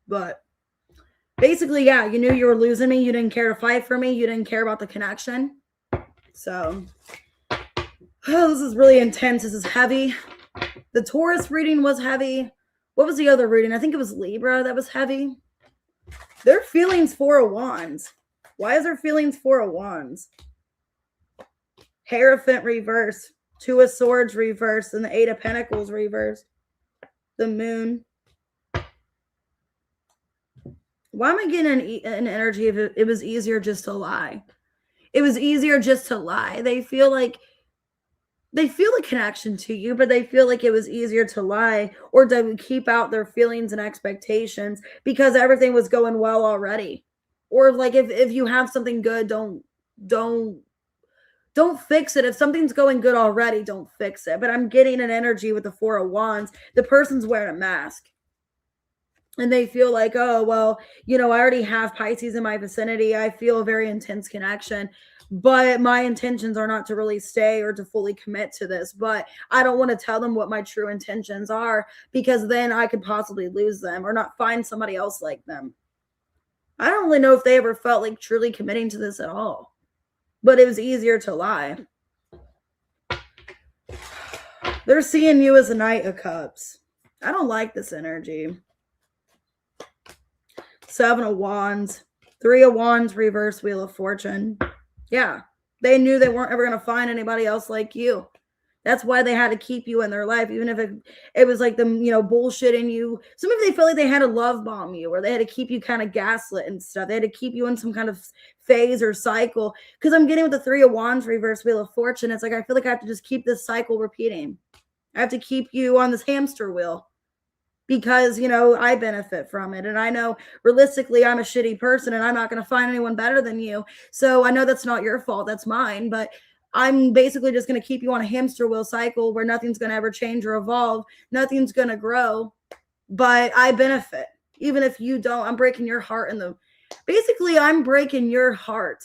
But basically, yeah, you knew you were losing me. You didn't care to fight for me. You didn't care about the connection. So, this is really intense. This is heavy. The Taurus reading was heavy. What was the other reading? I think it was Libra that was heavy. Their feelings, Four of Wands. Why is their feelings Four of Wands? Hierophant reverse. Two of Swords reverse. And the Eight of Pentacles reverse. The Moon. Why am I getting an energy if it was easier just to lie? It was easier just to lie. They feel a connection to you, but they feel like it was easier to lie or to keep out their feelings and expectations because everything was going well already. Or like if you have something good, don't fix it. If something's going good already, don't fix it. But I'm getting an energy with the Four of Wands. The person's wearing a mask. And they feel like, oh, well, I already have Pisces in my vicinity. I feel a very intense connection, but my intentions are not to really stay or to fully commit to this. But I don't want to tell them what my true intentions are because then I could possibly lose them or not find somebody else like them. I don't really know if they ever felt like truly committing to this at all, but it was easier to lie. They're seeing you as a Knight of Cups. I don't like this energy. Seven of Wands, Three of Wands, reverse, Wheel of Fortune. Yeah, they knew they weren't ever going to find anybody else like you. That's why they had to keep you in their life, even if it was like them, bullshitting you. Some of they felt like they had to love bomb you, or they had to keep you kind of gaslit and stuff. They had to keep you in some kind of phase or cycle. Because I'm getting with the Three of Wands, reverse, Wheel of Fortune. It's like I feel like I have to just keep this cycle repeating. I have to keep you on this hamster wheel. Because, I benefit from it. And I know realistically I'm a shitty person and I'm not going to find anyone better than you. So I know that's not your fault. That's mine. But I'm basically just going to keep you on a hamster wheel cycle where nothing's going to ever change or evolve. Nothing's going to grow. But I benefit. Even if you don't, I'm breaking your heart basically I'm breaking your heart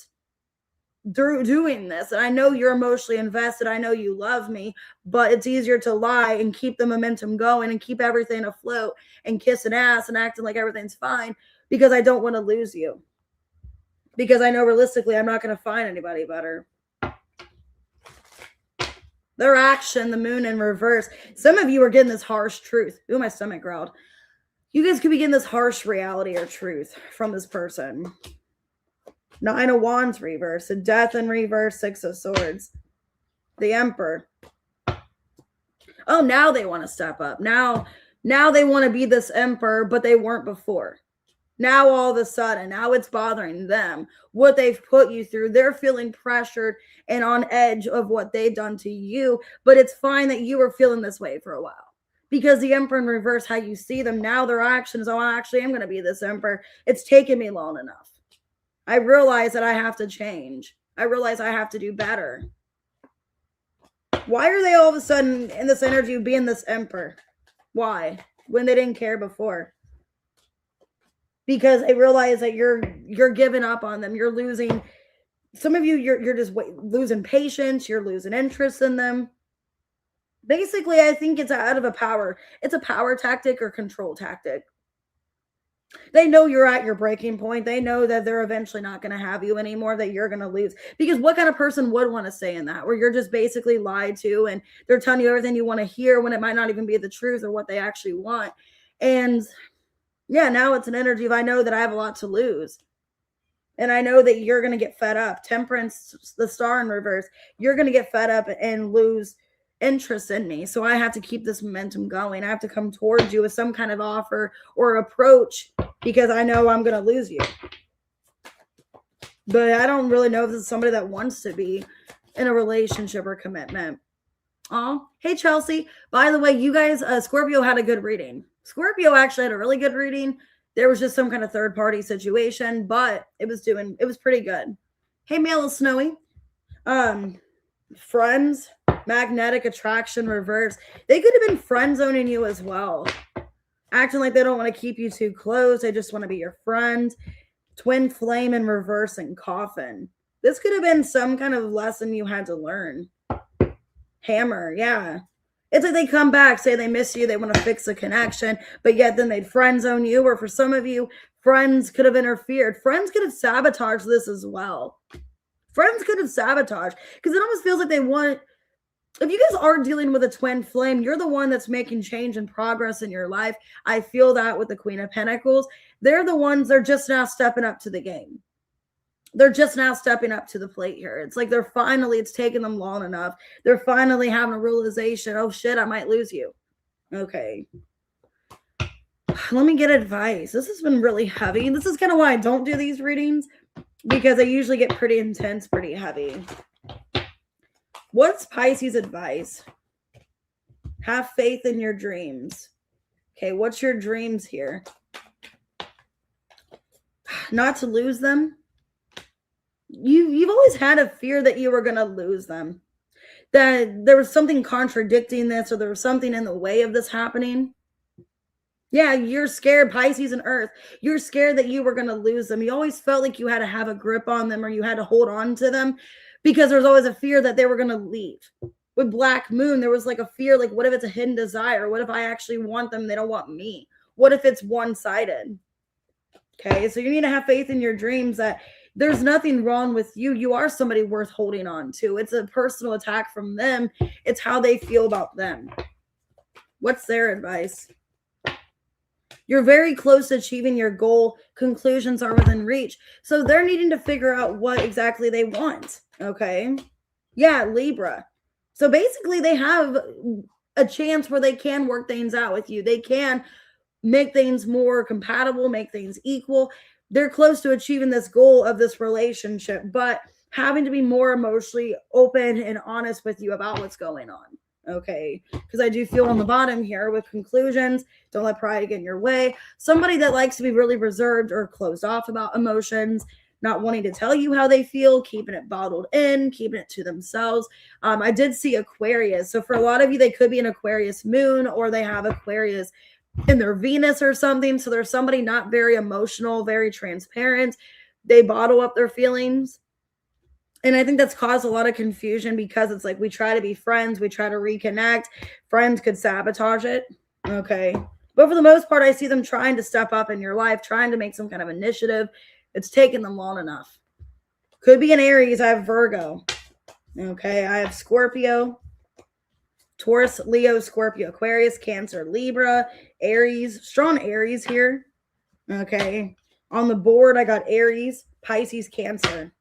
through doing this. And I know you're emotionally invested. I know you love me, but it's easier to lie and keep the momentum going and keep everything afloat and kissing ass and acting like everything's fine because I don't want to lose you. Because I know realistically I'm not going to find anybody better. Their action, the Moon in reverse. Some of you are getting this harsh truth. Ooh, my stomach growled. You guys could be getting this harsh reality or truth from this person. Nine of Wands reverse, a Death in reverse, Six of Swords, the Emperor. Oh, now they want to step up. Now they want to be this Emperor, but they weren't before. Now all of a sudden, now it's bothering them. What they've put you through. They're feeling pressured and on edge of what they've done to you. But it's fine that you were feeling this way for a while. Because the Emperor in reverse, how you see them, now their actions, oh, I actually am going to be this Emperor. It's taken me long enough. I realize that I have to change. I realize I have to do better. Why are they all of a sudden in this energy of being this Emperor? Why? When they didn't care before. Because they realize that you're giving up on them. You're losing. Some of you, you're just losing patience. You're losing interest in them. Basically, I think it's out of a power. It's a power tactic or control tactic. They know you're at your breaking point. They know that they're eventually not going to have you anymore, that you're going to lose. Because what kind of person would want to stay in that, where you're just basically lied to and they're telling you everything you want to hear when it might not even be the truth or what they actually want. And yeah, now it's an energy of I know that I have a lot to lose. And I know that you're going to get fed up. Temperance, the Star in reverse, you're going to get fed up and lose interest in me. So I have to keep this momentum going. I have to come towards you with some kind of offer or approach because I know I'm going to lose you. But I don't really know if this is somebody that wants to be in a relationship or commitment. Oh, hey, Chelsea. By the way, you guys, Scorpio had a good reading. Scorpio actually had a really good reading. There was just some kind of third party situation, but it was pretty good. Hey, Male Snowy. Friends, magnetic attraction reverse. They could have been friend zoning you as well. Acting like they don't want to keep you too close. They just want to be your friend. Twin flame in reverse and coffin. This could have been some kind of lesson you had to learn. Hammer, yeah. It's like they come back, say they miss you, they want to fix a connection, but yet then they'd friend zone you. Or for some of you, friends could have interfered. Friends could have sabotaged this as well. Friends could have sabotaged, because it almost feels like they want, if you guys are dealing with a twin flame, you're the one that's making change and progress in your life. I feel that with the Queen of Pentacles. They're the ones, they're just now stepping up to the game. They're just now stepping up to the plate here. It's like they're finally, it's taken them long enough. They're finally having a realization, oh shit, I might lose you. Okay. Let me get advice. This has been really heavy. This is kind of why I don't do these readings, because I usually get pretty intense, pretty heavy. What's Pisces advice? Have faith in your dreams. Okay, what's your dreams here? Not to lose them. You've always had a fear that you were going to lose them. That there was something contradicting this, or there was something in the way of this happening. Yeah, you're scared, Pisces and Earth. You're scared that you were going to lose them. You always felt like you had to have a grip on them, or you had to hold on to them, because there was always a fear that they were going to leave. With Black Moon, there was like a fear, like, what if it's a hidden desire? What if I actually want them? They don't want me. What if it's one-sided? Okay, so you need to have faith in your dreams that there's nothing wrong with you. You are somebody worth holding on to. It's a personal attack from them. It's how they feel about them. What's their advice? You're very close to achieving your goal. Conclusions are within reach. So they're needing to figure out what exactly they want. Okay. Yeah, Libra. So basically they have a chance where they can work things out with you. They can make things more compatible, make things equal. They're close to achieving this goal of this relationship, but having to be more emotionally open and honest with you about what's going on. Okay, because I do feel on the bottom here with conclusions, don't let pride get in your way. Somebody that likes to be really reserved or closed off about emotions, not wanting to tell you how they feel, keeping it bottled in, keeping it to themselves. I did see Aquarius. So for a lot of you, they could be an Aquarius moon, or they have Aquarius in their Venus or something. So there's somebody not very emotional, very transparent. They bottle up their feelings. And I think that's caused a lot of confusion, because it's like we try to be friends, we try to reconnect. Friends could sabotage it. Okay. But for the most part, I see them trying to step up in your life, trying to make some kind of initiative. It's taken them long enough. Could be an Aries. I have Virgo. Okay. I have Scorpio, Taurus, Leo, Scorpio, Aquarius, Cancer, Libra, Aries. Strong Aries here. Okay. On the board, I got Aries, Pisces, Cancer.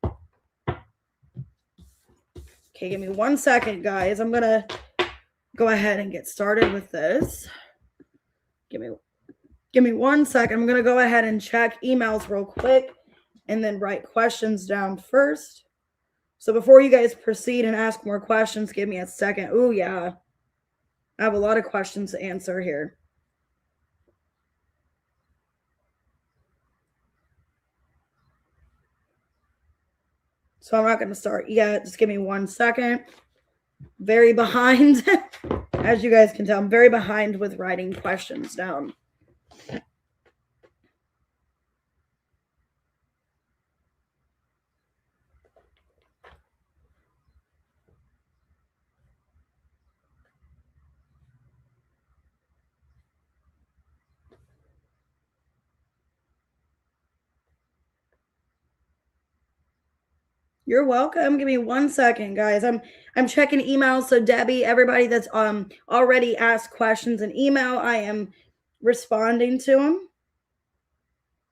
Okay, give me 1 second, guys. I'm going to go ahead and get started with this. Give me 1 second. I'm going to go ahead and check emails real quick and then write questions down first. So before you guys proceed and ask more questions, give me a second. Oh, yeah. I have a lot of questions to answer here. So I'm not going to start yet. Just give me 1 second. Very behind. As you guys can tell, I'm very behind with writing questions down. You're welcome. Give me 1 second, guys. I'm checking emails. So Debbie, everybody that's already asked questions in email, I am responding to them.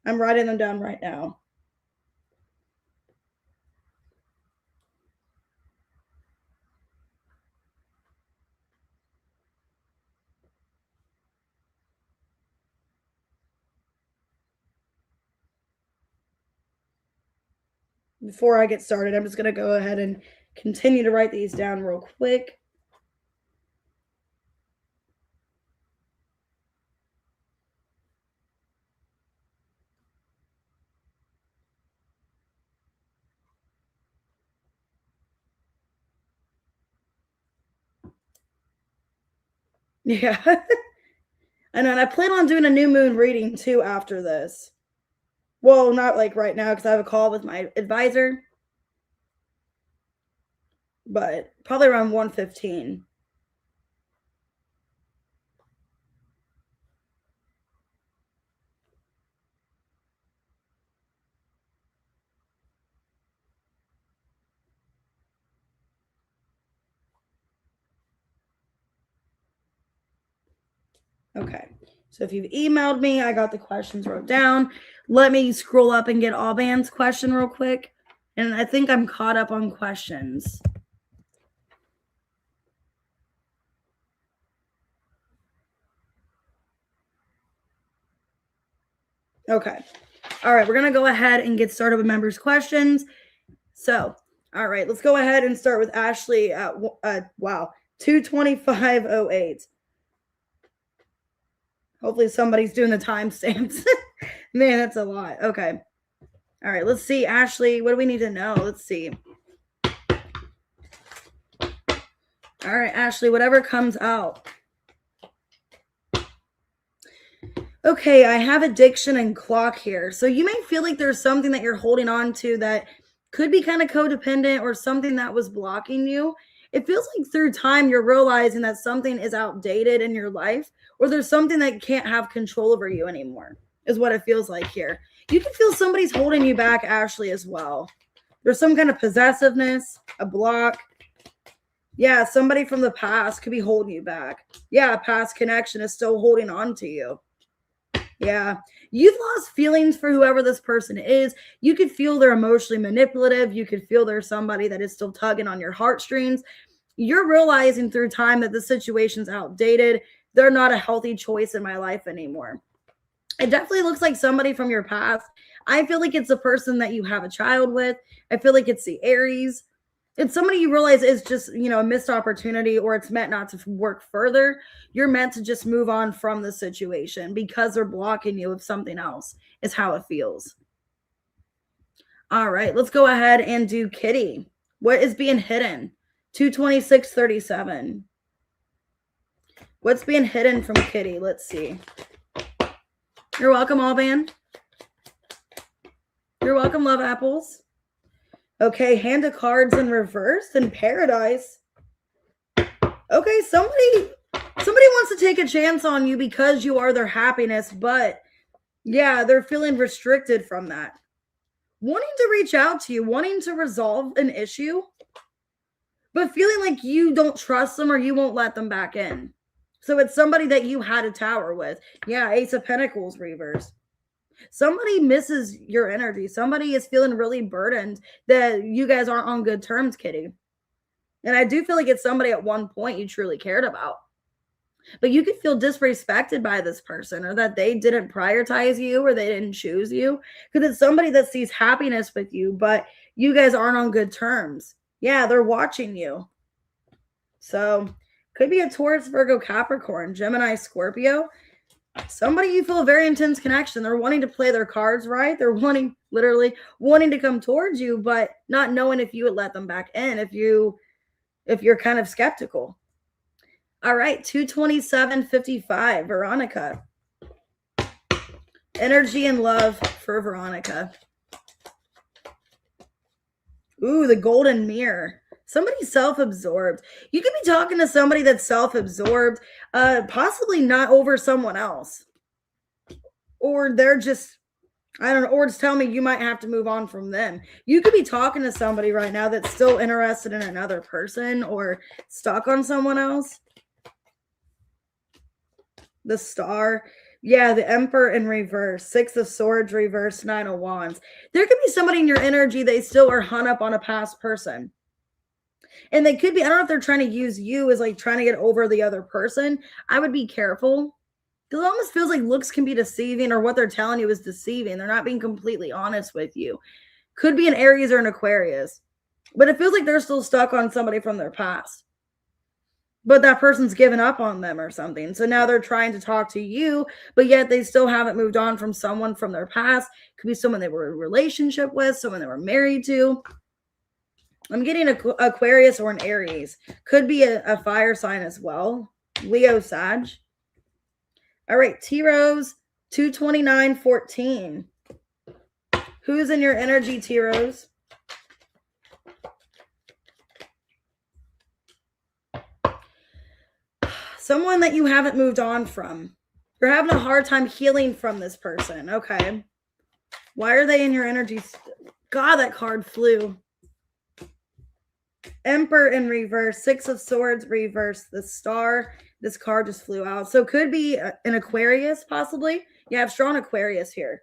I'm writing them down right now. Before I get started, I'm just going to go ahead and continue to write these down real quick. Yeah. And then I plan on doing a new moon reading too after this. Well, not like right now, because I have a call with my advisor. but probably around 1:15. Okay, so if you've emailed me, I got the questions wrote down. Let me scroll up and get Alban's question real quick. And I think I'm caught up on questions. Okay. All right, we're going to go ahead and get started with members' questions. So, all right, let's go ahead and start with Ashley at, wow, 2:25:08. Hopefully somebody's doing the timestamps. Man, that's a lot. Okay. All right, let's see, Ashley, what do we need to know? Let's see. All right, Ashley, whatever comes out. Okay, I have addiction and clock here. So you may feel like there's something that you're holding on to that could be kind of codependent or something that was blocking you. It feels like through time you're realizing that something is outdated in your life, or there's something that can't have control over you anymore, is what it feels like here. You can feel somebody's holding you back, Ashley, as well. There's some kind of possessiveness, a block. Yeah, somebody from the past could be holding you back. Yeah, a past connection is still holding on to you. Yeah, you've lost feelings for whoever this person is. You could feel they're emotionally manipulative. You could feel there's somebody that is still tugging on your heartstrings. You're realizing through time that the situation's outdated. They're not a healthy choice in my life anymore. It definitely looks like somebody from your past. I feel like it's a person that you have a child with. I feel like it's the Aries. It's somebody you realize is just, a missed opportunity, or it's meant not to work further. You're meant to just move on from the situation because they're blocking you with something else, is how it feels. All right, let's go ahead and do Kitty. What is being hidden? 226:37. What's being hidden from Kitty? Let's see. You're welcome, Alban. You're welcome, Love Apples. Okay, hand of cards in reverse and Paradise. Okay, somebody wants to take a chance on you because you are their happiness, but yeah, they're feeling restricted from that. Wanting to reach out to you, wanting to resolve an issue, but feeling like you don't trust them or you won't let them back in. So it's somebody that you had a tower with. Yeah, Ace of Pentacles reverse. Somebody misses your energy. Somebody is feeling really burdened that you guys aren't on good terms, Kitty. And I do feel like it's somebody at one point you truly cared about. But you could feel disrespected by this person, or that they didn't prioritize you, or they didn't choose you. Because it's somebody that sees happiness with you, but you guys aren't on good terms. Yeah, they're watching you. So could be a Taurus, Virgo, Capricorn, Gemini, Scorpio. Somebody you feel a very intense connection. They're wanting to play their cards right. They're literally wanting to come towards you, but not knowing if you would let them back in, if you're kind of skeptical. All right, 227:55, Veronica. Energy and love for Veronica. Ooh, the golden mirror. Somebody self-absorbed. You could be talking to somebody that's self-absorbed, possibly not over someone else. Or they're just, I don't know, or it's telling me you might have to move on from them. You could be talking to somebody right now that's still interested in another person or stuck on someone else. The Star. Yeah, the Emperor in reverse. 6 of Swords reverse, 9 of Wands. There could be somebody in your energy, they still are hung up on a past person. And they could be, I don't know if they're trying to use you as like trying to get over the other person. I would be careful. Because it almost feels like looks can be deceiving, or what they're telling you is deceiving. They're not being completely honest with you. Could be an Aries or an Aquarius. But it feels like they're still stuck on somebody from their past. But that person's given up on them or something. So now they're trying to talk to you, but yet they still haven't moved on from someone from their past. Could be someone they were in a relationship with, someone they were married to. I'm getting an Aquarius or an Aries. Could be a fire sign as well. Leo, Sag. All right, T-Rose, 229:14. Who's in your energy, T-Rose? Someone that you haven't moved on from. You're having a hard time healing from this person. Okay. Why are they in your energy? God, that card flew. Emperor in reverse, 6 of Swords reverse, the Star. This card just flew out. So could be an Aquarius possibly. Yeah, I've drawn Aquarius here.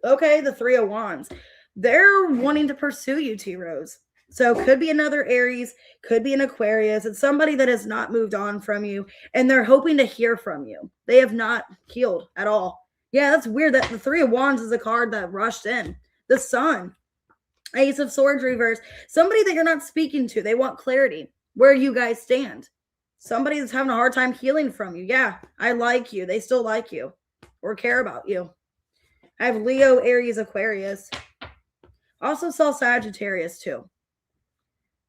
Okay, the 3 of Wands. They're wanting to pursue you, T-Rose. So could be another Aries, could be an Aquarius. It's somebody that has not moved on from you, and they're hoping to hear from you. They have not healed at all. Yeah, that's weird that the 3 of Wands is a card that rushed in. The Sun, Ace of Swords reverse. Somebody that you're not speaking to. They want clarity. Where you guys stand. Somebody that's having a hard time healing from you. Yeah, I like you. They still like you or care about you. I have Leo, Aries, Aquarius. Also saw Sagittarius too.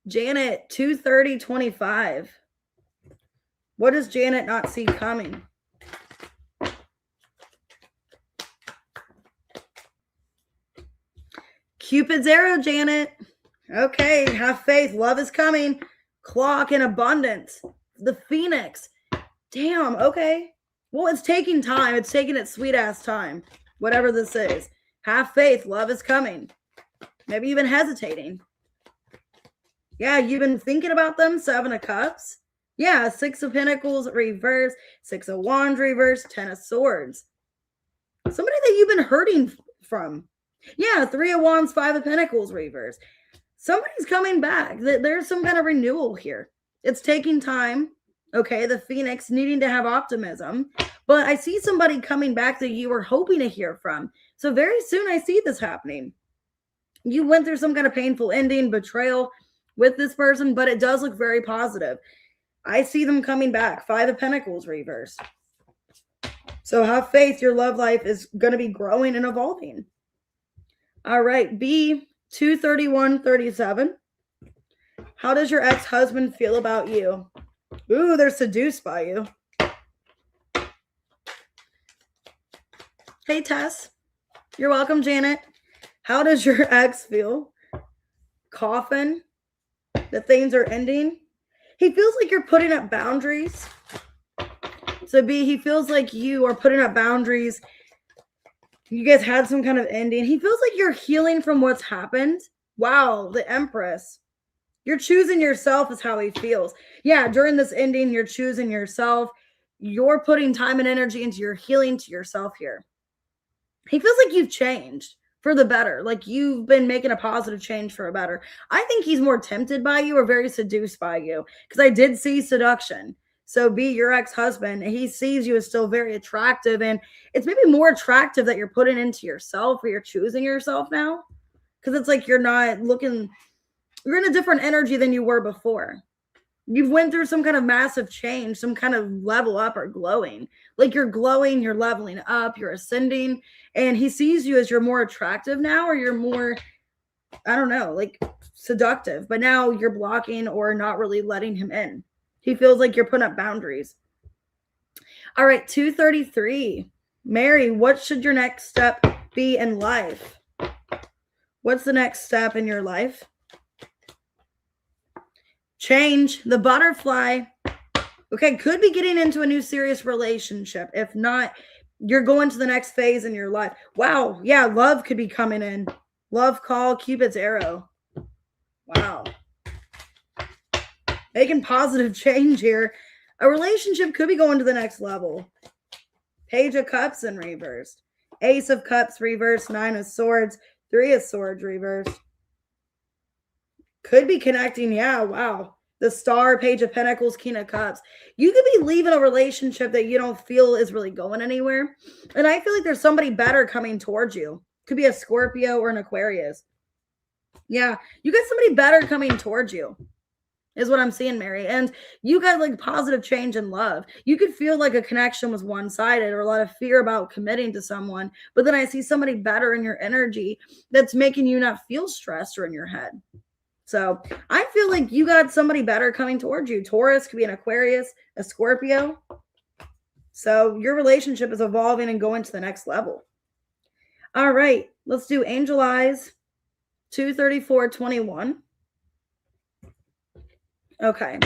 Janet, 230-25. What does Janet not see coming? Cupid's arrow, Janet. Okay, have faith. Love is coming. Clock in abundance. The Phoenix. Damn, okay. Well, it's taking time. It's taking its sweet-ass time. Whatever this is. Have faith. Love is coming. Maybe you've been hesitating. Yeah, you've been thinking about them. 7 of Cups. Yeah, 6 of Pentacles reverse. 6 of Wands reverse. 10 of Swords. Somebody that you've been hurting from. Yeah, 3 of Wands, 5 of Pentacles reverse. Somebody's coming back. There's some kind of renewal here. It's taking time. Okay, the Phoenix needing to have optimism. But I see somebody coming back that you were hoping to hear from. So very soon I see this happening. You went through some kind of painful ending, betrayal with this person, but it does look very positive. I see them coming back. 5 of Pentacles reverse. So have faith. Your love life is going to be growing and evolving. All right, B, 231-37. How does your ex-husband feel about you? Ooh, they're seduced by you. Hey, Tess. You're welcome, Janet. How does your ex feel? Coffin. That things are ending. He feels like you're putting up boundaries. So B, he feels like you are putting up boundaries. You guys had some kind of ending. He feels like you're healing from what's happened. Wow, the Empress. You're choosing yourself is how he feels. Yeah, during this ending, you're choosing yourself. You're putting time and energy into your healing to yourself here. He feels like you've changed for the better. Like you've been making a positive change for a better. I think he's more tempted by you or very seduced by you because I did see seduction. So B, your ex-husband, he sees you as still very attractive, and it's maybe more attractive that you're putting into yourself or you're choosing yourself now because it's like you're not looking, you're in a different energy than you were before. You've went through some kind of massive change, some kind of level up or glowing. Like you're glowing, you're leveling up, you're ascending, and he sees you as you're more attractive now or you're more, I don't know, like seductive, but now you're blocking or not really letting him in. He feels like you're putting up boundaries. All right, 233. Mary, what should your next step be in life? What's the next step in your life? Change. The butterfly. Okay, could be getting into a new serious relationship. If not, you're going to the next phase in your life. Wow. Yeah, love could be coming in. Love call, Cupid's arrow. Wow. Making positive change here. A relationship could be going to the next level. Page of Cups in reverse. Ace of Cups reverse. 9 of Swords. 3 of Swords reverse. Could be connecting. Yeah, wow. The Star, Page of Pentacles, King of Cups. You could be leaving a relationship that you don't feel is really going anywhere. And I feel like there's somebody better coming towards you. Could be a Scorpio or an Aquarius. Yeah, you got somebody better coming towards you is what I'm seeing, Mary. And you got like positive change in love. You could feel like a connection was one-sided or a lot of fear about committing to someone. But then I see somebody better in your energy that's making you not feel stressed or in your head. So I feel like you got somebody better coming towards you. Taurus could be an Aquarius, a Scorpio. So your relationship is evolving and going to the next level. All right, let's do Angel Eyes, 234-21. Okay.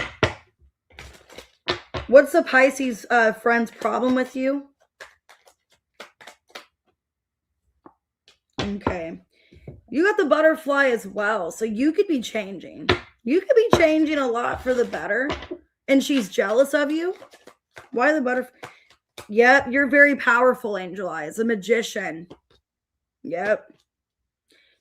What's the Pisces friend's problem with you? Okay. You got the butterfly as well. So you could be changing. You could be changing a lot for the better. And she's jealous of you. Why the butterfly? Yep. You're very powerful, Angel Eyes. A magician. Yep.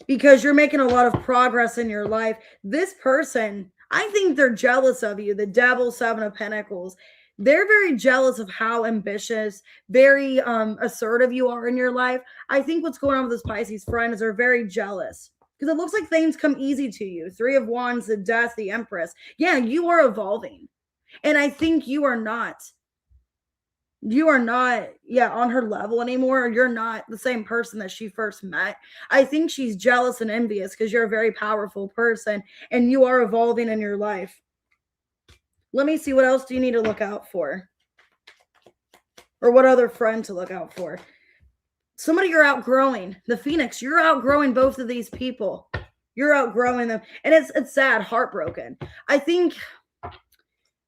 Because you're making a lot of progress in your life. This person, I think they're jealous of you. The Devil, Seven of Pentacles. They're very jealous of how ambitious, very assertive you are in your life. I think what's going on with this Pisces friend is they're very jealous because it looks like things come easy to you. Three of Wands, the Death, the Empress. Yeah, you are evolving. And I think you are not, on her level anymore. You're not the same person that she first met. I think she's jealous and envious because you're a very powerful person and you are evolving in your life. Let me see, what else do you need to look out for? Or what other friend to look out for? Somebody you're outgrowing. The Phoenix, you're outgrowing both of these people. You're outgrowing them. And it's sad, heartbroken. I think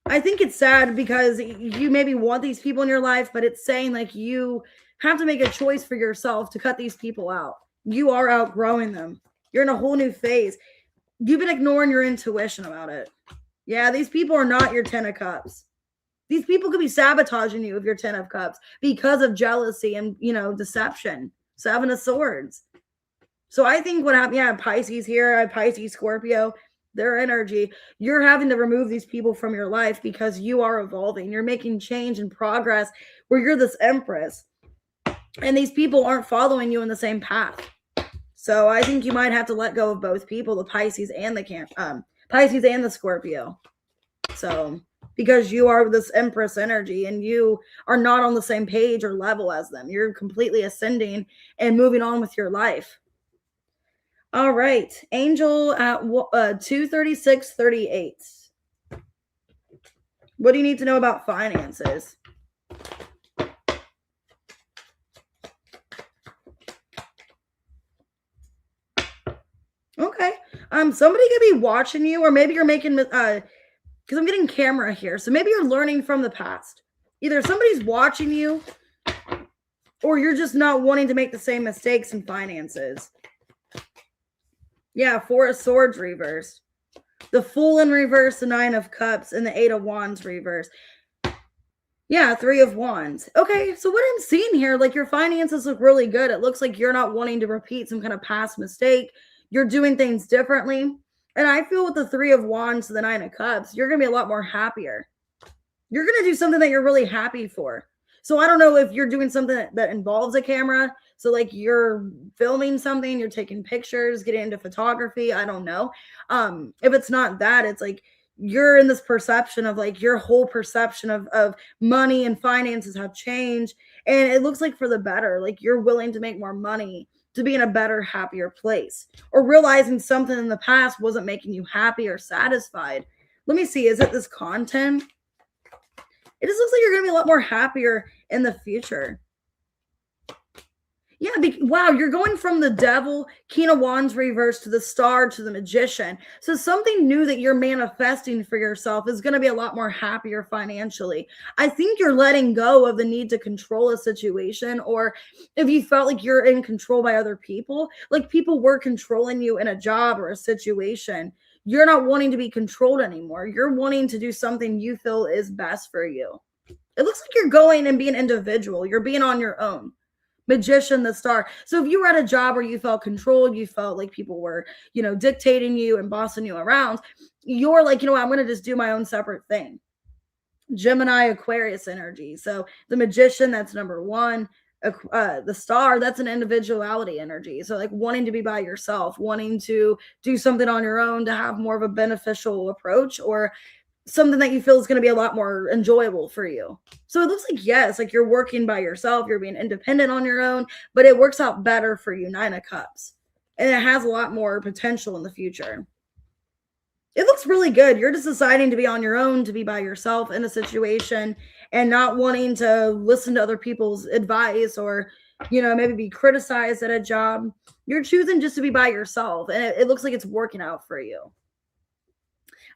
it's sad because you maybe want these people in your life, but it's saying like you have to make a choice for yourself to cut these people out. You are outgrowing them. You're in a whole new phase. You've been ignoring your intuition about it. Yeah, these people are not your 10 of Cups. These people could be sabotaging you with your 10 of Cups because of jealousy and, deception. Seven of Swords. So I think what happened, Pisces here, Pisces, Scorpio, their energy, you're having to remove these people from your life because you are evolving. You're making change and progress where you're this Empress. And these people aren't following you in the same path. So I think you might have to let go of both people, the Pisces and the Scorpio. So, because you are this Empress energy and you are not on the same page or level as them. You're completely ascending and moving on with your life. All right. Angel at 236.38. What do you need to know about finances? Okay. Somebody could be watching you, or maybe you're making because I'm getting camera here. So maybe you're learning from the past. Either somebody's watching you or you're just not wanting to make the same mistakes in finances. Yeah, Four of Swords reversed. The Fool in reverse, the Nine of Cups, and the Eight of Wands reverse. Yeah, Three of Wands. Okay, so what I'm seeing here, like your finances look really good. It looks like you're not wanting to repeat some kind of past mistake. You're doing things differently. And I feel with the Three of Wands to the Nine of Cups, you're going to be a lot more happier. You're going to do something that you're really happy for. So I don't know if you're doing something that involves a camera. So like you're filming something, you're taking pictures, getting into photography. I don't know. If it's not that, it's like you're in this perception of like your whole perception of money and finances have changed. And it looks like for the better, like you're willing to make more money to be in a better, happier place, or realizing something in the past wasn't making you happy or satisfied. Let me see. Is it this content? It just looks like you're going to be a lot more happier in the future. Yeah, wow, you're going from the Devil, King of Wands reverse, to the Star, to the Magician. So something new that you're manifesting for yourself is going to be a lot more happier financially. I think you're letting go of the need to control a situation, or if you felt like you're in control by other people, like people were controlling you in a job or a situation, you're not wanting to be controlled anymore. You're wanting to do something you feel is best for you. It looks like you're going and being individual. You're being on your own. Magician, the Star. So if you were at a job where you felt controlled, you felt like people were, dictating you and bossing you around, you're like, I'm going to just do my own separate thing. Gemini, Aquarius energy. So the Magician, that's number one. The Star, that's an individuality energy. So like wanting to be by yourself, wanting to do something on your own, to have more of a beneficial approach, or something that you feel is going to be a lot more enjoyable for you. So it looks like, yes, like you're working by yourself, you're being independent on your own, but it works out better for you. Nine of Cups. And it has a lot more potential in the future. It looks really good. You're just deciding to be on your own, to be by yourself in a situation, and not wanting to listen to other people's advice, or, maybe be criticized at a job. You're choosing just to be by yourself. And it looks like it's working out for you.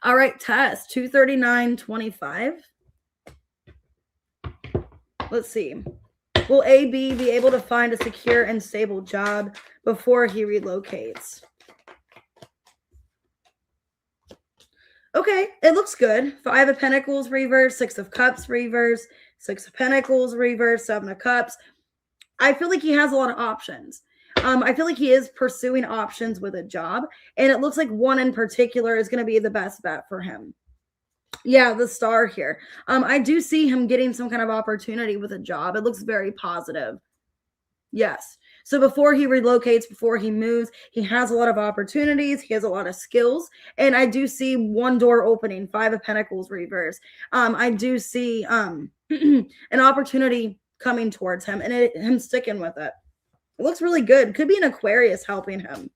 All right, Tess, 239.25. Let's see. Will AB be able to find a secure and stable job before he relocates? Okay, it looks good. 5 of Pentacles reverse, 6 of Cups reverse, 6 of Pentacles reverse, 7 of Cups. I feel like he has a lot of options. I feel like he is pursuing options with a job, and it looks like one in particular is going to be the best bet for him. Yeah, the star here. I do see him getting some kind of opportunity with a job. It looks very positive. Yes. So before he relocates, before he moves, he has a lot of opportunities. He has a lot of skills. And I do see one door opening, 5 of Pentacles reverse. I do see an opportunity coming towards him and him sticking with it. It looks really good. Could be an Aquarius helping him.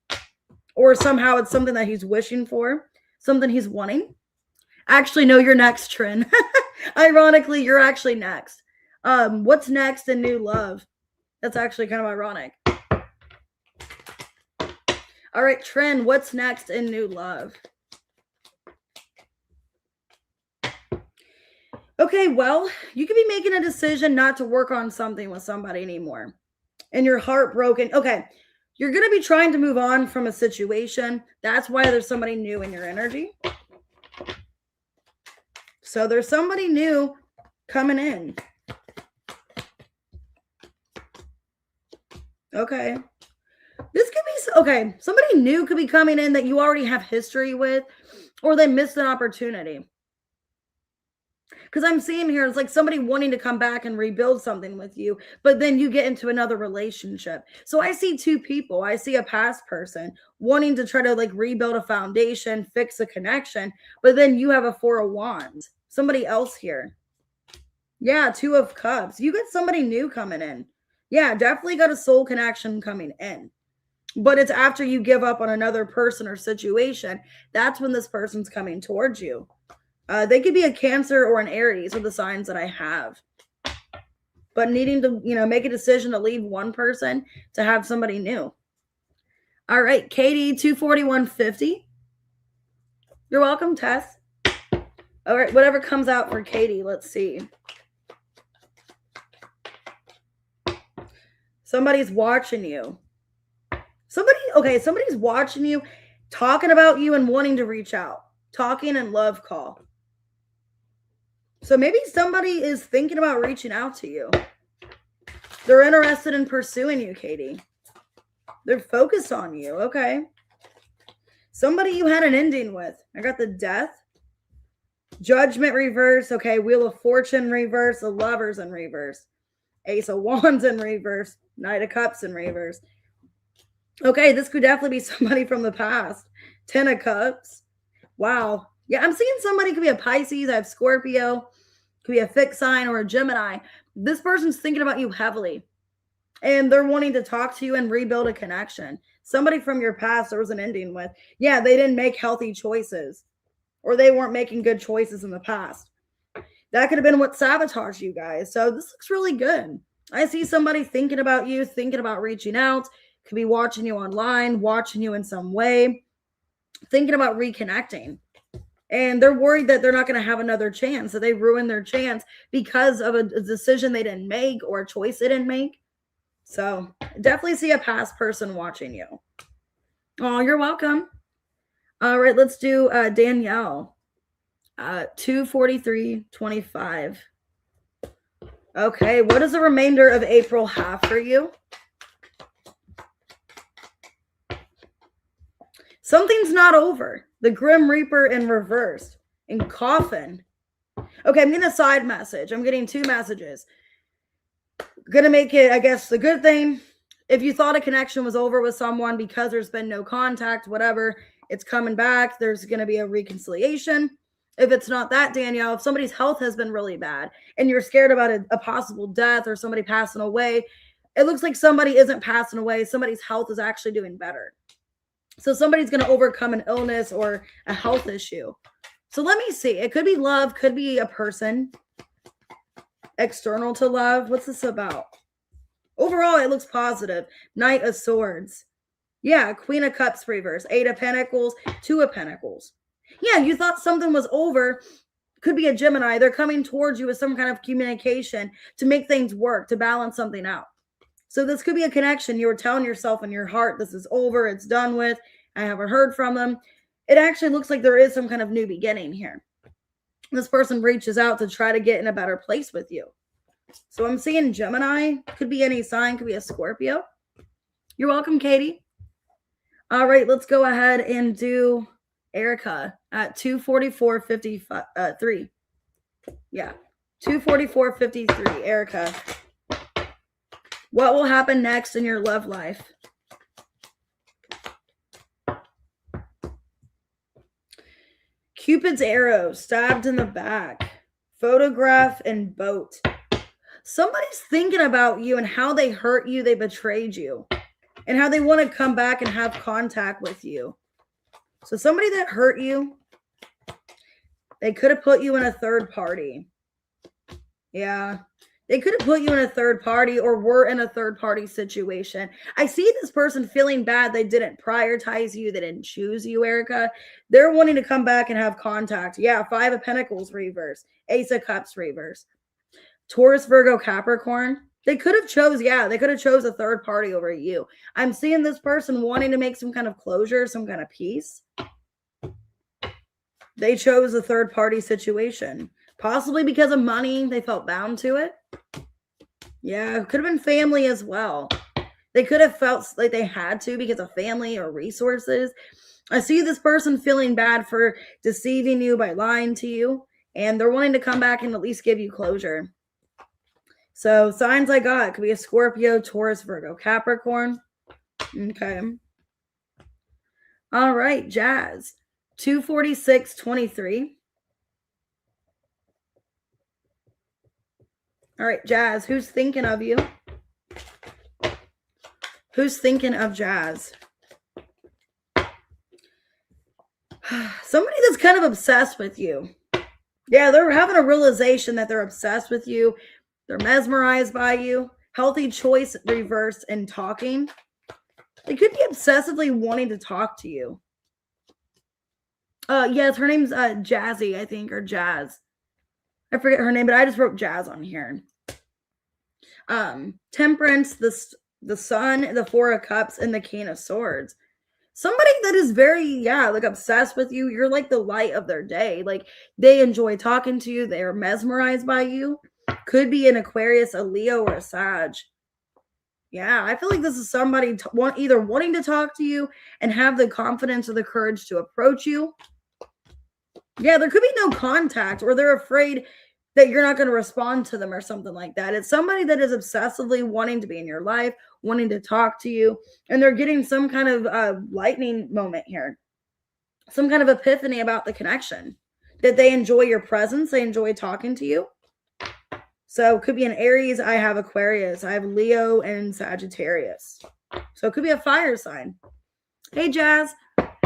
Or somehow it's something that he's wishing for, something he's wanting. Actually, no, you're next, Trin. Ironically, you're actually next. What's next in new love? That's actually kind of ironic. All right, Trin, what's next in new love? Okay, well, you could be making a decision not to work on something with somebody anymore. And you're heartbroken. Okay, you're going to be trying to move on from a situation. That's why there's somebody new in your energy. So there's somebody new coming in. Okay. This could be, okay, somebody new could be coming in that you already have history with, or they missed an opportunity. Because I'm seeing here, it's like somebody wanting to come back and rebuild something with you, but then you get into another relationship. So I see two people. I see a past person wanting to try to like rebuild a foundation, fix a connection, but then you have a 4 of Wands. Somebody else here. Yeah, 2 of Cups. You got somebody new coming in. Yeah, definitely got a soul connection coming in. But it's after you give up on another person or situation. That's when this person's coming towards you. They could be a Cancer or an Aries with the signs that I have. But needing to, make a decision to leave one person to have somebody new. All right, Katie, 241.50. You're welcome, Tess. All right, whatever comes out for Katie, let's see. Somebody's watching you. Somebody's watching you, talking about you and wanting to reach out. Talking and love call. So maybe somebody is thinking about reaching out to you. They're interested in pursuing you, Katie. They're focused on you. Okay. Somebody you had an ending with. I got the Death. Judgment reverse. Okay. Wheel of Fortune reverse. The Lovers in reverse. Ace of Wands in reverse. Knight of Cups in reverse. Okay. This could definitely be somebody from the past. 10 of Cups. Wow. Yeah, I'm seeing somebody could be a Pisces. I have Scorpio. Could be a fixed sign or a Gemini. This person's thinking about you heavily. And they're wanting to talk to you and rebuild a connection. Somebody from your past there was an ending with. Yeah, they didn't make healthy choices. Or they weren't making good choices in the past. That could have been what sabotaged you guys. So this looks really good. I see somebody thinking about you, thinking about reaching out. Could be watching you online, watching you in some way. Thinking about reconnecting. And they're worried that they're not going to have another chance, that they ruined their chance because of a decision they didn't make or a choice they didn't make. So definitely see a past person watching you. Oh, you're welcome. All right, let's do Danielle. 243.25. Okay, what does the remainder of April have for you? Something's not over. The Grim Reaper in reverse. In Coffin. Okay, I'm getting a side message. I'm getting 2 messages. Gonna make it, I guess, the good thing. If you thought a connection was over with someone because there's been no contact, whatever, it's coming back. There's gonna be a reconciliation. If it's not that, Danielle, if somebody's health has been really bad and you're scared about a possible death or somebody passing away, it looks like somebody isn't passing away. Somebody's health is actually doing better. So somebody's going to overcome an illness or a health issue. So let me see. It could be love, could be a person external to love. What's this about? Overall, it looks positive. Knight of Swords. Yeah, Queen of Cups reverse. 8 of Pentacles, 2 of Pentacles. Yeah, you thought something was over. Could be a Gemini. They're coming towards you with some kind of communication to make things work, to balance something out. So this could be a connection. You were telling yourself in your heart, this is over, it's done with. I haven't heard from them. It actually looks like there is some kind of new beginning here. This person reaches out to try to get in a better place with you. So I'm seeing Gemini. Could be any sign. Could be a Scorpio. You're welcome, Katie. All right, let's go ahead and do Erica at 244.53. Yeah, 244.53. Erica, what will happen next in your love life? Cupid's arrow, stabbed in the back, photograph, and boat. Somebody's thinking about you and how they hurt you, they betrayed you, and how they want to come back and have contact with you. So somebody that hurt you, they could have put you in a third party. Yeah. They could have put you in a third party or were in a third party situation. I see this person feeling bad. They didn't prioritize you. They didn't choose you, Erica. They're wanting to come back and have contact. Yeah. 5 of Pentacles reverse. Ace of Cups reverse. Taurus, Virgo, Capricorn. They could have chose a third party over you. I'm seeing this person wanting to make some kind of closure, some kind of peace. They chose a third party situation. Possibly because of money, they felt bound to it. Yeah, it could have been family as well. They could have felt like they had to because of family or resources. I see this person feeling bad for deceiving you by lying to you, and they're wanting to come back and at least give you closure. So signs I got could be a Scorpio, Taurus, Virgo, Capricorn. Okay. All right, Jazz. 246.23. All right, Jazz, who's thinking of you? Who's thinking of Jazz? Somebody that's kind of obsessed with you. Yeah, they're having a realization that they're obsessed with you. They're mesmerized by you. Healthy choice reversed and talking. They could be obsessively wanting to talk to you. Yes, her name's Jazzy, I think, or Jazz. I forget her name, but I just wrote Jazz on here. Temperance, the Sun, the 4 of Cups, and the King of Swords. Somebody that is very, like obsessed with you. You're like the light of their day. Like they enjoy talking to you. They are mesmerized by you. Could be an Aquarius, a Leo, or a Sag. Yeah, I feel like this is somebody either wanting to talk to you and have the confidence or the courage to approach you. Yeah, there could be no contact, or they're afraid that you're not going to respond to them or something like that. It's somebody that is obsessively wanting to be in your life, wanting to talk to you, and they're getting some kind of lightning moment here, some kind of epiphany about the connection, that they enjoy your presence, they enjoy talking to you. So it could be an Aries. I have Aquarius. I have Leo and Sagittarius. So it could be a fire sign. Hey, Jazz.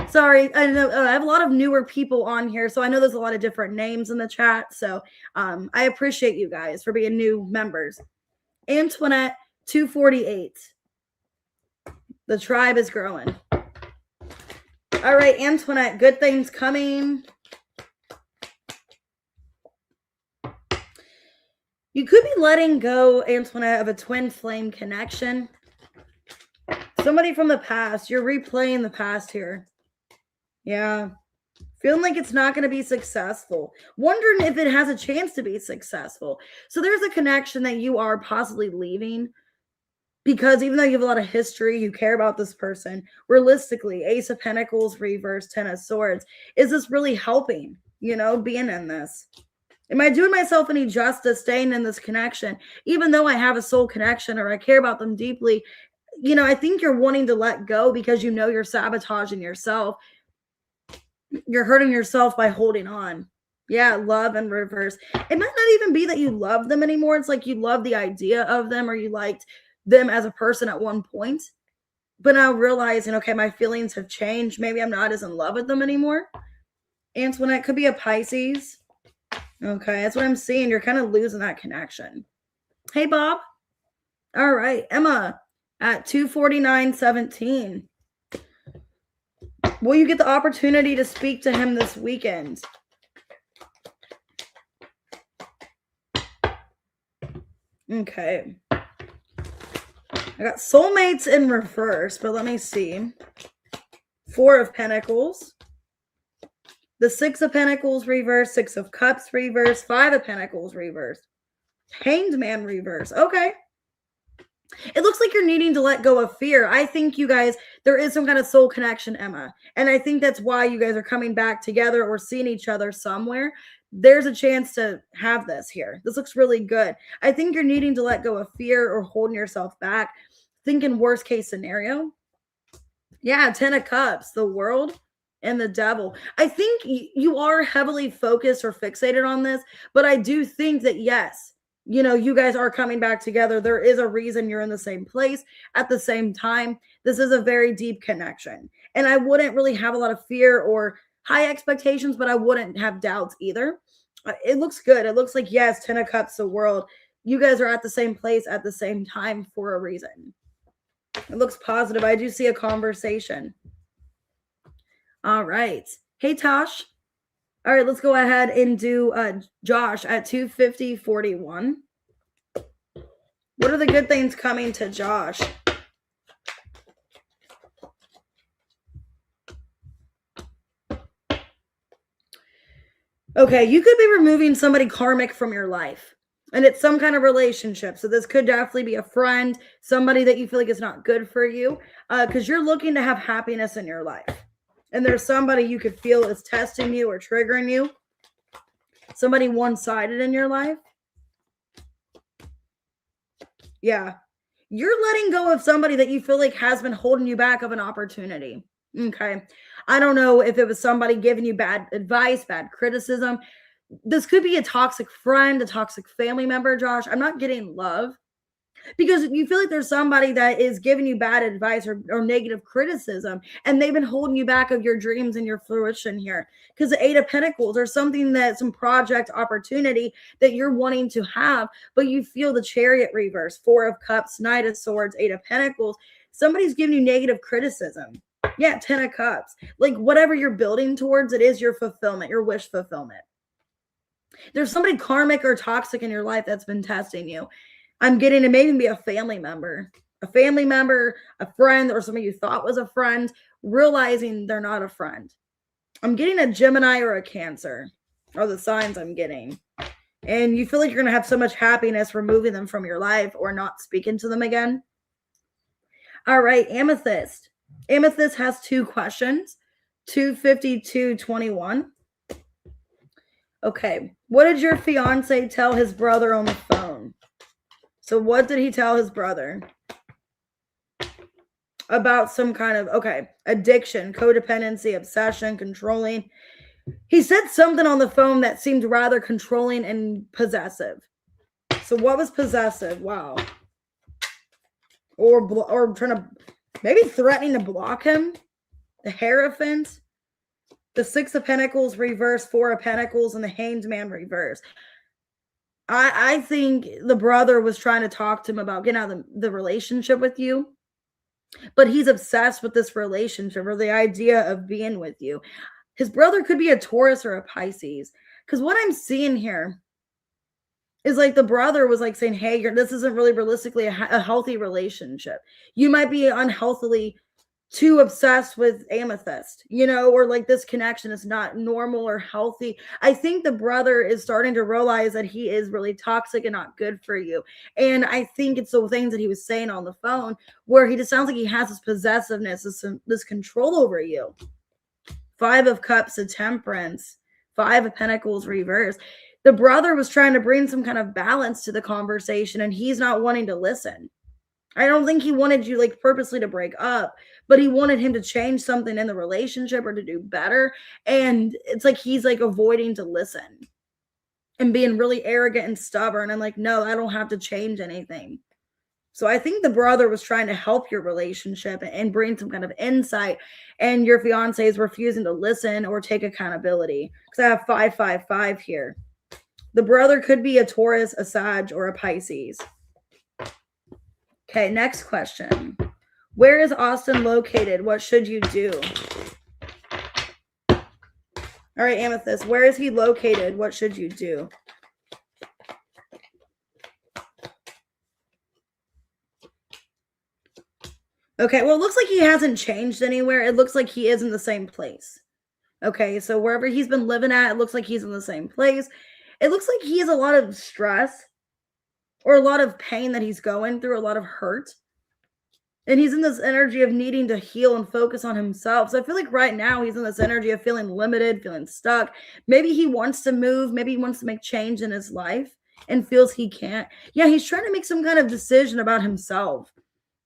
Sorry, I know I have a lot of newer people on here, so I know there's a lot of different names in the chat. So I appreciate you guys for being new members. Antoinette, 248. The tribe is growing. All right, Antoinette, good things coming. You could be letting go, Antoinette, of a twin flame connection. Somebody from the past. You're replaying the past here. Yeah. Feeling like it's not going to be successful. Wondering if it has a chance to be successful. So there's a connection that you are possibly leaving because even though you have a lot of history, you care about this person. Realistically, Ace of Pentacles, reverse, 10 of Swords. Is this really helping, being in this? Am I doing myself any justice staying in this connection? Even though I have a soul connection or I care about them deeply, I think you're wanting to let go because you're sabotaging yourself. You're hurting yourself by holding on. Yeah, love in reverse. It might not even be that you love them anymore. It's like you love the idea of them or you liked them as a person at one point. But now realizing, okay, my feelings have changed. Maybe I'm not as in love with them anymore. Antoinette, could be a Pisces. Okay, that's what I'm seeing. You're kind of losing that connection. Hey, Bob. All right, Emma at 249.17. Will you get the opportunity to speak to him this weekend? Okay. I got soulmates in reverse, but let me see. 4 of Pentacles. The 6 of Pentacles reverse, 6 of Cups reverse, 5 of Pentacles reverse. Hanged Man reverse. Okay. It looks like you're needing to let go of fear. I think you guys, there is some kind of soul connection, Emma. And I think that's why you guys are coming back together or seeing each other somewhere. There's a chance to have this here. This looks really good. I think you're needing to let go of fear or holding yourself back. Thinking worst case scenario. Yeah, 10 of Cups, the World and the Devil. I think you are heavily focused or fixated on this, but I do think that, yes, you know, you guys are coming back together. There is a reason you're in the same place at the same time. This is a very deep connection. And I wouldn't really have a lot of fear or high expectations, but I wouldn't have doubts either. It looks good. It looks like, yes, 10 of Cups, the World. You guys are at the same place at the same time for a reason. It looks positive. I do see a conversation. All right. Hey, Tosh. All right, let's go ahead and do Josh at 250-41. What are the good things coming to Josh? Okay, you could be removing somebody karmic from your life. And it's some kind of relationship. So this could definitely be a friend, somebody that you feel like is not good for you, because you're looking to have happiness in your life. And there's somebody you could feel is testing you or triggering you. Somebody one-sided in your life. Yeah. You're letting go of somebody that you feel like has been holding you back of an opportunity. Okay. I don't know if it was somebody giving you bad advice, bad criticism. This could be a toxic friend, a toxic family member, Josh. I'm not getting love. Because you feel like there's somebody that is giving you bad advice or negative criticism, and they've been holding you back of your dreams and your fruition here. Because the 8 of Pentacles or something that some project opportunity that you're wanting to have, but you feel the Chariot reverse, 4 of Cups, Knight of Swords, 8 of Pentacles. Somebody's giving you negative criticism. Yeah, 10 of Cups. Like whatever you're building towards, it is your fulfillment, your wish fulfillment. There's somebody karmic or toxic in your life that's been testing you. I'm getting to maybe be a family member, a friend, or somebody you thought was a friend, realizing they're not a friend. I'm getting a Gemini or a Cancer are the signs I'm getting. And you feel like you're going to have so much happiness removing them from your life or not speaking to them again. All right, Amethyst. Amethyst has 2 questions, 250-21. Okay, what did your fiance tell his brother on the phone? So what did he tell his brother? About some kind of, addiction, codependency, obsession, controlling. He said something on the phone that seemed rather controlling and possessive. So what was possessive? Wow. Or trying to, maybe threatening to block him. The Hierophant. The 6 of Pentacles reverse, 4 of Pentacles, and the Hanged Man reverse. I think the brother was trying to talk to him about getting out of the relationship with you, but he's obsessed with this relationship or the idea of being with you. His brother could be a Taurus or a Pisces, because what I'm seeing here is like the brother was like saying, hey, this isn't really realistically a healthy relationship. You might be unhealthily too obsessed with Amethyst, or like this connection is not normal or healthy. I think the brother is starting to realize that he is really toxic and not good for you. And I think it's the things that he was saying on the phone where he just sounds like he has this possessiveness, this control over you. 5 of Cups, a Temperance, 5 of Pentacles reverse. The brother was trying to bring some kind of balance to the conversation and he's not wanting to listen. I don't think he wanted you like purposely to break up, but he wanted him to change something in the relationship or to do better. And it's like he's like avoiding to listen and being really arrogant and stubborn and like, no, I don't have to change anything. So I think the brother was trying to help your relationship and bring some kind of insight, and your fiance is refusing to listen or take accountability. Because I have 555 here. The brother could be a Taurus, a Sag, or a Pisces. Okay, next question. Where is Austin located? What should you do? All right, Amethyst, where is he located? What should you do? Okay, well, it looks like he hasn't changed anywhere. It looks like he is in the same place. Okay, so wherever he's been living at, it looks like he's in the same place. It looks like he has a lot of stress or a lot of pain that he's going through, a lot of hurt. And he's in this energy of needing to heal and focus on himself. So I feel like right now he's in this energy of feeling limited, feeling stuck. Maybe he wants to move. Maybe he wants to make change in his life and feels he can't. Yeah, he's trying to make some kind of decision about himself,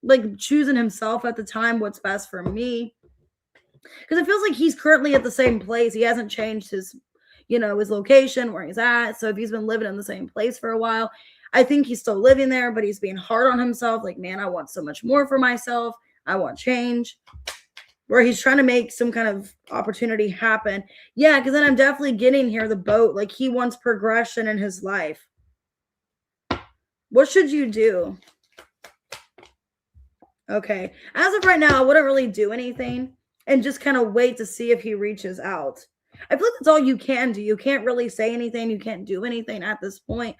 like choosing himself at the time, what's best for me. Because it feels like he's currently at the same place. He hasn't changed his, his location, where he's at. So if he's been living in the same place for a while, I think he's still living there, but he's being hard on himself. Like, man, I want so much more for myself. I want change. Where he's trying to make some kind of opportunity happen. Yeah, because then I'm definitely getting here the boat. Like, he wants progression in his life. What should you do? Okay. As of right now, I wouldn't really do anything and just kind of wait to see if he reaches out. I feel like that's all you can do. You can't really say anything. You can't do anything at this point.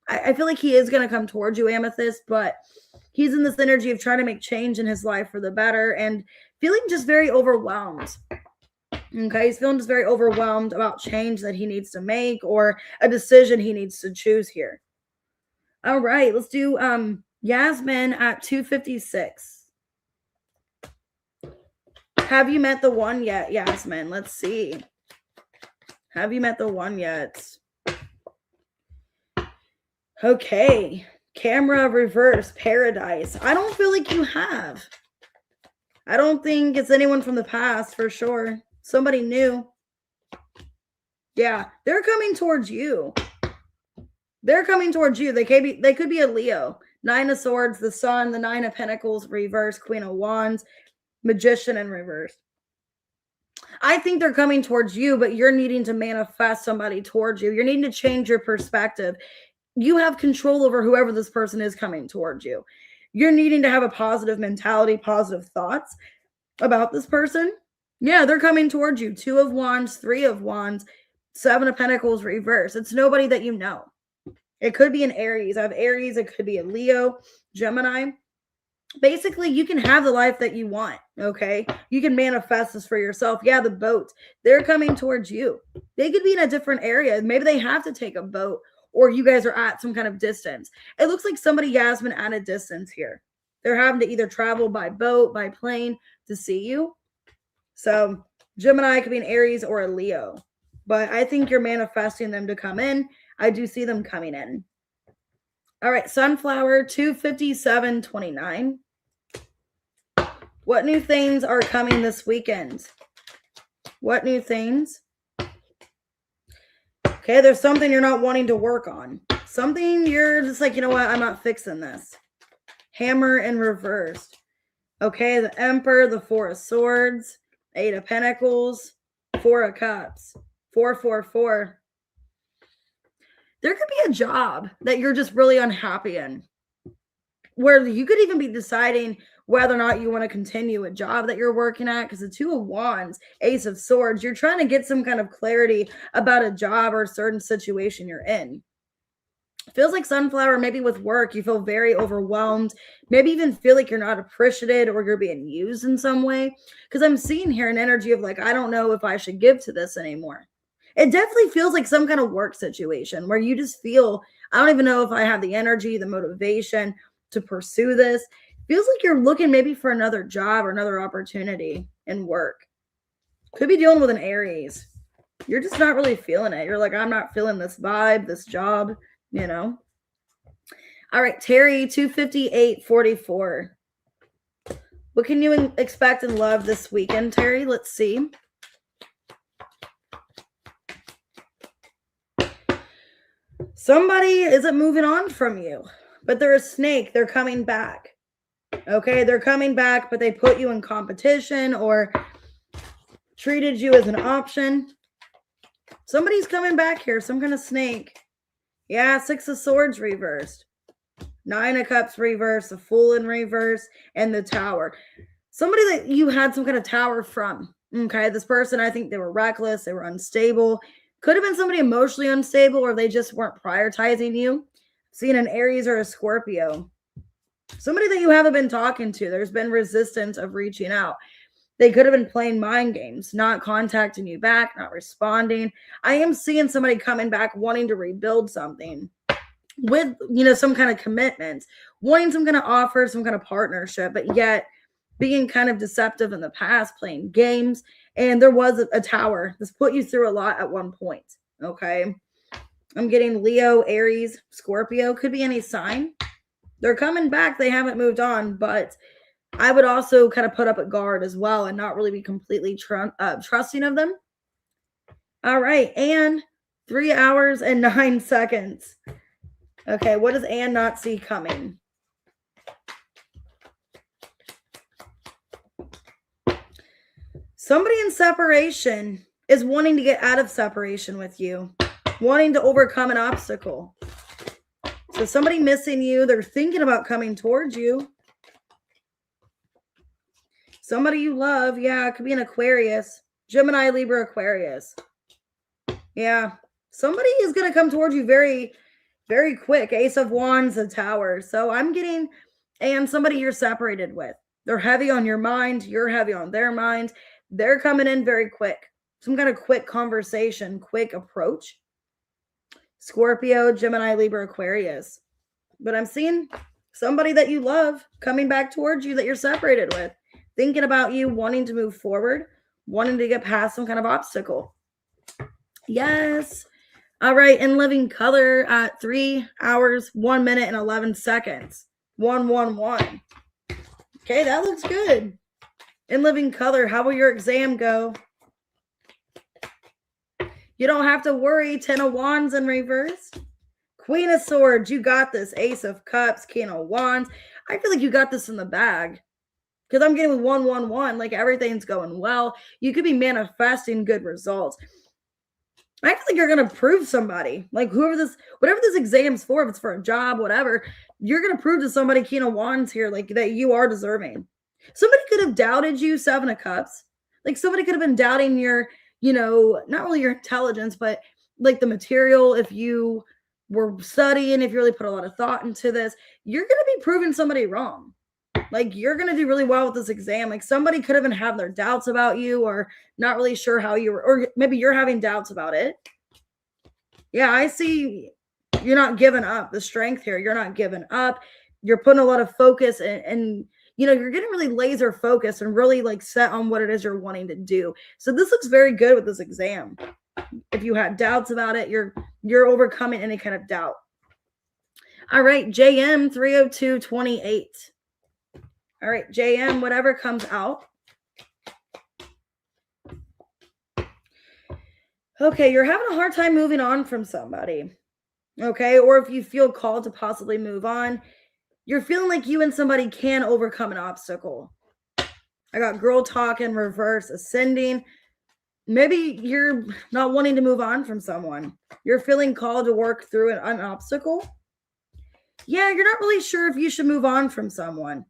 I feel like he is going to come towards you, Amethyst, but he's in this energy of trying to make change in his life for the better and feeling just very overwhelmed. Okay, he's feeling just very overwhelmed about change that he needs to make or a decision he needs to choose here. All right, let's do Yasmin at 256. Have you met the one yet, Yasmin? Let's see. Have you met the one yet? Okay. Camera reverse, paradise. I don't feel like you have. I don't think it's anyone from the past for sure. Somebody new. Yeah, they're coming towards you. They're coming towards you. They could be a Leo. 9 of Swords, the Sun, the 9 of Pentacles, reverse, Queen of Wands, Magician in reverse. I think they're coming towards you, but you're needing to manifest somebody towards you. You're needing to change your perspective. You have control over whoever this person is coming towards you. You're needing to have a positive mentality, positive thoughts about this person. Yeah, they're coming towards you. 2 of Wands, 3 of Wands, 7 of Pentacles reverse. It's nobody that you know. It could be an Aries. I have Aries. It could be a Leo, Gemini. Basically, you can have the life that you want, okay? You can manifest this for yourself. Yeah, the boat. They're coming towards you. They could be in a different area. Maybe they have to take a boat or you guys are at some kind of distance. It looks like somebody, Yasmin, at a distance here. They're having to either travel by boat, by plane to see you. So Gemini could be an Aries or a Leo. But I think you're manifesting them to come in. I do see them coming in. All right, Sunflower 25729. What new things are coming this weekend? What new things? Okay, there's something you're not wanting to work on. Something you're just like, you know what? I'm not fixing this. Hammer in reverse. Okay, the Emperor, the 4 of Swords, 8 of Pentacles, 4 of Cups, 444. There could be a job that you're just really unhappy in, where you could even be deciding whether or not you want to continue a job that you're working at, because the 2 of Wands, Ace of Swords, you're trying to get some kind of clarity about a job or a certain situation you're in. It feels like Sunflower, maybe with work, you feel very overwhelmed, maybe even feel like you're not appreciated or you're being used in some way, because I'm seeing here an energy of like, I don't know if I should give to this anymore. It definitely feels like some kind of work situation where you just feel, I don't even know if I have the energy, the motivation to pursue this. Feels like you're looking maybe for another job or another opportunity in work. Could be dealing with an Aries. You're just not really feeling it. You're like, I'm not feeling this vibe, this job, you know. All right, Terry, 25844. What can you expect and love this weekend, Terry? Let's see. Somebody isn't moving on from you, but they're a snake. They're coming back. Okay, they're coming back, but they put you in competition or treated you as an option. Somebody's coming back here, some kind of snake. Yeah, 6 of Swords reversed. 9 of Cups reversed, the Fool in reverse, and the Tower. Somebody that you had some kind of tower from. Okay, this person, I think they were reckless, they were unstable. Could have been somebody emotionally unstable, or they just weren't prioritizing you. Seeing an Aries or a Scorpio. Somebody that you haven't been talking to. There's been resistance of reaching out. They could have been playing mind games, not contacting you back, not responding. I am seeing somebody coming back wanting to rebuild something with, some kind of commitment, wanting some kind of offer, some kind of partnership, but yet being kind of deceptive in the past, playing games. And there was a tower. This put you through a lot at one point. Okay. I'm getting Leo, Aries, Scorpio. Could be any sign. They're coming back. They haven't moved on, but I would also kind of put up a guard as well and not really be completely trusting of them. All right. And 3 hours and 9 seconds. Okay. What does Anne not see coming? Somebody in separation is wanting to get out of separation with you, wanting to overcome an obstacle. So somebody missing you, they're thinking about coming towards you. Somebody you love, yeah, it could be an Aquarius, Gemini, Libra, Aquarius. Yeah, somebody is going to come towards you very, very quick. Ace of Wands, the Tower. So I'm getting, and somebody you're separated with. They're heavy on your mind. You're heavy on their mind. They're coming in very quick. Some kind of quick conversation, quick approach. Scorpio, Gemini, Libra, Aquarius. But I'm seeing somebody that you love coming back towards you that you're separated with, thinking about you, wanting to move forward, wanting to get past some kind of obstacle. Yes. All right. In living color at 3 hours, 1 minute, and 11 seconds. 111. Okay, that looks good. In living color, how will your exam go? You don't have to worry. 10 of Wands in reverse. Queen of Swords, you got this. Ace of Cups, King of Wands. I feel like you got this in the bag. Because I'm getting 111, like everything's going well. You could be manifesting good results. I feel like you're going to prove somebody. Like whatever this exam's for, if it's for a job, whatever, you're going to prove to somebody, King of Wands here, like that you are deserving. Somebody could have doubted you, 7 of Cups. Like somebody could have been doubting your, not really your intelligence, but like the material. If you were studying, if you really put a lot of thought into this, you're going to be proving somebody wrong. Like you're going to do really well with this exam. Like somebody could have been having their doubts about you or not really sure how you were, or maybe you're having doubts about it. Yeah, I see you're not giving up. The strength here, you're not giving up. You're putting a lot of focus and you're getting really laser focused and really like set on what it is you're wanting to do. So this looks very good with this exam. If you had doubts about it, you're overcoming any kind of doubt. All right, JM 30228. All right, JM, whatever comes out. Okay, you're having a hard time moving on from somebody. Okay, or if you feel called to possibly move on, you're feeling like you and somebody can overcome an obstacle. I got girl talk in reverse, ascending. Maybe you're not wanting to move on from someone. You're feeling called to work through an obstacle. Yeah, you're not really sure if you should move on from someone.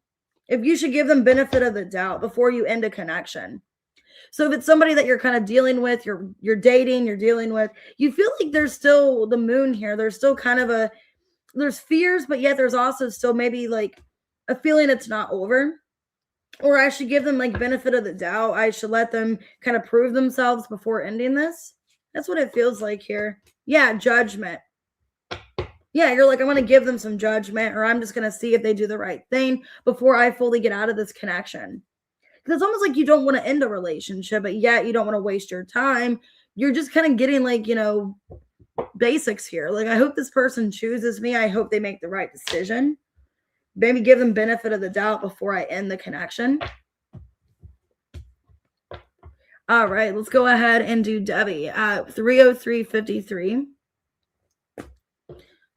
If you should give them benefit of the doubt before you end a connection. So if it's somebody that you're kind of dealing with, you're dating, you're dealing with, you feel like there's still the moon here. There's still kind of there's fears, but yet there's also still maybe like a feeling it's not over. Or I should give them like benefit of the doubt. I should let them kind of prove themselves before ending this. That's what it feels like here. Yeah, judgment. Yeah, you're like, I'm going to give them some judgment, or I'm just going to see if they do the right thing before I fully get out of this connection. Because it's almost like you don't want to end a relationship, but yet you don't want to waste your time. You're just kind of getting like, basics here. Like, I hope this person chooses me. I hope they make the right decision. Maybe give them benefit of the doubt before I end the connection. All right, let's go ahead and do Debbie at 30353.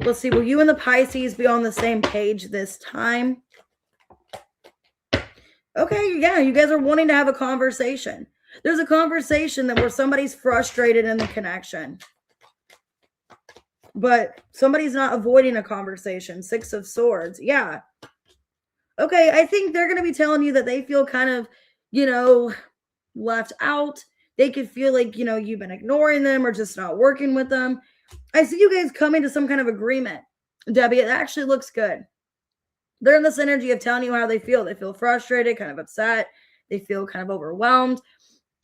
Let's see, will you and the Pisces be on the same page this time? Okay, yeah, you guys are wanting to have a conversation. There's a conversation that where somebody's frustrated in the connection. But somebody's not avoiding a conversation. 6 of Swords. Yeah. Okay, I think they're going to be telling you that they feel kind of, left out. They could feel like, you've been ignoring them or just not working with them. I see you guys coming to some kind of agreement. Debbie, it actually looks good. They're in this energy of telling you how they feel. They feel frustrated, kind of upset. They feel kind of overwhelmed.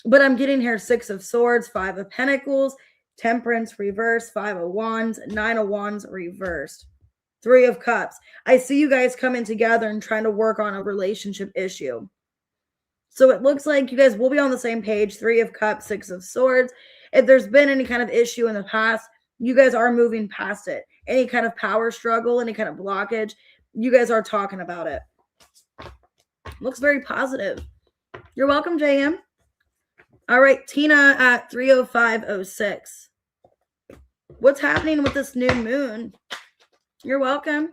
But I'm getting here 6 of Swords, 5 of Pentacles, Temperance reversed, 5 of Wands, 9 of Wands reversed, 3 of Cups. I see you guys coming together and trying to work on a relationship issue. So it looks like you guys will be on the same page. 3 of Cups, 6 of Swords. If there's been any kind of issue in the past, you guys are moving past it. Any kind of power struggle, any kind of blockage, you guys are talking about it. Looks very positive. You're welcome, JM. All right, Tina at 30506. What's happening with this new moon? You're welcome.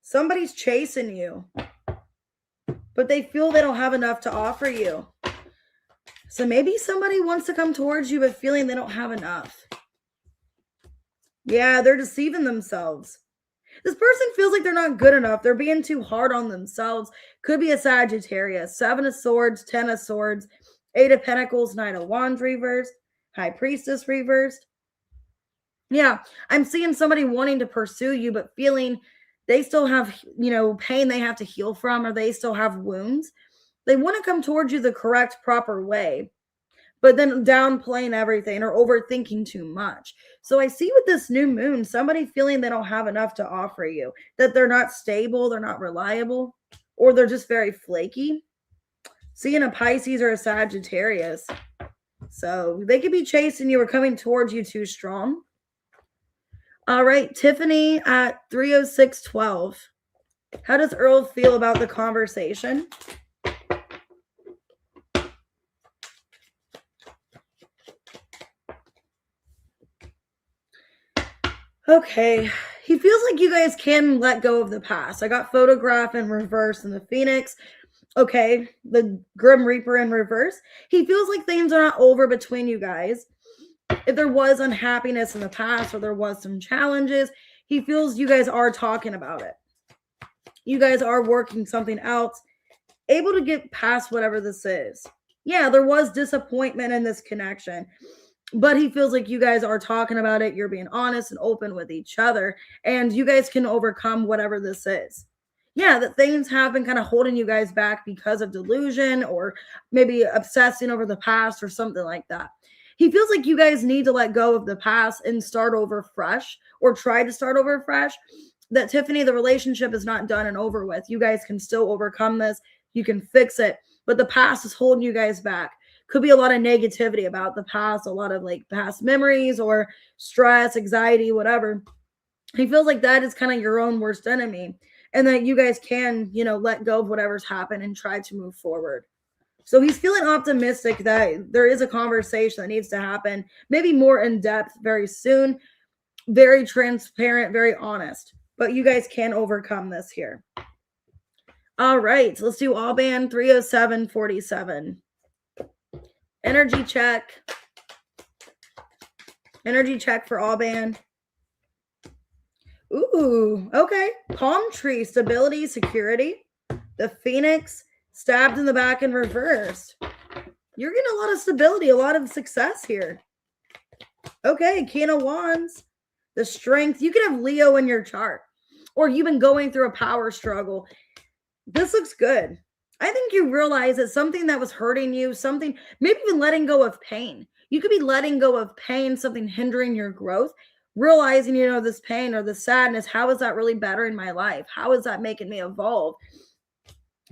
Somebody's chasing you, but they feel they don't have enough to offer you. So maybe somebody wants to come towards you, but feeling they don't have enough. Yeah, they're deceiving themselves. This person feels like they're not good enough. They're being too hard on themselves. Could be a Sagittarius. 7 of Swords, 10 of Swords, 8 of Pentacles, 9 of Wands reversed, High Priestess reversed. Yeah, I'm seeing somebody wanting to pursue you, but feeling they still have, pain they have to heal from, or they still have wounds. They want to come towards you the correct, proper way, but then downplaying everything or overthinking too much. So I see with this new moon, somebody feeling they don't have enough to offer you, that they're not stable, they're not reliable, or they're just very flaky. Seeing a Pisces or a Sagittarius. So they could be chasing you or coming towards you too strong. All right, Tiffany at 30612. How does Earl feel about the conversation? Okay, he feels like you guys can let go of the past. I got Photograph in reverse and the Phoenix. Okay, the Grim Reaper in reverse. He feels like things are not over between you guys. If there was unhappiness in the past or there was some challenges, he feels you guys are talking about it. You guys are working something out, able to get past whatever this is. Yeah, there was disappointment in this connection, but he feels like you guys are talking about it. You're being honest and open with each other, and you guys can overcome whatever this is. Yeah, that things have been kind of holding you guys back because of delusion or maybe obsessing over the past or something like that. He feels like you guys need to let go of the past and start over fresh, or try to start over fresh. That Tiffany, the relationship is not done and over with. You guys can still overcome this. You can fix it, but the past is holding you guys back. Could be a lot of negativity about the past, a lot of like past memories or stress, anxiety, whatever. He feels like that is kind of your own worst enemy, and that you guys can, let go of whatever's happened and try to move forward. So he's feeling optimistic that there is a conversation that needs to happen, maybe more in depth very soon, very transparent, very honest, but you guys can overcome this here. All right, so let's do all band 30747. Energy check. Energy check for all band. Ooh, okay. Palm tree, stability, security. The Phoenix, stabbed in the back and reversed. You're getting a lot of stability, a lot of success here. Okay, King of Wands, the Strength. You can have Leo in your chart, or you've been going through a power struggle. This looks good. I think you realize that something that was hurting you, something, maybe even letting go of pain. You could be letting go of pain, something hindering your growth, realizing, this pain or the sadness, how is that really bettering my life? How is that making me evolve?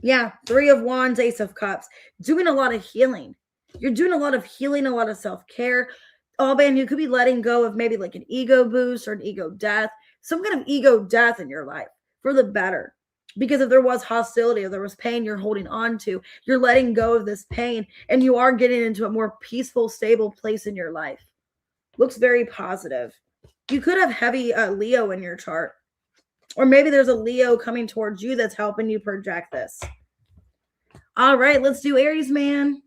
Yeah, 3 of Wands, Ace of Cups, doing a lot of healing. You're doing a lot of healing, a lot of self-care. Oh, man, you could be letting go of maybe like an ego boost or an ego death, some kind of ego death in your life for the better. Because if there was hostility or there was pain you're holding on to, you're letting go of this pain and you are getting into a more peaceful, stable place in your life. Looks very positive. You could have heavy Leo in your chart. Or maybe there's a Leo coming towards you that's helping you project this. All right, let's do Aries, man.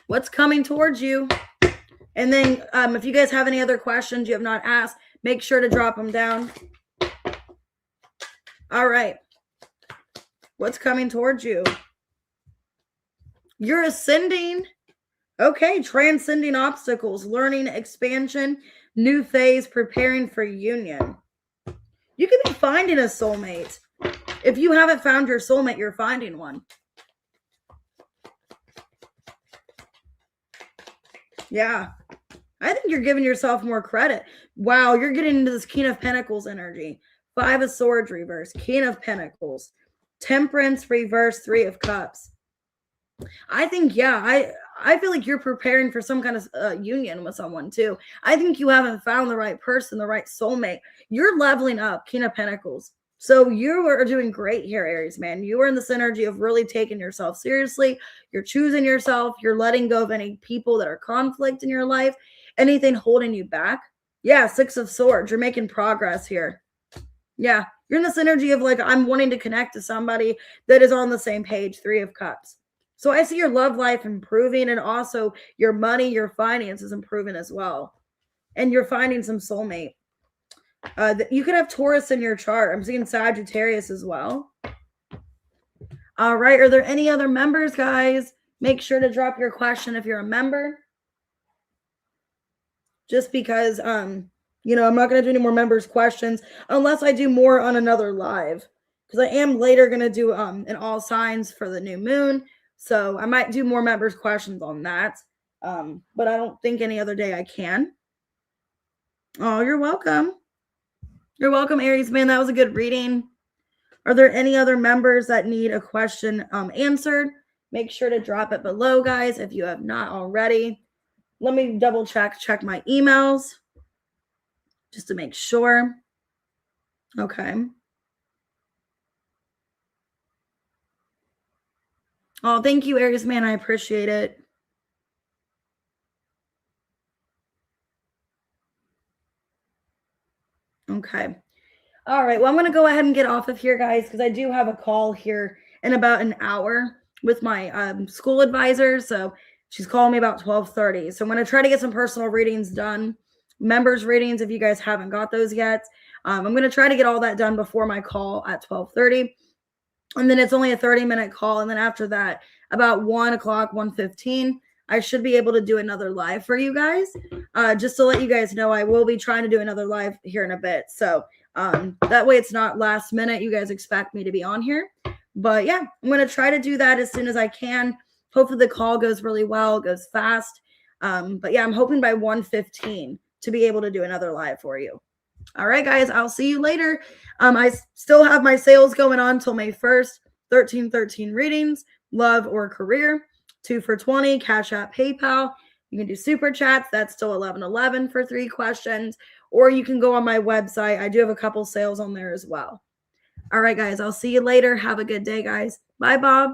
What's coming towards you? And then if you guys have any other questions you have not asked, make sure to drop them down. All right. What's coming towards you? You're ascending. Okay, transcending obstacles, learning, expansion, new phase, preparing for union. You could be finding a soulmate. If you haven't found your soulmate, you're finding one. Yeah. I think you're giving yourself more credit. Wow, you're getting into this King of Pentacles energy. 5 of Swords reverse, King of Pentacles, Temperance reverse, 3 of Cups. I think, yeah, I feel like you're preparing for some kind of union with someone too. I think you haven't found the right person, the right soulmate. You're leveling up, King of Pentacles. So you are doing great here, Aries, man. You are in this energy of really taking yourself seriously. You're choosing yourself. You're letting go of any people that are conflict in your life, anything holding you back. Yeah, 6 of Swords. You're making progress here. Yeah, you're in this energy of like, I'm wanting to connect to somebody that is on the same page, 3 of Cups. So I see your love life improving, and also your money, your finances improving as well. And you're finding some soulmate. You could have Taurus in your chart. I'm seeing Sagittarius as well. All right. Are there any other members, guys? Make sure to drop your question if you're a member. Just because, you know, I'm not going to do any more members' questions unless I do more on another live. Because I am later going to do an all signs for the new moon. So I might do more members' questions on that. But I don't think any other day I can. Oh, you're welcome. You're welcome, Aries, man. That was a good reading. Are there any other members that need a question answered? Make sure to drop it below, guys, if you have not already. Let me double check my emails just to make sure. Okay. Oh, thank you, Aries, man. I appreciate it. Okay. All right. Well, I'm going to go ahead and get off of here, guys, because I do have a call here in about an hour with my school advisor. So she's calling me about 12:30. So I'm going to try to get some personal readings done, members readings, if you guys haven't got those yet. I'm going to try to get all that done before my call at 12:30. And then it's only a 30-minute call. And then after that, about 1 o'clock, 1:15, I should be able to do another live for you guys. Just to let you guys know, I will be trying to do another live here in a bit. So that way it's not last minute. You guys expect me to be on here. But yeah, I'm going to try to do that as soon as I can. Hopefully the call goes really well, goes fast. But yeah, I'm hoping by 1:15 to be able to do another live for you. All right, guys, I'll see you later. I still have my sales going on till May 1st, 1313 readings, love or career, 2 for $20, Cash App, PayPal. You can do super chats. That's still $11.11 for 3 questions. Or you can go on my website. I do have a couple sales on there as well. All right, guys, I'll see you later. Have a good day, guys. Bye, Bob.